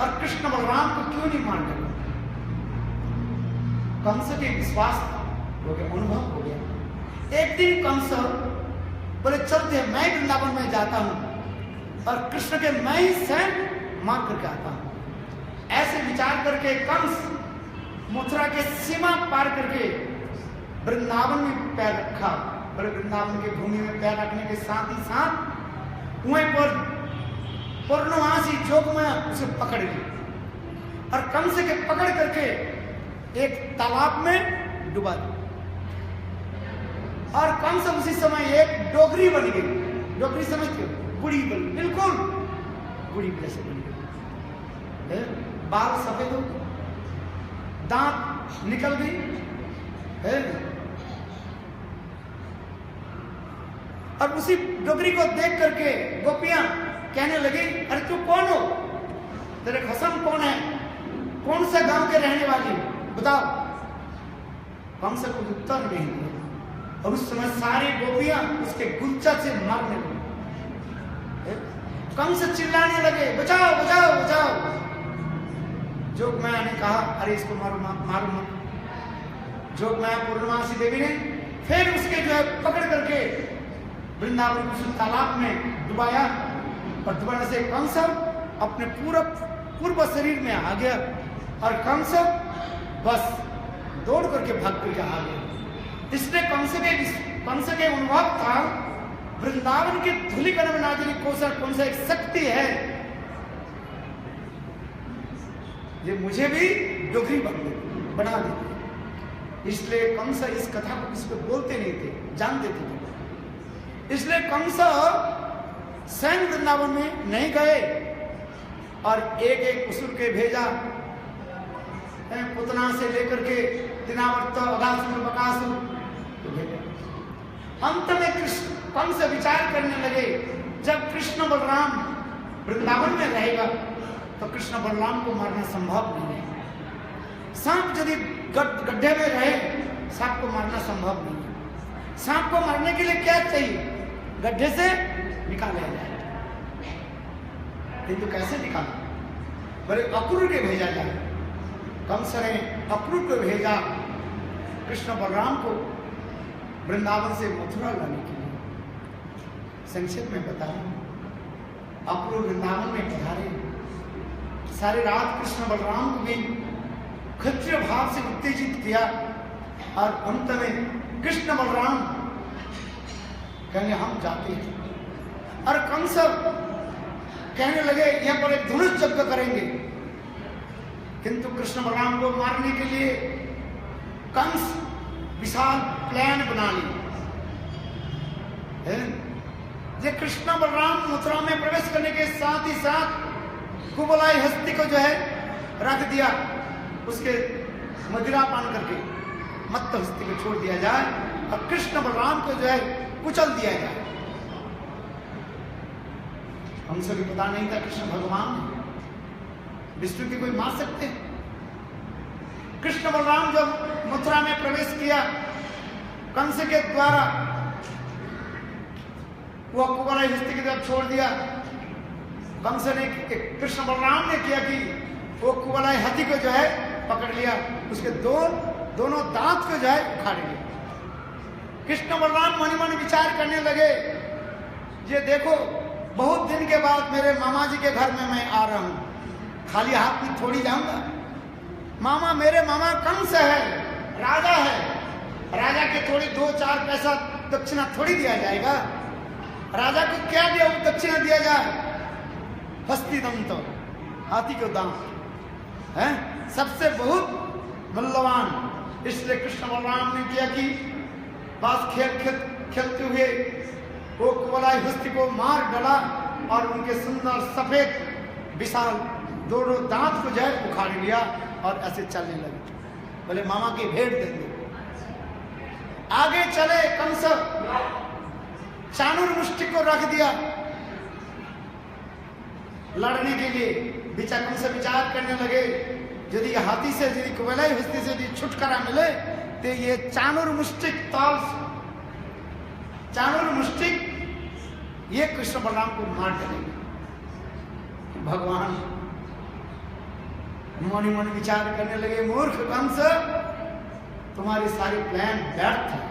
और कृष्ण बलराम को क्यों नहीं मार डाला? कंस के विश्वास हो गया, अनुभव हो गया। एक दिन कंस बोले, चलते मैं वृंदावन में जाता हूं और कृष्ण के मैं ही स्वयं मार करके आता हूं। ऐसे विचार करके कंस मथुरा के सीमा पार करके वृंदावन में पैर रखा। बोले वृंदावन की भूमि में पैर रखने के साथ ही साथ वहीं पर पूर्णवासी जोगमाया उसे पकड़ ली और कंस के पकड़ करके एक तालाब में डुबा दिया और कंस उसी समय एक डोगरी बन गई। डोगरी समझते हो? बुढ़ी बन, बिल्कुल बुढ़ी जैसे बन गई, बाल सफेद हो गए, दांत निकल गई और उसी डोगरी को देख करके गोपियां कहने लगी, अरे तू कौन हो? तेरे खसम कौन है? कौन से गांव के रहने वाले बताओ? कंस को उत्तर नहीं दिया और उस समय सारी गोपियां उसके गुच्चा से मारने लगी। कंस चिल्लाने लगे, बचाओ बचाओ बचाओ। जोगमाया ने कहा, अरे इसको मारो मारो मत। जोगमाया पूर्णमासी देवी ने फिर उसके जो है पकड़ करके वृंदावन के तालाब में डुबाया और डुबाने से कंस अपने पूर्व शरीर में आ गया और कंस बस दौड़ करके भाग करके आ गया। इसलिए कंस के अनुभव था, वृंदावन की धूलिकण में नाजरी कौन सा एक शक्ति है ये मुझे भी डोगरी बना देते। इसलिए कंस इस कथा को किसी को बोलते नहीं थे, जान देते थे। इसलिए कंस स्वयं वृंदावन में नहीं गए और एक एक असुर के भेजा, पुतना से लेकर के तिनावर्त, अगासुर, बकासुर तो भेजा। अंत में कृष्ण कंस विचार करने लगे, जब कृष्ण बलराम वृंदावन में रहेगा तो कृष्ण बलराम को मारना संभव नहीं है। सांप यदि गड्ढे में रहे, सांप को मारना संभव नहीं है। सांप को मारने के लिए क्या चाहिए? गड्ढे से निकाला जाए, किंतु कैसे निकाला? बोले अक्रूर के भेजा जाए। कंस ने अक्रूर को भेजा कृष्ण बलराम को वृंदावन से मथुरा लाने के लिए। संक्षेप में बताया, अक्रूर वृंदावन में पधारे। सारी रात कृष्ण बलराम को भी क्षत्रिय भाव से उत्तेजित किया और अंत में कृष्ण बलराम कहने हम जाते हैं। और कंस कहने लगे यहाँ पर एक धनुष यज्ञ करेंगे, किंतु कृष्ण बलराम को मारने के लिए कंस विशाल प्लान बना ली। ये कृष्ण बलराम मथुरा में प्रवेश करने के साथ ही साथ कुबलाई हस्ती को जो है रख दिया, उसके मदिरा पान करके मत्त हस्ती को छोड़ दिया जाए और कृष्ण बलराम को जो है कुचल दिया जाए। हमसे भी पता नहीं था कृष्ण भगवान विष्णु की कोई मार सकते हैं। कृष्ण बलराम जब मथुरा में प्रवेश किया कंस के द्वारा, वो कुबलाई हस्ती की तरफ छोड़ दिया। कंस ने, कृष्ण बलराम ने किया कि वो कुबलाई हाथी को जो है पकड़ लिया, उसके दोनों दांत को जो है उखाड़ लिया। कृष्ण बलराम मन मन विचार करने लगे, ये देखो बहुत दिन के बाद मेरे मामा जी के घर में मैं आ रहा हूं, खाली हाथ में थोड़ी जाऊंगा। मामा, मेरे मामा कंस है, राजा है, राजा के थोड़ी 2-4 पैसा दक्षिणा थोड़ी दिया जाएगा। राजा को क्या दिया दक्षिणा दिया जाए? हस्ती दंत, हाथी को दांत है, सबसे बहुत मूल्यवान। इसलिए कृष्ण बलराम ने किया कि बस खेलते हुए वो कुबलाई हस्ती को मार डाला और उनके सुंदर सफेद विशाल दोनों दांत को जो है उखाड़ लिया और ऐसे चलने लगे। बोले मामा की भेंट देंगे। आगे चले, कंस चाणूर मुष्टि को रख दिया लड़ने के लिए। कंस विचार करने लगे, यदि हाथी से, यदि कुबलाई हस्ती से यदि छुटकारा मिले तो ये चाणूर मुष्टिक ताल, चाणूर मुष्टिक ये कृष्ण बलराम को मार डालेंगे। भगवान मन मन विचार करने लगे, मूर्ख कंस, तुम्हारे सारे प्लान व्यर्थ है।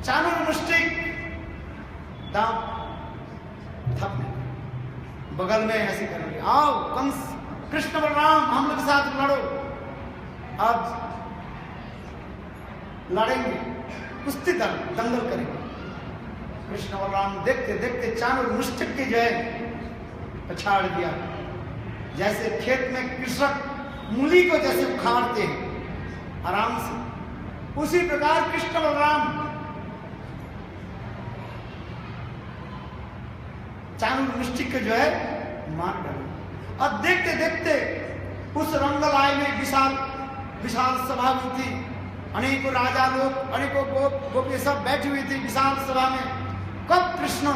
चाणूर मुष्टिक दांत थपने बगल में ऐसे करेंगे, आओ कंस, कृष्ण बलराम हम लोग के साथ लड़ो। अब लड़ेंगे, कुश्ती दंगल करेंगे। कृष्ण बलराम देखते देखते चाणूर मुष्टिक की जो है पछाड़ दिया। जैसे खेत में कृषक मूली को जैसे उखाड़ते हैं आराम से, उसी प्रकार कृष्ण बलराम चाणूर मुष्टिक को जो है मार डाला। और देखते देखते उस रंगलाई में विशाल सभा हुई थी। अनेकों राजा लोग, अनेकों गोपी सब बैठी हुई थी विशाल सभा में। कब कृष्ण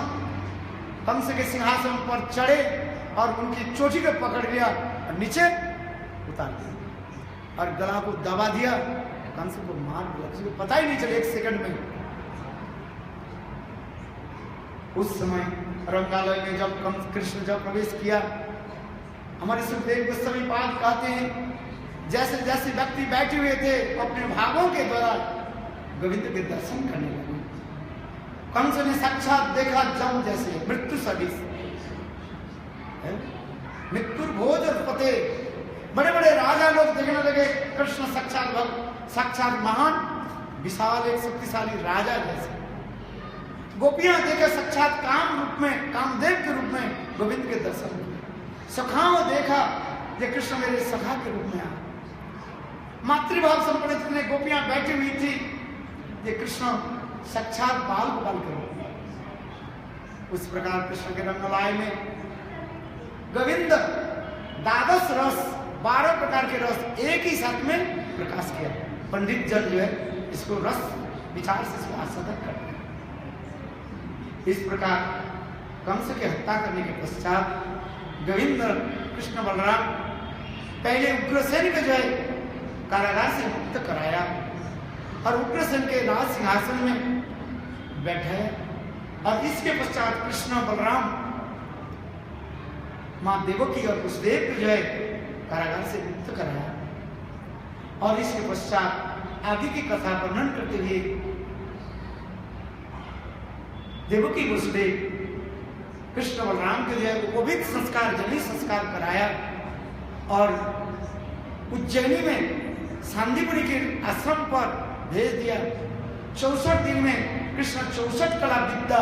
कंस के सिंहासन पर चढ़े और उनकी चोटी को पकड़ लिया और नीचे उतार दिया और गला को दबा दिया, कंस को मार दिया। किसी को पता ही नहीं चले 1 सेकंड में। उस समय रंगालय में जब कृष्ण जब प्रवेश किया, हमारे सुखदेव गोस्वामी पाद कहते हैं, जैसे जैसे व्यक्ति बैठे हुए थे अपने भागों के द्वारा गोविंद के दर्शन करने लगे। कंस ने साक्षात देखा जम जैसे मृत्यु सदृश, मृत्यु भोज और पते, बड़े बड़े राजा लोग देखने लगे कृष्ण साक्षात महान विशाल एक शक्तिशाली राजा जैसे। गोपियां देखे साक्षात काम रूप में, कामदेव के रूप में गोविंद के दर्शन किए। सखाओं देखा ये कृष्ण मेरे सखा के रूप में आ। मातृभाव संपन्न जितने गोपियां बैठी हुई थी, ये कृष्ण साक्षात बाल गोपाल के रूप में। उस प्रकार कृष्ण के रंगलाय में गोविंद द्वादश रस, 12 प्रकार के रस एक ही साथ में प्रकाश किया। पंडित जन जो है इसको रस विचार से इसको आस्वादन करते हैं। इस प्रकार कंस की हत्या करने के पश्चात गोविंद कृष्ण बलराम पहले उग्रसेन को जो है कारागार से मुक्त कराया और उग्रसेन के राज सिंहासन में बैठाया और इसके पश्चात कृष्ण बलराम मां देवकी और वसुदेव को जो है कारागार से मुक्त कराया। और इसके पश्चात आगे की कथा वर्णन करते हुए देवकी वसुदेव कृष्ण बलराम के जो है गोविंद संस्कार, जनी संस्कार कराया और उज्जैनी में सांदीपनि के आश्रम पर भेज दिया। 64 दिन में कृष्ण 64 कला विद्या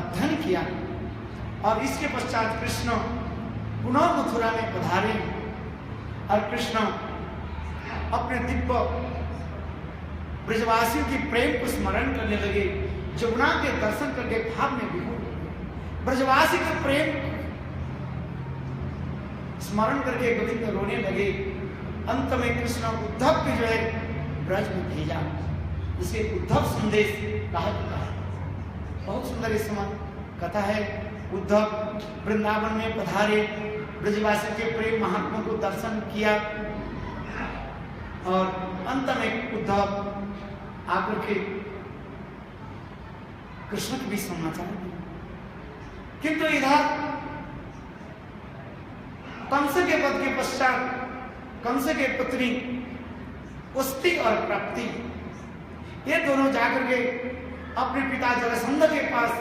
अध्ययन किया और इसके पश्चात कृष्ण पुनः मथुरा में पधारे और कृष्ण अपने दिव्य ब्रजवासियों की प्रेम को स्मरण करने लगे। जमुना के दर्शन करके भाव में विभोर ब्रजवासी के प्रेम स्मरण करके गोविंद रोने लगे। अंत में कृष्ण उद्धव के जो है ब्रज में भेजा, इसे उद्धव संदेश कहा जाता है। बहुत सुंदर इस समय कथा है। उद्धव वृंदावन में पधारे, ब्रजवासी के प्रेम महात्मा को दर्शन किया और अंत में उद्धव आकर के कृष्ण को भी समाचार दिया। किंतु इधर कंस के वध के पश्चात कंस के पुत्री उस्ती और प्राप्ति, ये दोनों जाकर के अपने पिता जरासंध के पास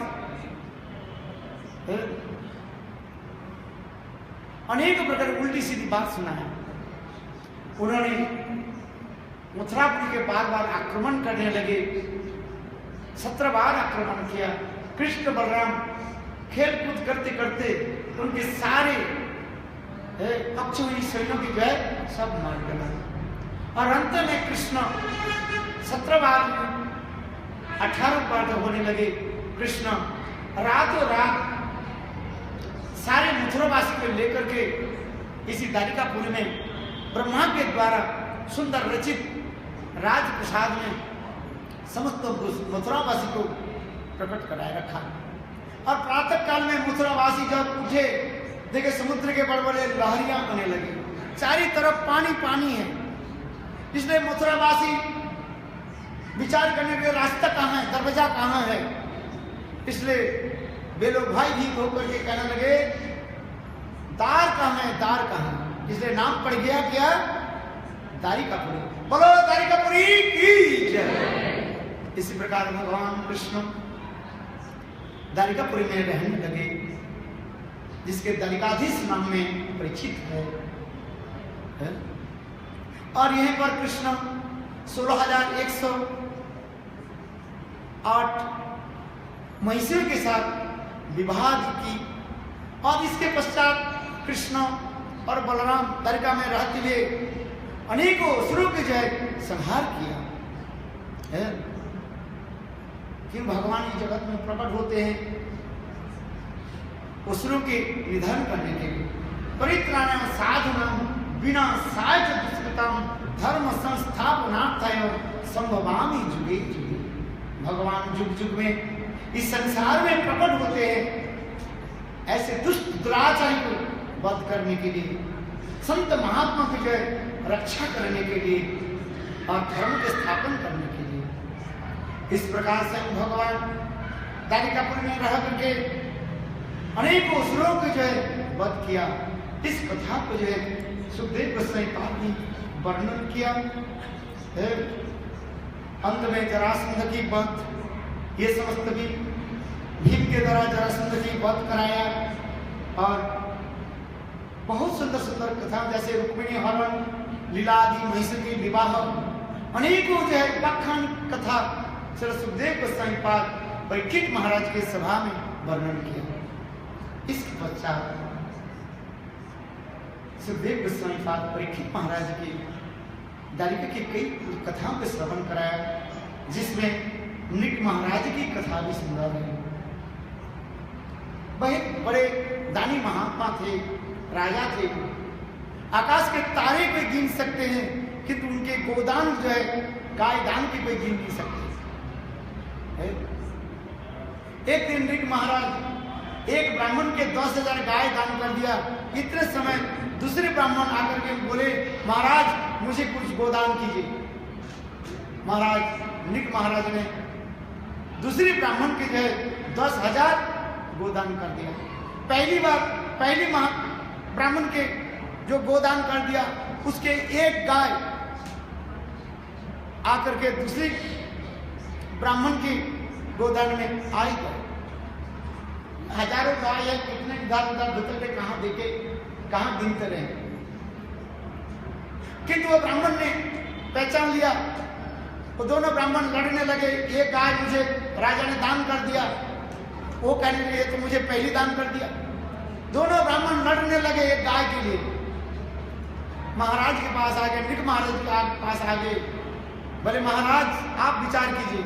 अनेक प्रकार उल्टी सीधी बात सुनाया। उन्होंने मथुरापुरी के बार बार आक्रमण करने लगे। 17 बार आक्रमण किया। कृष्ण बलराम खेल कूद करते करते उनके सारे अक्षौहिणी सैन्यों की जो है सब मार डाला और अंत में कृष्ण 17 बार 18 बार तो होने लगे। कृष्ण रातों रात सारे मथुरावासी को लेकर के इसी द्वारिकापुरी में ब्रह्मा के द्वारा सुंदर रचित राजप्रसाद में समस्त मथुरावासी को प्रकट कराए रखा। और प्रातः काल में मथुरावासी जब उठे, देखे समुद्र के बड़े बड़े लहरियां होने लगी, चारों तरफ पानी पानी है। इसलिए मथुरावासी विचार करने के रास्ता कहाँ है, दरवाजा कहाँ है। इसलिए वे लोग भाई भी होकर के कहने लगे द्वार कहाँ है, द्वार कहाँ। इसलिए नाम पड़ गया क्या, द्वारिकापुरी। बोलो द्वारिकापुरी की जय। इसी प्रकार भगवान कृष्ण द्वारिकापुरी में रहने लगे, जिसके द्वारिकाधीश नाम में परिचित है। और यहीं पर कृष्ण 16,108 महिषियों के साथ विवाह की और इसके पश्चात कृष्ण और बलराम द्वारिका में रहते हुए अनेकों असुरों के जय संहार किया है। क्यों भगवान इस जगत में प्रकट होते हैं, असुरों के निधन करने के लिए। परित्राणाय साधुनां विनाशाय च दुष्कृतां धर्म संस्थापनार्थाय संभवामि जुगे जुगे। भगवान जुग जुग में इस संसार में प्रकट होते हैं ऐसे दुष्ट दुराचारी को वध करने के लिए, संत महात्मा की जय रक्षा करने के लिए और धर्म के स्थापन करने के लिए। इस प्रकार से भगवान द्वारिकापुरी में रह करके अनेकों असुरों को जो है वध किया। इस कथा को जो है सुखदेव गोस्वामी पाद ने वर्णन किया है। अंत में जरासंध की वध, ये समस्त भी भीम के द्वारा जरासंध की वध कराया। और बहुत सुंदर सुंदर कथा जैसे रुक्मिणी हरण, लीला आदि, महिषी के विवाह, अनेकों जो है उपाख्यान कथा श्री सुखदेव गोस्वामी पाद परीक्षित महाराज के सभा में वर्णन किया। इसके पश्चात सुखदेव गोस्वामी पाद परीक्षित महाराज की द्वारिका की कई कथाओं को श्रवण कराया, जिसमें नृग महाराज की कथा भी सुंदर है। वह बड़े दानी महात्मा थे, राजा थे, आकाश के तारे कोई गिन सकते हैं, किंतु उनके गोदान जो है गाय दान की कोई गिन नहीं सकते। एक दिन नृग महाराज एक ब्राह्मण के 10,000 गाय दान कर दिया। इतने समय दूसरे ब्राह्मण आकर के बोले, महाराज मुझे कुछ गोदान कीजिए। महाराज नृग महाराज ने दूसरे ब्राह्मण के जो है 10,000 गोदान कर दिया। पहली ब्राह्मण के जो गोदान कर दिया, उसके एक गाय आकर के दूसरी ब्राह्मण की गोदान में आई गई। हजारों गाय है, कितने इधर उधर भीतर के कहां देखे, कहां गिनते रहे, किंतु वो ब्राह्मण ने पहचान लिया। वो दोनों ब्राह्मण लड़ने लगे। एक गाय मुझे राजा ने दान कर दिया, वो कहने लगे तो मुझे पहली दान कर दिया। दोनों ब्राह्मण लड़ने लगे एक गाय के लिए। महाराज के पास आ गए, नृग महाराज के पास आ गए। बोले, महाराज आप विचार कीजिए,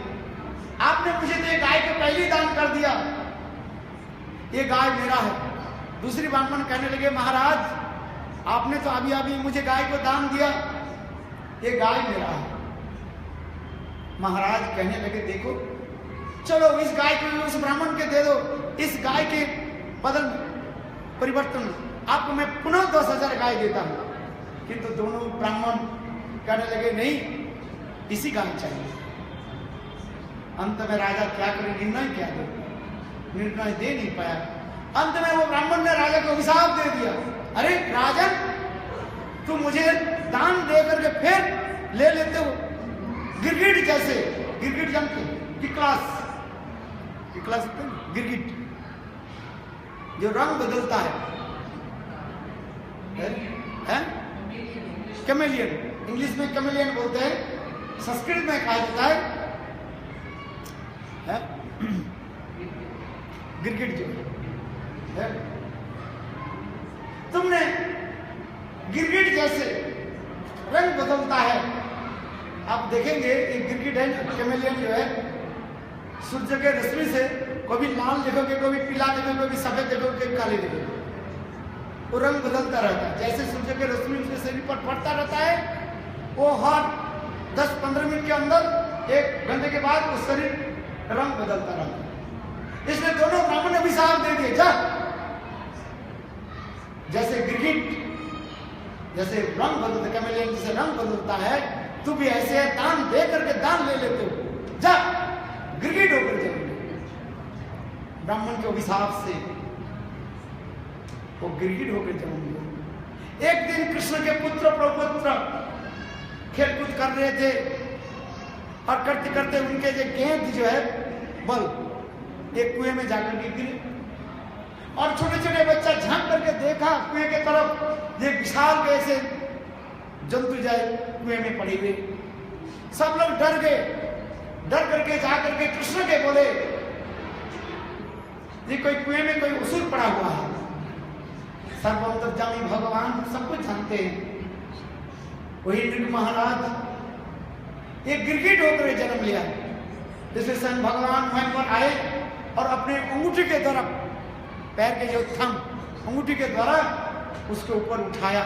आपने मुझे तो एक गाय को पहली दान कर दिया, ये गाय मेरा है। दूसरी ब्राह्मण कहने लगे, महाराज आपने तो अभी अभी मुझे गाय को दान दिया, ये गाय मेरा है। महाराज कहने लगे, देखो चलो इस गाय को उस ब्राह्मण के दे दो, इस गाय के बदल परिवर्तन आपको मैं पुनः 10,000 गाय देता हूं। किंतु दोनों ब्राह्मण कहने लगे, नहीं इसी गाय चाहिए। अंत में राजा क्या करे, निर्णय क्या दे, निर्णय दे नहीं पाया। अंत में वो ब्राह्मण ने राजा को अभिशाप दे दिया, अरे राजन तू मुझे दान दे करके फिर ले लेते हो, गिरगिट जैसे, गिरगिट जानते, किकलास गिरगिट जो रंग बदलता है? कैमेलियन, इंग्लिश में कैमेलियन बोलते हैं, संस्कृत में कहा जाता है गिरगिट जो है। तुमने गिरगिट जैसे रंग बदलता है। आप देखेंगे एक गिरगिट है, कैमेलियन जो है, सूर्य के रश्मि से कभी लाल देखोगे, कभी पीला देखोगे, कभी सफेद देखोगे, कभी काले देखोगे, वो रंग बदलता रहता है। जैसे सूर्य के रश्मि उसके शरीर पर पड़ता रहता है, वो हर 10-15 मिनट के अंदर, 1 घंटे के बाद वो शरीर रंग बदलता रहता है। इसलिए दोनों ब्राह्मण ने अभिशाप दे दिए, जा जैसे गिरगिट जैसे रंग बदलता, कैमेलियन जैसे रंग बदलता है, तू भी ऐसे दान दे करके दान ले लेते हो, जा गिरगिट होकर जन्म। ब्राह्मण के अभिशाप से वो गिरगिट होकर जन्म लिया। एक दिन कृष्ण के पुत्र प्रपुत्र खेलकूद कर रहे थे, और करते करते उनके जो गेंद जो है बल एक कुएं में जाकर के गिरे, और छोटे छोटे बच्चा झांक करके देखा कुएं के तरफ, ये विशाल कैसे जंतु जाए कुएं में पड़े हुए। सब लोग डर गए, डर करके जाकर के कृष्ण के बोले, ये कोई कुएं में कोई असुर पड़ा हुआ है। सर्वंतर्यामी भगवान सब कुछ जानते हैं। वही नृग महाराज एक गिरगिट होकर जन्म लिया। इसलिए स्वयं भगवान वहीं पर आए और अपने अंगूठी के द्वारा, पैर के जो थंब अंगूठी के द्वारा उसके ऊपर उठाया।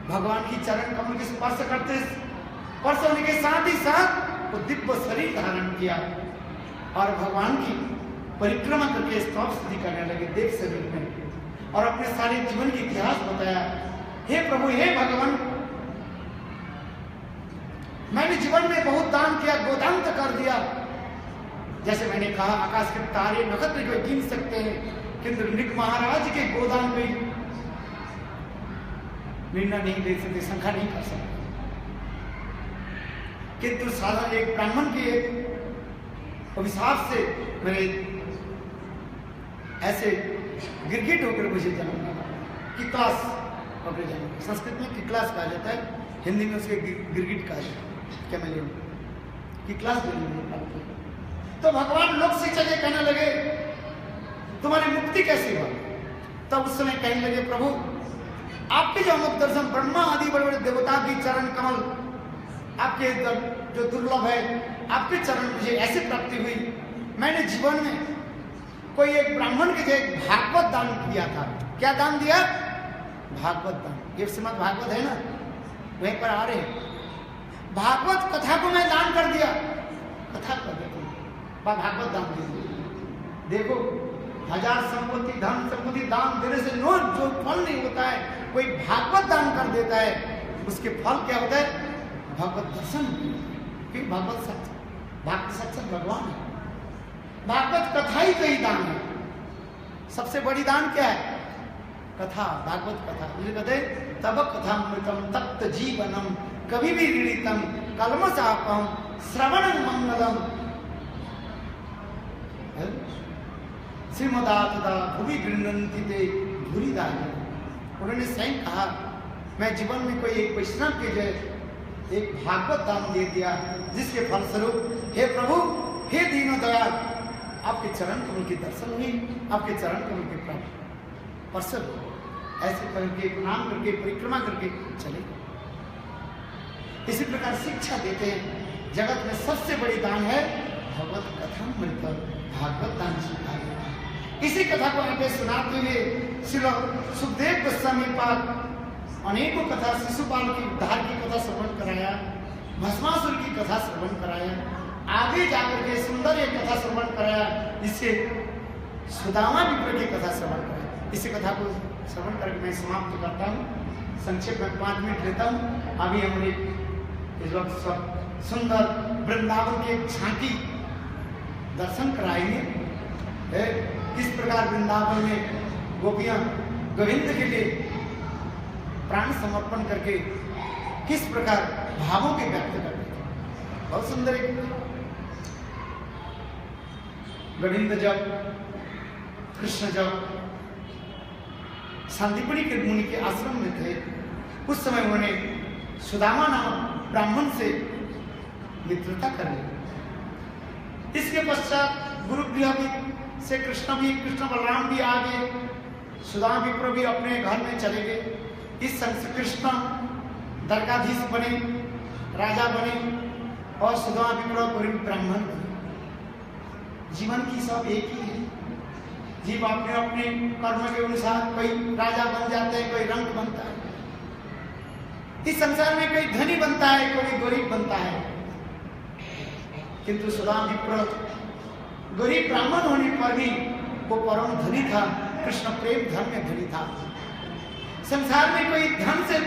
भगवान की चरण कमल की स्पर्श करते, स्पर्श होने के साथ ही साथ वो दिव्य शरीर धारण किया और भगवान की परिक्रमा करके स्तव स्तुति करने लगे देव शरीर में, और अपने सारे जीवन की इतिहास बताया। हे प्रभु, हे भगवान, मैंने जीवन में बहुत दान किया, गोदान तो कर दिया। जैसे मैंने कहा, आकाश के तारे नक्षत्र को गिन सकते हैं, किंतु नृग महाराज के गोदान में निर्णय नहीं दे सकते, संख्या नहीं कर सकते। किंतु साधारण एक ब्राह्मण के अभिशाप से मेरे ऐसे गिरगिट होकर मुझे जन्म मिला, किकलास होकर जन्म। संस्कृत में किकलास कहा जाता है, हिंदी में उसके गिरगिट कहा जाता है, कैमेलियन किकलास। तो भगवान लोक से चले कहने लगे, तुम्हारी मुक्ति कैसे हुआ? तब उस समय कहने लगे, प्रभु आपके जो अमुक दर्शन, ब्रह्मा आदि बड़े बड़े देवता की चरण कमल, आपके जो दुर्लभ है, आपके चरण मुझे ऐसे प्राप्ति हुई। मैंने जीवन में कोई एक ब्राह्मण के जो एक भागवत दान किया था। क्या दान दिया? भागवत दान। ये श्रीमद् भागवत है ना, वहीं पर आ रहे, भागवत कथा को मैं दान कर दिया। कथा कर देखो, भागवत दान दे दिया। देखो, 1000 संपत्ति, धन संपत्ति दान देने से नो जो फल नहीं होता है, कोई भागवत दान कर देता है, उसके फल क्या होता है? भागवत दर्शन। क्योंकि भागवत सत्य, भागवत सच्चा भगवान है। भागवत कथा ही कई दान है। सबसे बड़ी दान क्या है? कथा, भागवत कथा। मुझे कहते तब कथामृतम तप्त जीवनम कभी भी ऋणितम कलमशापम श्रवणं मंगलम। श्रीमदातदा भुवि गृह्णन्ति ते भूरिदाय। उन्होंने स्वयं कहा, मैं जीवन में कोई एक वैष्णव के जय एक भागवत दान दे दिया, जिसके फलस्वरूप हे प्रभु, हे दीन दयाल, आपके चरण कमल के दर्शन हुए, आपके चरण कमल के प्राप्त परसर ऐसे करके प्रणाम करके परिक्रमा करके चले। इसी प्रकार शिक्षा देते हैं। जगत में सबसे बड़ी दान है भगवत कथा मिलकर भागवत दान सिखाया। इसी कथा को हमें सुनाते हुए श्री सुखदेव गोस्वामी पाद अनेकों कथा, शिशुपाल की उद्धार की कथा श्रवण कराया, भस्मासुर की कथा श्रवण कराया, आगे जाकर के सुंदर एक कथा श्रवण कराया, जिससे सुदामा विप्र की कथा श्रवण कराया। इसी कथा को श्रवण करके मैं समाप्त करता हूँ। संक्षेप में 5 मिनट लेता हूँ। अभी हमने इस वक्त सब सुंदर वृंदावन के झांकी दर्शन कराएंगे। किस प्रकार वृंदावन में गोपियां गोविंद के लिए प्राण समर्पण करके किस प्रकार भावों के व्यक्त करते थे। बहुत सुंदर एक गोविंद जब, कृष्ण जब सांदीपनि के मुनि के आश्रम में थे, उस समय उन्होंने सुदामा नाम ब्राह्मण से मित्रता कर ली। इसके पश्चात गुरुगृह भी से कृष्ण बलराम भी आ गए, सुदामा विप्र भी अपने घर में चले गए। इस संग से कृष्ण द्वारकाधीश बने, राजा बने, और सुदामा विप्र गरीब ब्राह्मण बने। जीवन की सब एक ही है। जीव अपने अपने कर्म के अनुसार कोई राजा बन जाते हैं, कोई रंग बनता है। इस संसार में कोई धनी बनता है, कोई गरीब बनता है, किंतु सुदामा विप्र गरीब ब्राह्मण होने पर भी वो परम धनी था। कृष्ण प्रेम धन में धनी था। संसार में कोई धन से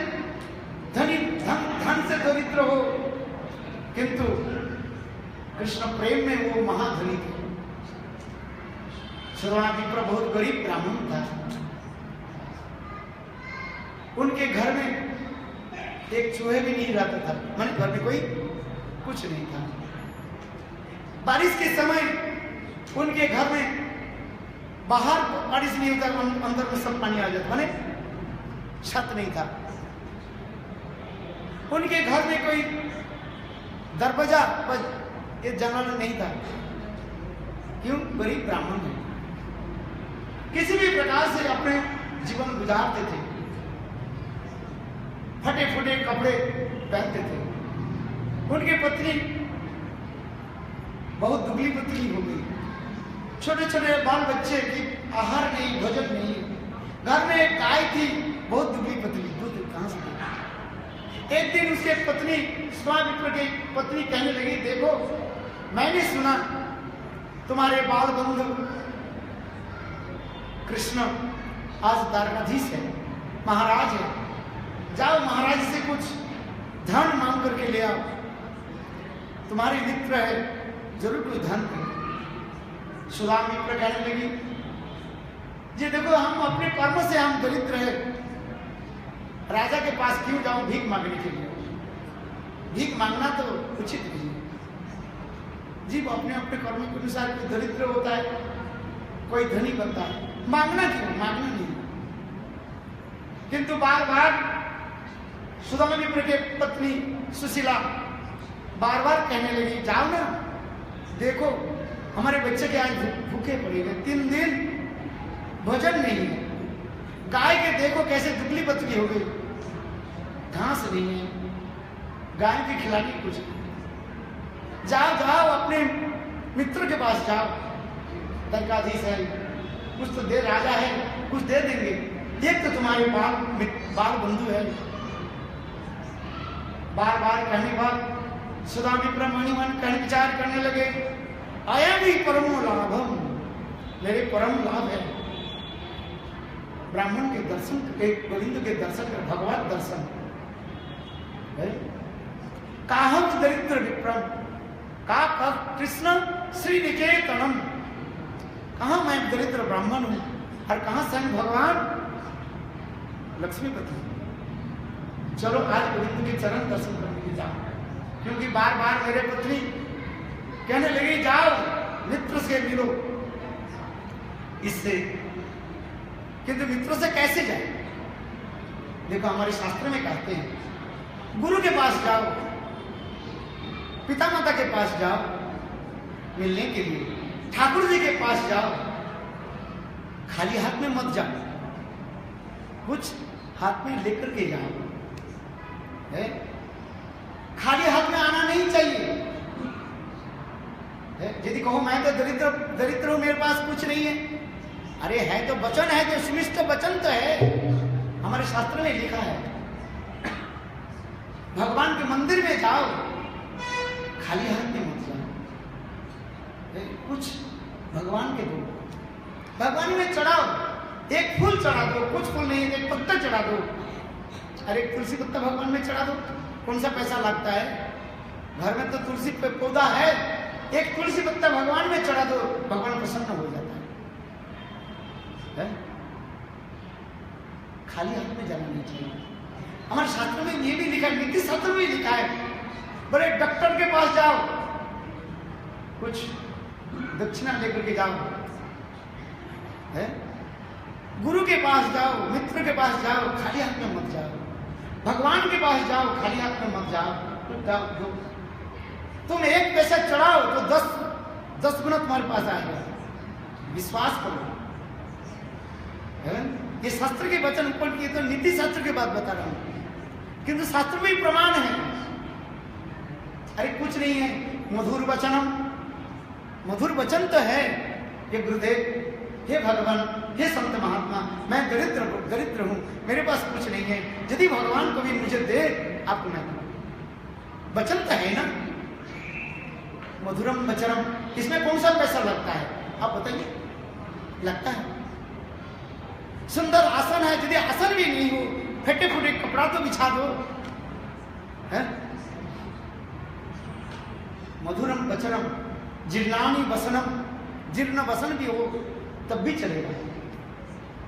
धनी, धन से दरिद्र हो, किंतु कृष्ण प्रेम में वो महाधनी थे। सुदामा विप्र बहुत गरीब ब्राह्मण था। उनके घर में एक चूहे भी नहीं रहता था, माने घर में कोई कुछ नहीं था। बारिश के समय उनके घर में बाहर बारिश नहीं होता, अंदर में सब पानी आ जाता, माने छत नहीं था। उनके घर में कोई दरवाजा ये जंगल नहीं था। क्यों? गरीब ब्राह्मण है। किसी भी प्रकार से अपने जीवन गुजारते थे। फटे फटे कपड़े पहनते थे। उनकी पत्नी बहुत दुबली पतली हो गई। छोटे छोटे बाल बच्चे की आहार नहीं, भोजन नहीं। घर में एक गाय थी, बहुत दुबली पतली, दूध कहां से देती। एक दिन उसके पत्नी, सुदामा विप्र की पत्नी कहने लगी, देखो मैंने सुना तुम्हारे बाल बंधु कृष्ण आज द्वारकाधीश है, महाराज है, जाओ महाराज से कुछ धन मांग करके ले आओ। तुम्हारे मित्र है, जरूर कुछ धन दे। सुदामा विप्र कहने लगी, जी देखो हम अपने कर्म से हम दरिद्र है, राजा के पास क्यों जाऊं भीख मांगने के लिए? भीख मांगना तो उचित नहीं है। जीव अपने अपने कर्म के अनुसार कोई दरिद्र होता है, कोई धनी बनता है। मांगना क्यों? मांगना नहीं। किंतु बार बार सुदामा विप्र के पत्नी सुशीला बार बार कहने लगी, जाओ ना, देखो हमारे बच्चे के आज भूखे पड़े हैं, 3 दिन भोजन नहीं है, गाय के देखो कैसे दुबली पतली हो गई, घास नहीं है, गाय की खिलानी कुछ नहीं। जाओ जाओ अपने मित्र के पास जाओ, दरगाधीश है, कुछ तो दे, राजा है, कुछ दे देंगे। एक तो तुम्हारे बाल बंधु है। बार बार कहने बाद सुधा विप्र मणिमन कहने विचार करने लगे, आया भी परमो लाभम, मेरे परम लाभ है ब्राह्मण के दर्शन के, गोविंद के दर्शन कर, भगवत दर्शन है। काहम दरिद्र विप्रम, का कृष्ण श्री निकेतनम, कहा मैं दरिद्र ब्राह्मण हूं और कहां स्वयं भगवान लक्ष्मीपति। चलो आज गोविंद के चरण दर्शन करने के जाओ, क्योंकि बार बार मेरे पत्नी कहने लगी जाओ मित्र से मिलो, इससे, किंतु मित्रों से कैसे जाए? देखो हमारे शास्त्र में कहते हैं गुरु के पास जाओ, पिता माता के पास जाओ मिलने के लिए, ठाकुर जी के पास जाओ, खाली हाथ में मत जाओ, कुछ हाथ में लेकर के जाओ है? खाली हाथ में आना नहीं चाहिए है? यदि कहो मैं तो दरिद्र हूं, मेरे पास कुछ नहीं है, अरे है तो वचन है, तो सुनिष्ठ वचन तो है, हमारे शास्त्र में लिखा है भगवान के मंदिर में जाओ, खाली हाथ में मत जाओ, कुछ भगवान के दो, भगवान में चढ़ाओ, एक फूल चढ़ा दो, कुछ फूल नहीं है, एक पत्ता चढ़ा दो, अरे तुलसी पत्ता भगवान में चढ़ा दो, कौन सा पैसा लगता है? घर में तो तुलसी पौधा है, एक तुलसी पत्ता भगवान में चढ़ा दो, भगवान प्रसन्न हो जाता है? खाली हाथ में जाना नहीं चाहिए। हमारे शास्त्र में ये भी लिखा है, नीति शास्त्र में लिखा है, बड़े डॉक्टर के पास जाओ, कुछ दक्षिणा लेकर के जाओ है? गुरु के पास जाओ, मित्र के पास जाओ, खाली हाथ में मत जाओ, भगवान के पास जाओ, खाली हाथ में मत जाओ। तुम एक पैसा चढ़ाओ तो 10 गुना तुम्हारे पास आएगा, विश्वास करो है? ये शास्त्र के वचन ऊपर किए, तो नीति शास्त्र की बात बता रहा हूं, किंतु शास्त्र में ही प्रमाण है। अरे कुछ नहीं है, मधुर वचनम, मधुर वचन तो है, ये गुरुदेव, हे भगवान, हे संत महात्मा, मैं दरिद्र हूं, मेरे पास कुछ नहीं है, यदि भगवान कभी मुझे दे, आपको मैं दूं। वचन तो है ना, मधुरम वचनम, इसमें कौन सा पैसा लगता है आप बताइए? लगता है। सुंदर आसन है, यदि आसन भी नहीं हो, फटे फुटे कपड़ा तो बिछा दो है? मधुरम वचनम, जीर्णानी वसनम, जीर्ण वसन भी हो तब भी चलेगा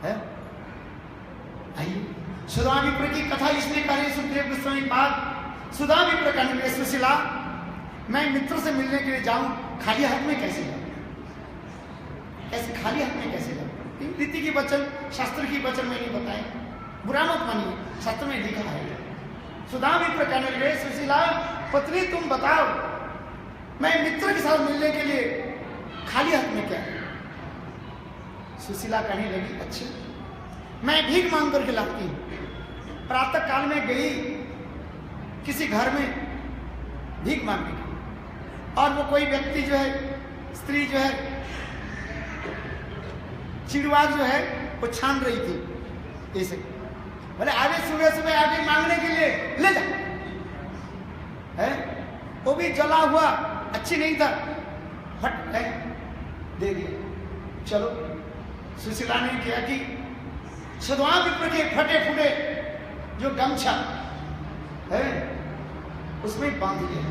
है? आइए सुधा विप्र की कथा इसलिए कह रहे सुखदेव गोस्वामी पाद, सुधा विप्र कहने लगे सुशीला, मैं मित्र से मिलने के लिए जाऊं, खाली हाथ में कैसे जाऊं? कैसे खाली हाथ में कैसे जाऊं? रीति की वचन, शास्त्र की वचन में नहीं बताए, बुरा मत मानिए, शास्त्र में लिखा है। सुधा विप्र कहने लगे सुशीला पत्नी तुम बताओ, मैं मित्र के साथ मिलने के लिए खाली हाथ में क्या? सुशीला कहने लगी अच्छा, मैं भीख मांग करके लाती हूं। प्रातः काल में गई किसी घर में भीख मांगने की, और वो कोई व्यक्ति जो है, स्त्री जो है, चिड़वा जो है, वो छान रही थी ऐसे, बोले आगे सुबह सुबह आगे मांगने के लिए ले जा है? वो भी जला हुआ, अच्छी नहीं था, फट है दे दिया। चलो सुशीला ने किया कि सुधा विप्र के फटे फुटे जो गमछा है उसमें बांध दिया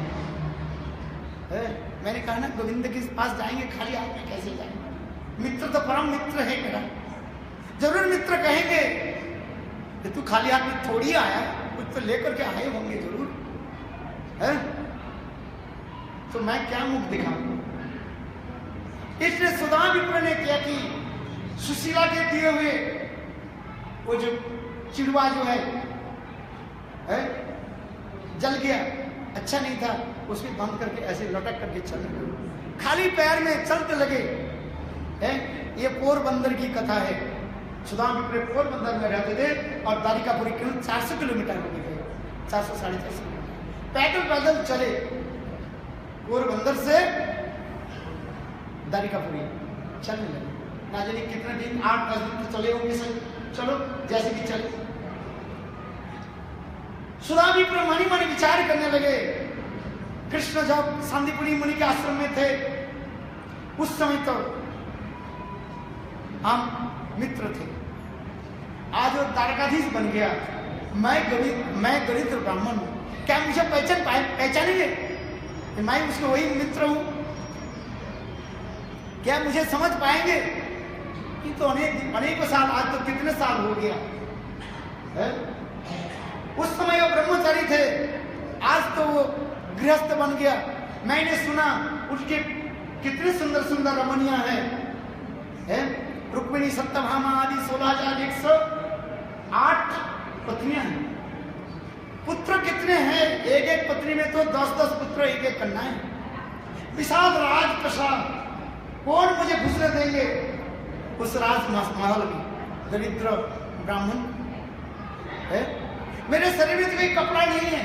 है। मैंने कहा ना गोविंद के पास जाएंगे खाली हाथ में कैसे जाएंगे? मित्र तो परम मित्र है मेरा, जरूर मित्र कहेंगे कि तू खाली हाथ में थोड़ी आया, कुछ तो लेकर के आए होंगे जरूर है, तो मैं क्या मुख दिखाऊं? इसलिए सुधा विप्र ने किया कि सुशीला के दिए हुए वो जो चिड़वा जो है जल गया, अच्छा नहीं था, उसमें बंद करके ऐसे लटक करके चल गए, खाली पैर में चलते लगे है। ये पोरबंदर की कथा है, सुदाम विप्र पोरबंदर में रहते थे और द्वारिकापुरी केवल 400 किलोमीटर हो गए, 400 साढ़े 400 किलोमीटर पैदल पैदल चले पोरबंदर से द्वारिकापुरी चलने लगे। ना जाने कितने दिन, 8-10 दिन तो चले होंगे सर, चलो जैसे भी चले। सुदाम विप्र मनी मनी विचार करने लगे। कृष्ण जब सांदीपनी मुनि के आश्रम में थे उस समय तो हम मित्र थे, आज वो द्वारकाधीश बन गया। मैं दरिद्र ब्राह्मण हूं, क्या मुझे पहचानेंगे? मैं उसके वही मित्र हूं, क्या मुझे समझ पाएंगे? ये तो अनेकों साल, आज तो कितने साल हो गया है? उस समय वो ब्रह्मचारी थे, आज तो वो गृहस्थ बन गया। मैंने सुना उसके कितने सुंदर सुंदर रमणियां हैं, रुक्मिणी सत्यभामा आदि 16,108 पत्नियां हैं। पुत्र कितने हैं? एक एक पत्नी में तो 10-10 पुत्र, एक एक कन्याएं। विशाल राजप्रसाद, कौन मुझे घुसने देंगे उस राजमहल में? दरिद्र ब्राह्मण है, मेरे शरीर में तो कोई कपड़ा नहीं है,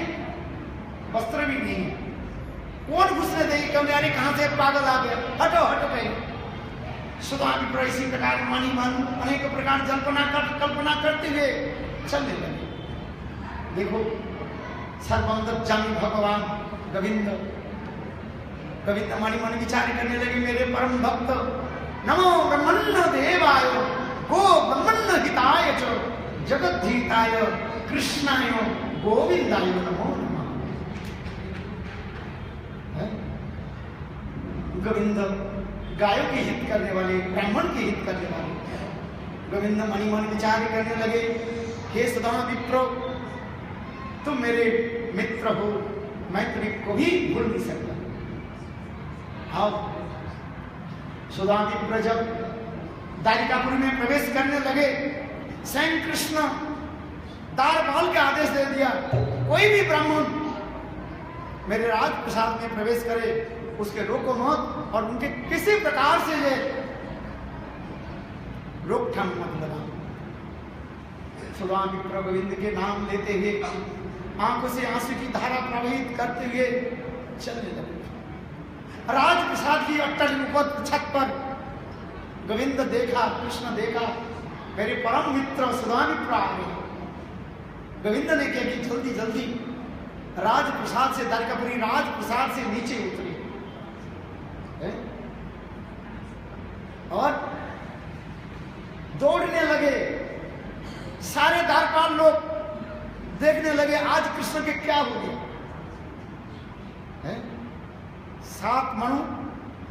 वस्त्र भी नहीं है, कौन घुसने देंगे? क्यों अरे कहां से पागल आ गया, हटो हटो कहीं। सुदाम विप्र इसी प्रकार मानी मन अनेक प्रकार कल्पना करते हुए चलने लगे। देखो सर्वंतर्यामी भगवान गोविंद मानी मन विचार करने लगे, मेरे परम भक्त नमो ब्रह्मण्य देवाय गो ब्रह्मण्य हिताय च जगद्धिताय कृष्णाय गोविंदाय नमो नमः। गोविंद गायों के हित करने वाले, ब्राह्मण के हित करने वाले गोविंद मणि मन विचार करने लगे, हे सुदाम विप्र तुम मेरे मित्र हो, मैं तुम्हें कभी भूल नहीं सकता। अब सुदाम विप्र जब द्वारिकापुरी में प्रवेश करने लगे, स्वयं कृष्ण द्वारपाल के आदेश दे दिया, कोई भी ब्राह्मण मेरे राजप्रसाद में प्रवेश करे उसके रोको मत और उनके किसी प्रकार से ये रोकथाम मत लगा। सुदाम विप्र गोविंद के नाम लेते हुए आंखों से आंसू की धारा प्रवाहित करते हुए चलने लगे। राजप्रसाद की अट्टल ऊपर छत पर गोविंद देखा, कृष्ण देखा, मेरे परम मित्र सुदाम विप्र आ रहे। गोविंद ने क्या कि जल्दी जल्दी राजप्रसाद से, द्वारकापुरी राजप्रसाद से नीचे उतरे और दौड़ने लगे। सारे द्वारपाल लोग देखने लगे आज कृष्ण के क्या हो गया है? 7 मणु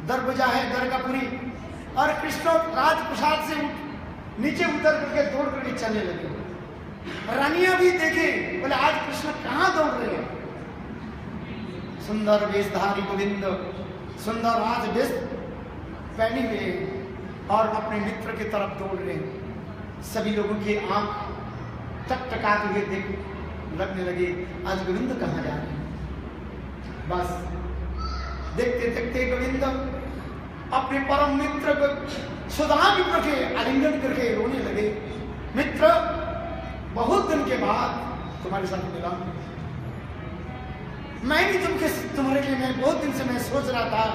दरबजा है द्वारकापुरी और कृष्ण राजप्रसाद से नीचे उतर करके दौड़ करके चलने लगे। रानियां भी देखे, बोले आज कृष्ण कहां दौड़ रहे हैं? सुंदर वेशधारी गोविंद सुंदर राज वेश पहने हुए और अपने मित्र की तरफ दौड़ रहे हैं। सभी लोगों की आंख टकटकाते हुए देख लगने लगे, आज गोविंद कहां जा रहे हैं? बस देखते देखते गोविंद अपने परम मित्र को सुदाम विप्र के आलिंगन करके रोने लगे। मित्र, बहुत दिन के बाद तुम्हारे साथ मिला, मैं भी तुम्हारे लिए मैं बहुत दिन से मैं सोच रहा था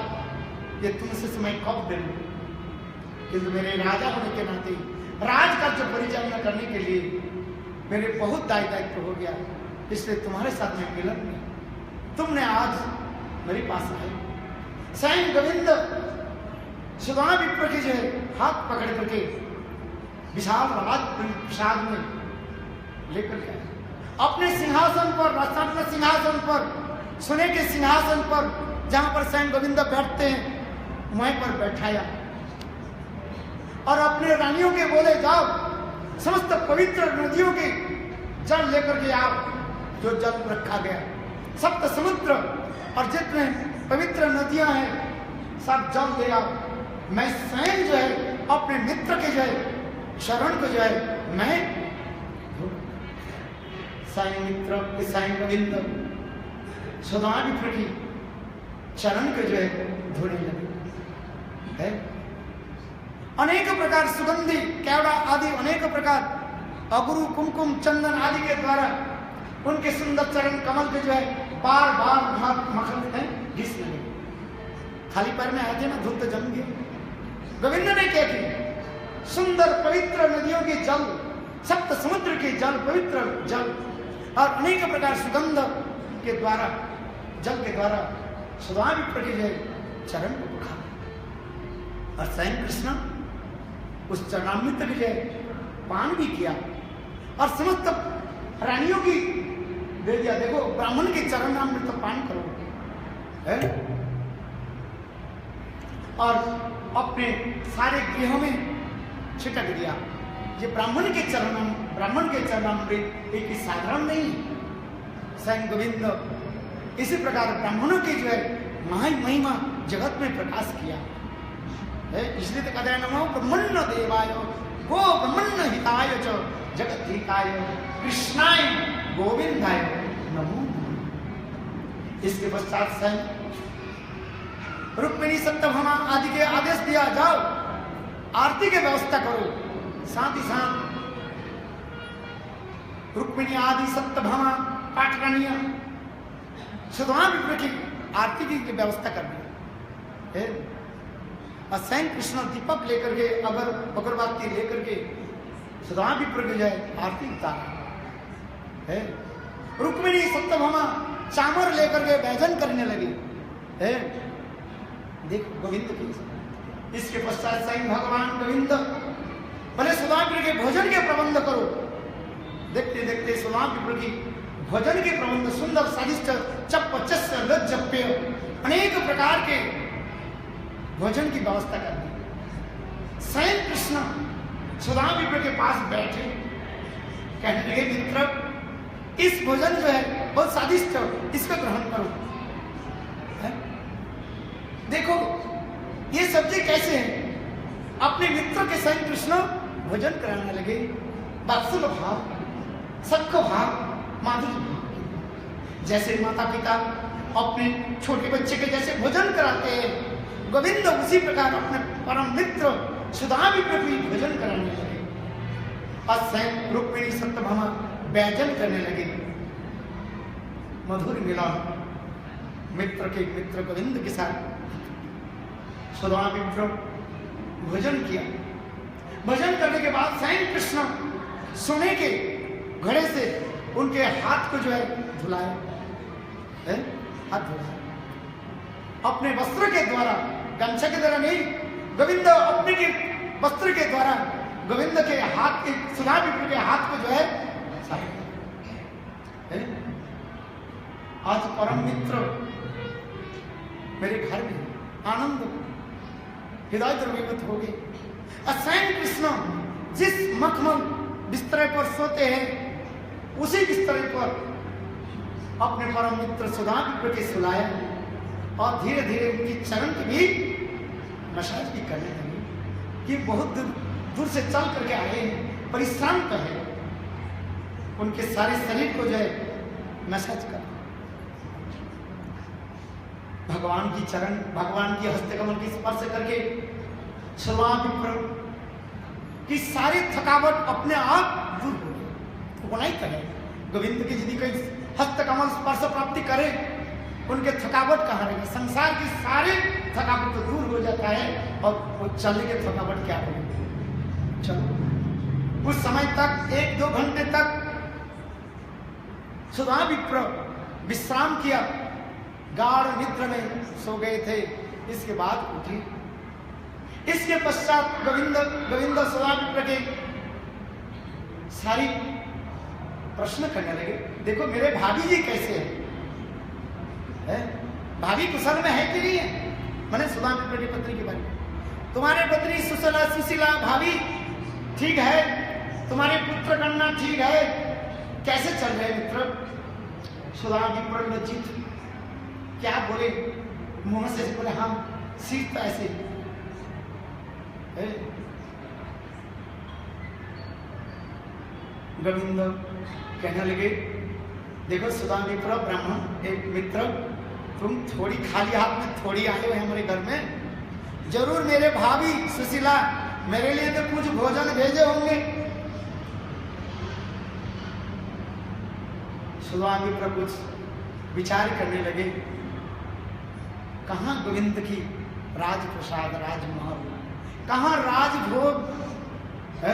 कि तुमसे समय कब मिलूं, किंतु मेरे राजा होने के नाते राज का जो परिचालना करने के लिए मेरे बहुत दायित्व हो गया, इसलिए तुम्हारे साथ में मिलन नहीं। तुमने आज मेरे पास आए। स्वयं गोविंद सुदाम विप्र के जो हाथ पकड़ करके विशाल राज प्रसाद में लेकर गए। अपने सिंहासन पर, रत्न सिंहासन पर, सोने के सिंहासन पर जहां पर स्वयं गोविंद बैठते हैं वहीं पर बैठाया और अपने रानियों के बोले, जाओ समस्त पवित्र नदियों के जल लेकर के आओ। जो जल रखा गया, सप्त समुद्र और जितने पवित्र नदियां हैं सब जल ले आओ। मैं स्वयं जो है अपने मित्र के जो है शरण को जो है मैं स्वयं मित्र स्वयं गोविंद सुदाम विप्र की चरण को जो है धोने लगे है। अनेक प्रकार सुगंधी केवड़ा आदि अनेक प्रकार अगुरु कुमकुम चंदन आदि के द्वारा उनके सुंदर चरण कमल के जो है बार बार मखन है घिसने लगे। खाली पैर में आए थे ना, धुल तो जम गए। गोविंद ने क्या किया, सुंदर पवित्र नदियों के जल, सप्त समुद्र के जल, पवित्र जल और अनेक प्रकार सुगंध के द्वारा, जल के द्वारा सुधा विप्र के चरण को पखा और स्वयं कृष्ण उस चरणामृत के जय पान भी किया और समस्त रानियों की दे दिया। देखो ब्राह्मण के चरणामृत पान करो है? और अपने सारे गृहों में छिटक दिया। ये ब्राह्मण के चरणामृत एक साधारण नहीं, स्वयं गोविंद इसी प्रकार ब्राह्मणों की जो है महिमा जगत में प्रकाश किया है। इसलिए तो कहते हैं नमो ब्रह्मण्य देवाय गो ब्रह्मण्य हिताय च जगत हिताय कृष्णाय गोविंदाय नमो। इसके पश्चात स्वयं रुक्मिणी सत्यभामा आदि के आदेश दिया, जाओ आरती की व्यवस्था करो। साथ ही साथ रुक्मिणी आदि सत्यभामा पाटरानियां सुधा विप्र की आरती की व्यवस्था कर दी। और स्वयं कृष्ण दीपक लेकर के अगरबत्ती लेकर के सुधा विप्र की जाए आरती उतार है। रुक्मिणी सत्यभामा चामर लेकर के भजन करने लगी है। देखो गोविंद की। इसके पश्चात स्वयं भगवान गोविंद भले सुधा विप्र के भोजन के प्रबंध करो। देखते देखते सुधा विप्र की भोजन के प्रबंध सुंदर स्वादिष्ट चप चस्य लज्जप्य अनेक प्रकार के भोजन की व्यवस्था कर दी। स्वयं कृष्ण सुधा विप्र के पास बैठे, कहने लगे मित्र इस भोजन जो है बहुत स्वादिष्ट, इसको ग्रहण करो है? देखो ये सब्जी कैसे है। अपने मित्र के स्वयं कृष्ण भोजन कराने लगे। वात्सल्य भाव, सख्य भाव, माधुर्य भाव, जैसे माता पिता अपने छोटे बच्चे के जैसे भोजन कराते हैं, गोविंद उसी प्रकार अपने परम मित्र सुधा विप्र भी भोजन कराने लगे। और स्वयं रुक्मिणी सत्यभामा व्यजन करने लगे। मधुर मिलन मित्र गोविंद के साथ सुधा विप्र भोजन किया। भोजन करने के बाद स्वयं कृष्ण सोने के घड़े से उनके हाथ को जो है धुलाए, हाथ धुलाए अपने वस्त्र के द्वारा, गमछा के द्वारा नहीं, गोविंद अपने के वस्त्र के द्वारा गोविंद के हाथ के सुधा विप्र के हाथ को जो है आज परम मित्र मेरे घर में आनंद हृदय द्रवीभूत हो गए। स्वयं कृष्ण जिस मखमल बिस्तर पर सोते हैं उसी बिस्तर पर अपने परम मित्र सुधा विप्र के सुलाया और धीरे धीरे उनकी चरण की भी मसाज भी करने लगी कि बहुत दूर से चल करके आए हैं, परिश्रम कर है, उनके सारे शरीर को जो है मसाज कर। भगवान की चरण, भगवान की हस्तकमल की स्पर्श करके सुधा विप्र की सारी थकावट अपने आप दूर हो गई। वो नहीं करे गोविंद की यदि कोई हस्तकमल स्पर्श प्राप्ति करे उनके थकावट कहाँ रहेगी। संसार की सारी थकावट तो दूर हो जाता है और वो चलने के थकावट क्या करेगी। चलो उस समय तक 1-2 घंटे तक सुधा विप्र विश्राम किया, गाढ़ निद्रा में सो गए थे। इसके बाद उठी। इसके पश्चात गोविंद सुधा विप्र के सारी प्रश्न करने लगे। देखो मेरे भाभी जी कैसे है? भाभी कुशल में है कि नहीं है? मैंने सुधा विप्र की पत्नी के बारे में, तुम्हारे पत्नी सुशीला भाभी ठीक है, तुम्हारे पुत्र कन्या ठीक है, कैसे चल रहे मित्र? सुधा विप्र लज्जित क्या बोले, मुंह से बोले हम सीख ऐसे गोविंद कहने लगे देखो सुधा विप्र ब्राह्मण एक मित्र, तुम थोड़ी खाली हाथ में थोड़ी आए हो हमारे घर में, जरूर मेरे भाभी सुशीला मेरे लिए तो कुछ भोजन भेजे होंगे। सुदामा कुछ विचार करने लगे, कहाँ गोविंद की राजप्रसाद, राजमहल, कहाँ राजभोग है।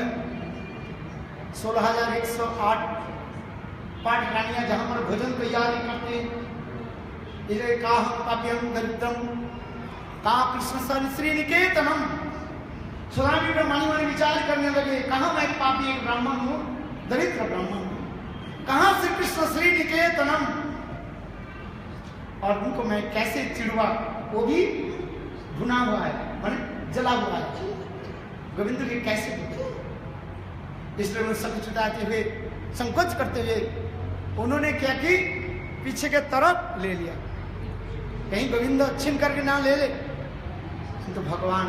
16,108 पाठ रानियां जहां पर भोजन तैयार करते हैं। इधर काह पाप्यम दरिद्रम का कृष्ण श्री निकेतनम। सुदामा ब्रह्मणी मन विचार करने लगे, कहाँ मैं पापी एक ब्राह्मण हूँ, दरिद्र ब्राह्मण हूँ, कहाँ श्री कृष्ण श्री निकेतनम, और उनको मैं कैसे चिड़वा, वो भी भुना हुआ है, माने जला हुआ है, गोविंद के कैसे दूं? इसलिए उन्हें संकुचिताते हुए, संकोच करते हुए उन्होंने क्या की, पीछे के तरफ ले लिया, कहीं गोविंद छीन करके ना ले ले। तो भगवान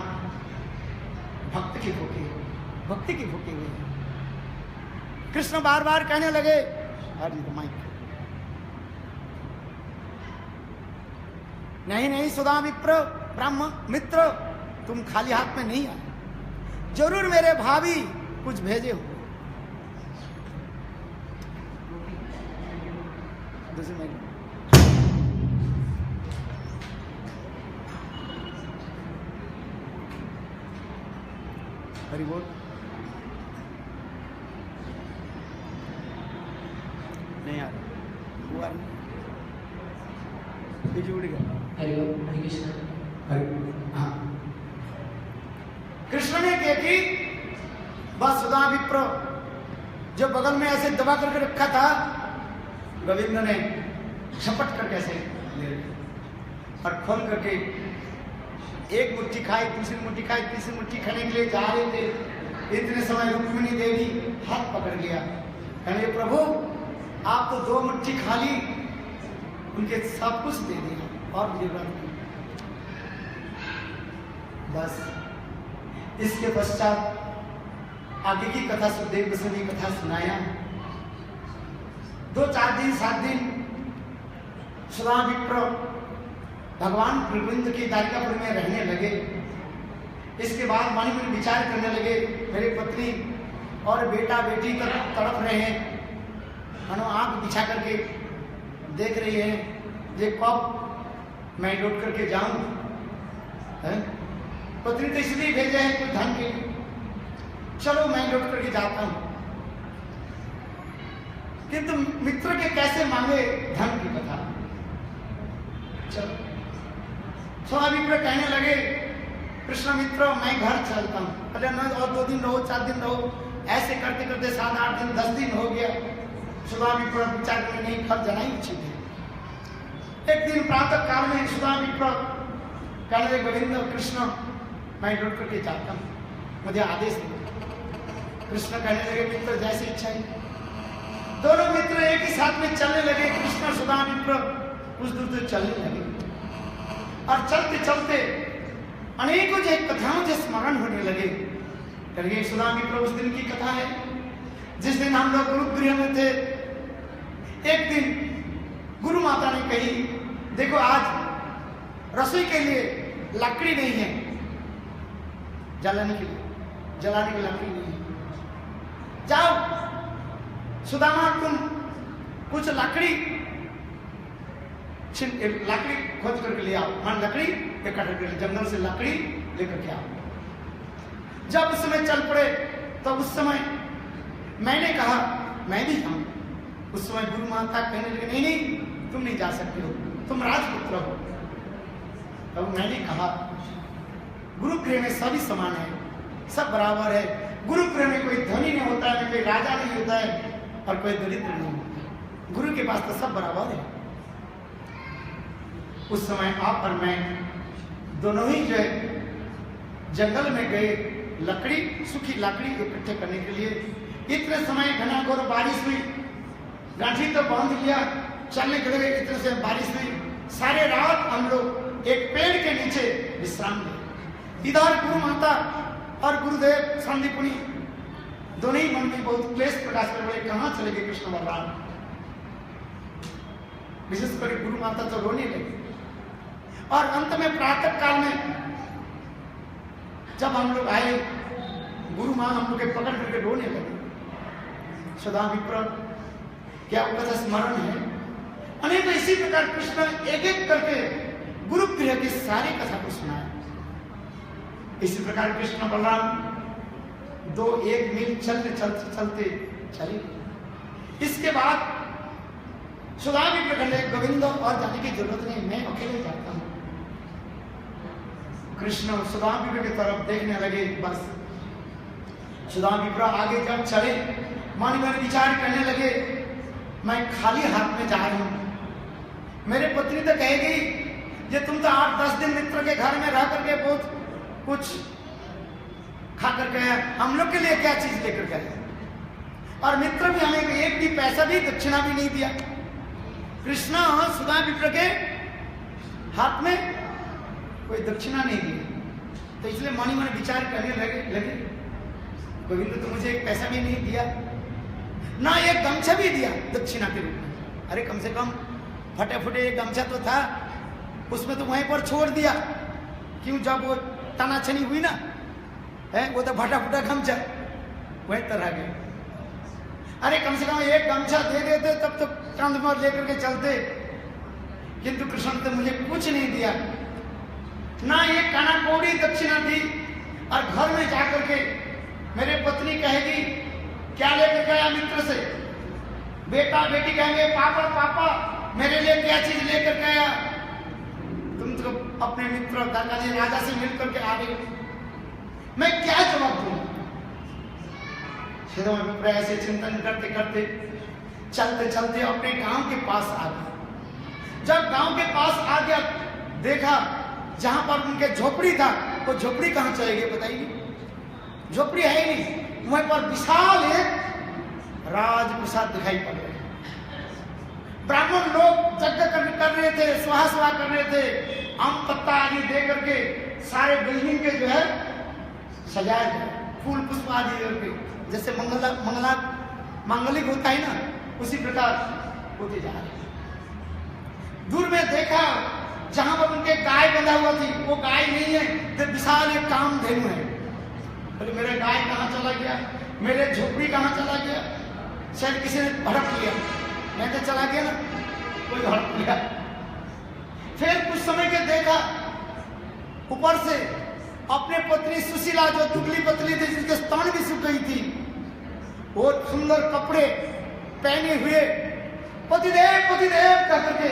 भक्त की भूखी, भक्ति की भूखी हुई। कृष्ण बार बार कहने लगे, अरे माइक, नहीं नहीं सुदामा ब्राह्मण मित्र, तुम खाली हाथ में नहीं आए, जरूर मेरे भाभी कुछ भेजे हो। हरि बोल। नहीं आ रहा, वो आ रहा, जुड़ गया। हरि ओम, हरे कृष्ण। हाँ, कृष्ण ने क्या की, बस सुदामा विप्र जो बगल में ऐसे दबा करके रखा था, गोविंद ने झपट करके ऐसे ले लिया और खोल करके एक मुट्ठी खाई, दूसरी मुट्ठी खाई, तीसरी मुट्ठी खाने के लिए जा रहे थे। इतने समय रुक्मिणी देवी हाथ पकड़ लिया, कहने प्रभु आप तो 2 मुट्ठी खा ली, उनके सब कुछ दे दिया और जरूरत नहीं। बस इसके पश्चात आगे की कथा सुखदेव गोस्वामी कथा सुनाया। 2-4 दिन 7 दिन सुदामा विप्र भगवान गोविंद की द्वारिकापुर में रहने लगे। इसके बाद मन में विचार करने लगे, मेरी पत्नी और बेटा बेटी तड़प रहे हैं, मानो आंख बिछा करके देख रही है, ये कब मैं लौट करके जाऊं। पत्नी तो इसलिए भेजे हैं कुछ धन के लिए, चलो मैं लौट करके जाता हूं। किंतु मित्र के कैसे मांगे धन की कथा। चलो सुदामा विप्र कहने लगे, कृष्ण मित्र मैं घर चलता हूँ। अरे न और 2 दिन रहो, 4 दिन रहो, ऐसे करते करते 7-8 दिन 10 दिन हो गया। सुदामा विप्र विचार करने नहीं, घर जाना ही उचित है। एक दिन प्रातः काल में सुदामा विप्र कहने लगे, गोविंद कृष्ण मैं लौट करके जाता हूँ, मुझे आदेश दो। कृष्ण कहने लगे, मित्र जैसी इच्छा है। दोनों मित्र एक ही साथ में चलने लगे। कृष्ण सुदामा विप्र कुछ दूर तक चलने लगे और चलते चलते अनेकों जो कथाओं से स्मरण होने लगे। करिए सुदामा विप्र उस दिन की कथा है जिस दिन हम लोग गुरुगृह में थे। एक दिन गुरु माता ने कही, देखो आज रसोई के लिए लकड़ी नहीं है, जलाने के लिए लकड़ी नहीं है, जाओ सुदामा तुम कुछ लकड़ी खोज करके ले आओ। मान लकड़ी इकट्ठा कर, जंगल से लकड़ी लेकर के आओ। जब उस समय चल पड़े तो उस समय मैंने कहा मैं भी जाऊं। उस समय गुरु माता कहने लगे, नहीं नहीं तुम नहीं जा सकते हो, तुम राजपुत्र हो। तब मैंने कहा गुरुगृह में सभी समान है, सब बराबर है। गुरुगृह में कोई धनी नहीं होता है, कोई राजा नहीं होता है और कोई दरिद्र नहीं होता है। गुरु के पास तो सब बराबर है। उस समय आप और मैं दोनों ही जो है जंगल में गए लकड़ी, सूखी लकड़ी इकट्ठे करने के लिए। इतने समय घना घोर बारिश हुई, गांठी तो बांध लिया, चलने के लिए इतने से बारिश हुई। सारे रात हम लोग एक पेड़ के नीचे विश्राम लिए। इधर गुरु माता और गुरुदेव संदीपुनी दोनों ही मन में बहुत क्लेश प्रकाश कर बोले, कहाँ चले गए कृष्ण भगवान। विशेषकर गुरु माता तो रोने लगी। और अंत में प्रातः काल में जब हम लोग आए गुरु माँ हम लोग के पकड़ करके रोने लगे। सदा विप्र क्या वो कथा स्मरण है? अनेक इसी प्रकार कृष्ण एक एक करके गुरु गृह की सारी कथा को सुनाया। इसी प्रकार कृष्ण बलराम 2-1 मील चलते चलते चलते चले। इसके बाद सुधा विप्र कहने गोविंद और जाने की जरूरत नहीं, मैं अकेले जाता हूं। कृष्ण सुधा विप्र की तरफ देखने लगे। बस सुधा विप्र आगे जब चले मन में विचार करने लगे, मैं खाली हाथ में जा रही हूं। मेरे पत्नी तो कहेगी ये तुम तो 8-10 दिन मित्र के घर में रह करके बहुत कुछ खा करके आया, हम लोग के लिए क्या चीज लेकर गए? और मित्र भी हमें एक भी पैसा भी दक्षिणा भी नहीं दिया। कृष्ण सुधा विप्र के हाथ में कोई दक्षिणा नहीं दी, तो इसलिए मन ही मन विचार करने लगे गोविंद तो मुझे एक पैसा भी नहीं दिया, ना एक गमछा भी दिया दक्षिणा के रूप में। अरे कम से कम फटे फुटे एक गमछा तो था, उसमें तो वहीं पर छोड़ दिया। क्यों? जब वो तनाछनी हुई ना है, वो तो फटा फुटा गमछा वहीं तरह गया। अरे कम से कम एक गमछा दे देते तब तो कंध पर लेकर के चलते, किंतु कृष्ण ने तो मुझे कुछ नहीं दिया, ना ये काना कौड़ी दक्षिणा दी। और घर में जाकर के मेरे पत्नी कहेगी क्या लेकर गया मित्र से? बेटा बेटी कहेंगे पापा पापा मेरे लिए क्या चीज लेकर गया? तुम तो अपने मित्र दादाजी राजा से मिलकर के आ गए, मैं क्या जवाब दूं? ऐसे चिंतन करते करते चलते चलते अपने गांव के पास आ गए। जब गांव के पास आ गया, देखा जहां पर उनके झोपड़ी था, वो झोपड़ी कहां चले गए बताइए? झोपड़ी है ही नहीं, वहीं पर विशाल एक राजप्रसाद दिखाई पड़ रहे। ब्राह्मण लोग यज्ञ कर रहे थे, स्वाहा कर रहे थे, आम पत्ता आदि दे करके सारे बिल्डिंग के जो है सजाए गए, फूल पुष्प आदि करके, जैसे मांगलिक होता है ना, उसी प्रकार होते जा रहे। दूर में देखा जहां पर उनके गाय बंधा हुआ थी, वो गाय नहीं है, तो विशाल एक कामधेनु है। बोले मेरे गाय कहाँ चला गया, मेरे झोपड़ी कहाँ चला गया? शायद किसी ने भड़क लिया, मैं तो चला गया ना, कोई भड़क लिया। फिर कुछ समय के देखा ऊपर से अपने पत्नी सुशीला जो दुबली पतली थी, जिसके स्तन भी सूख गई थी, वो सुंदर कपड़े पहने हुए पतिदेव कह करके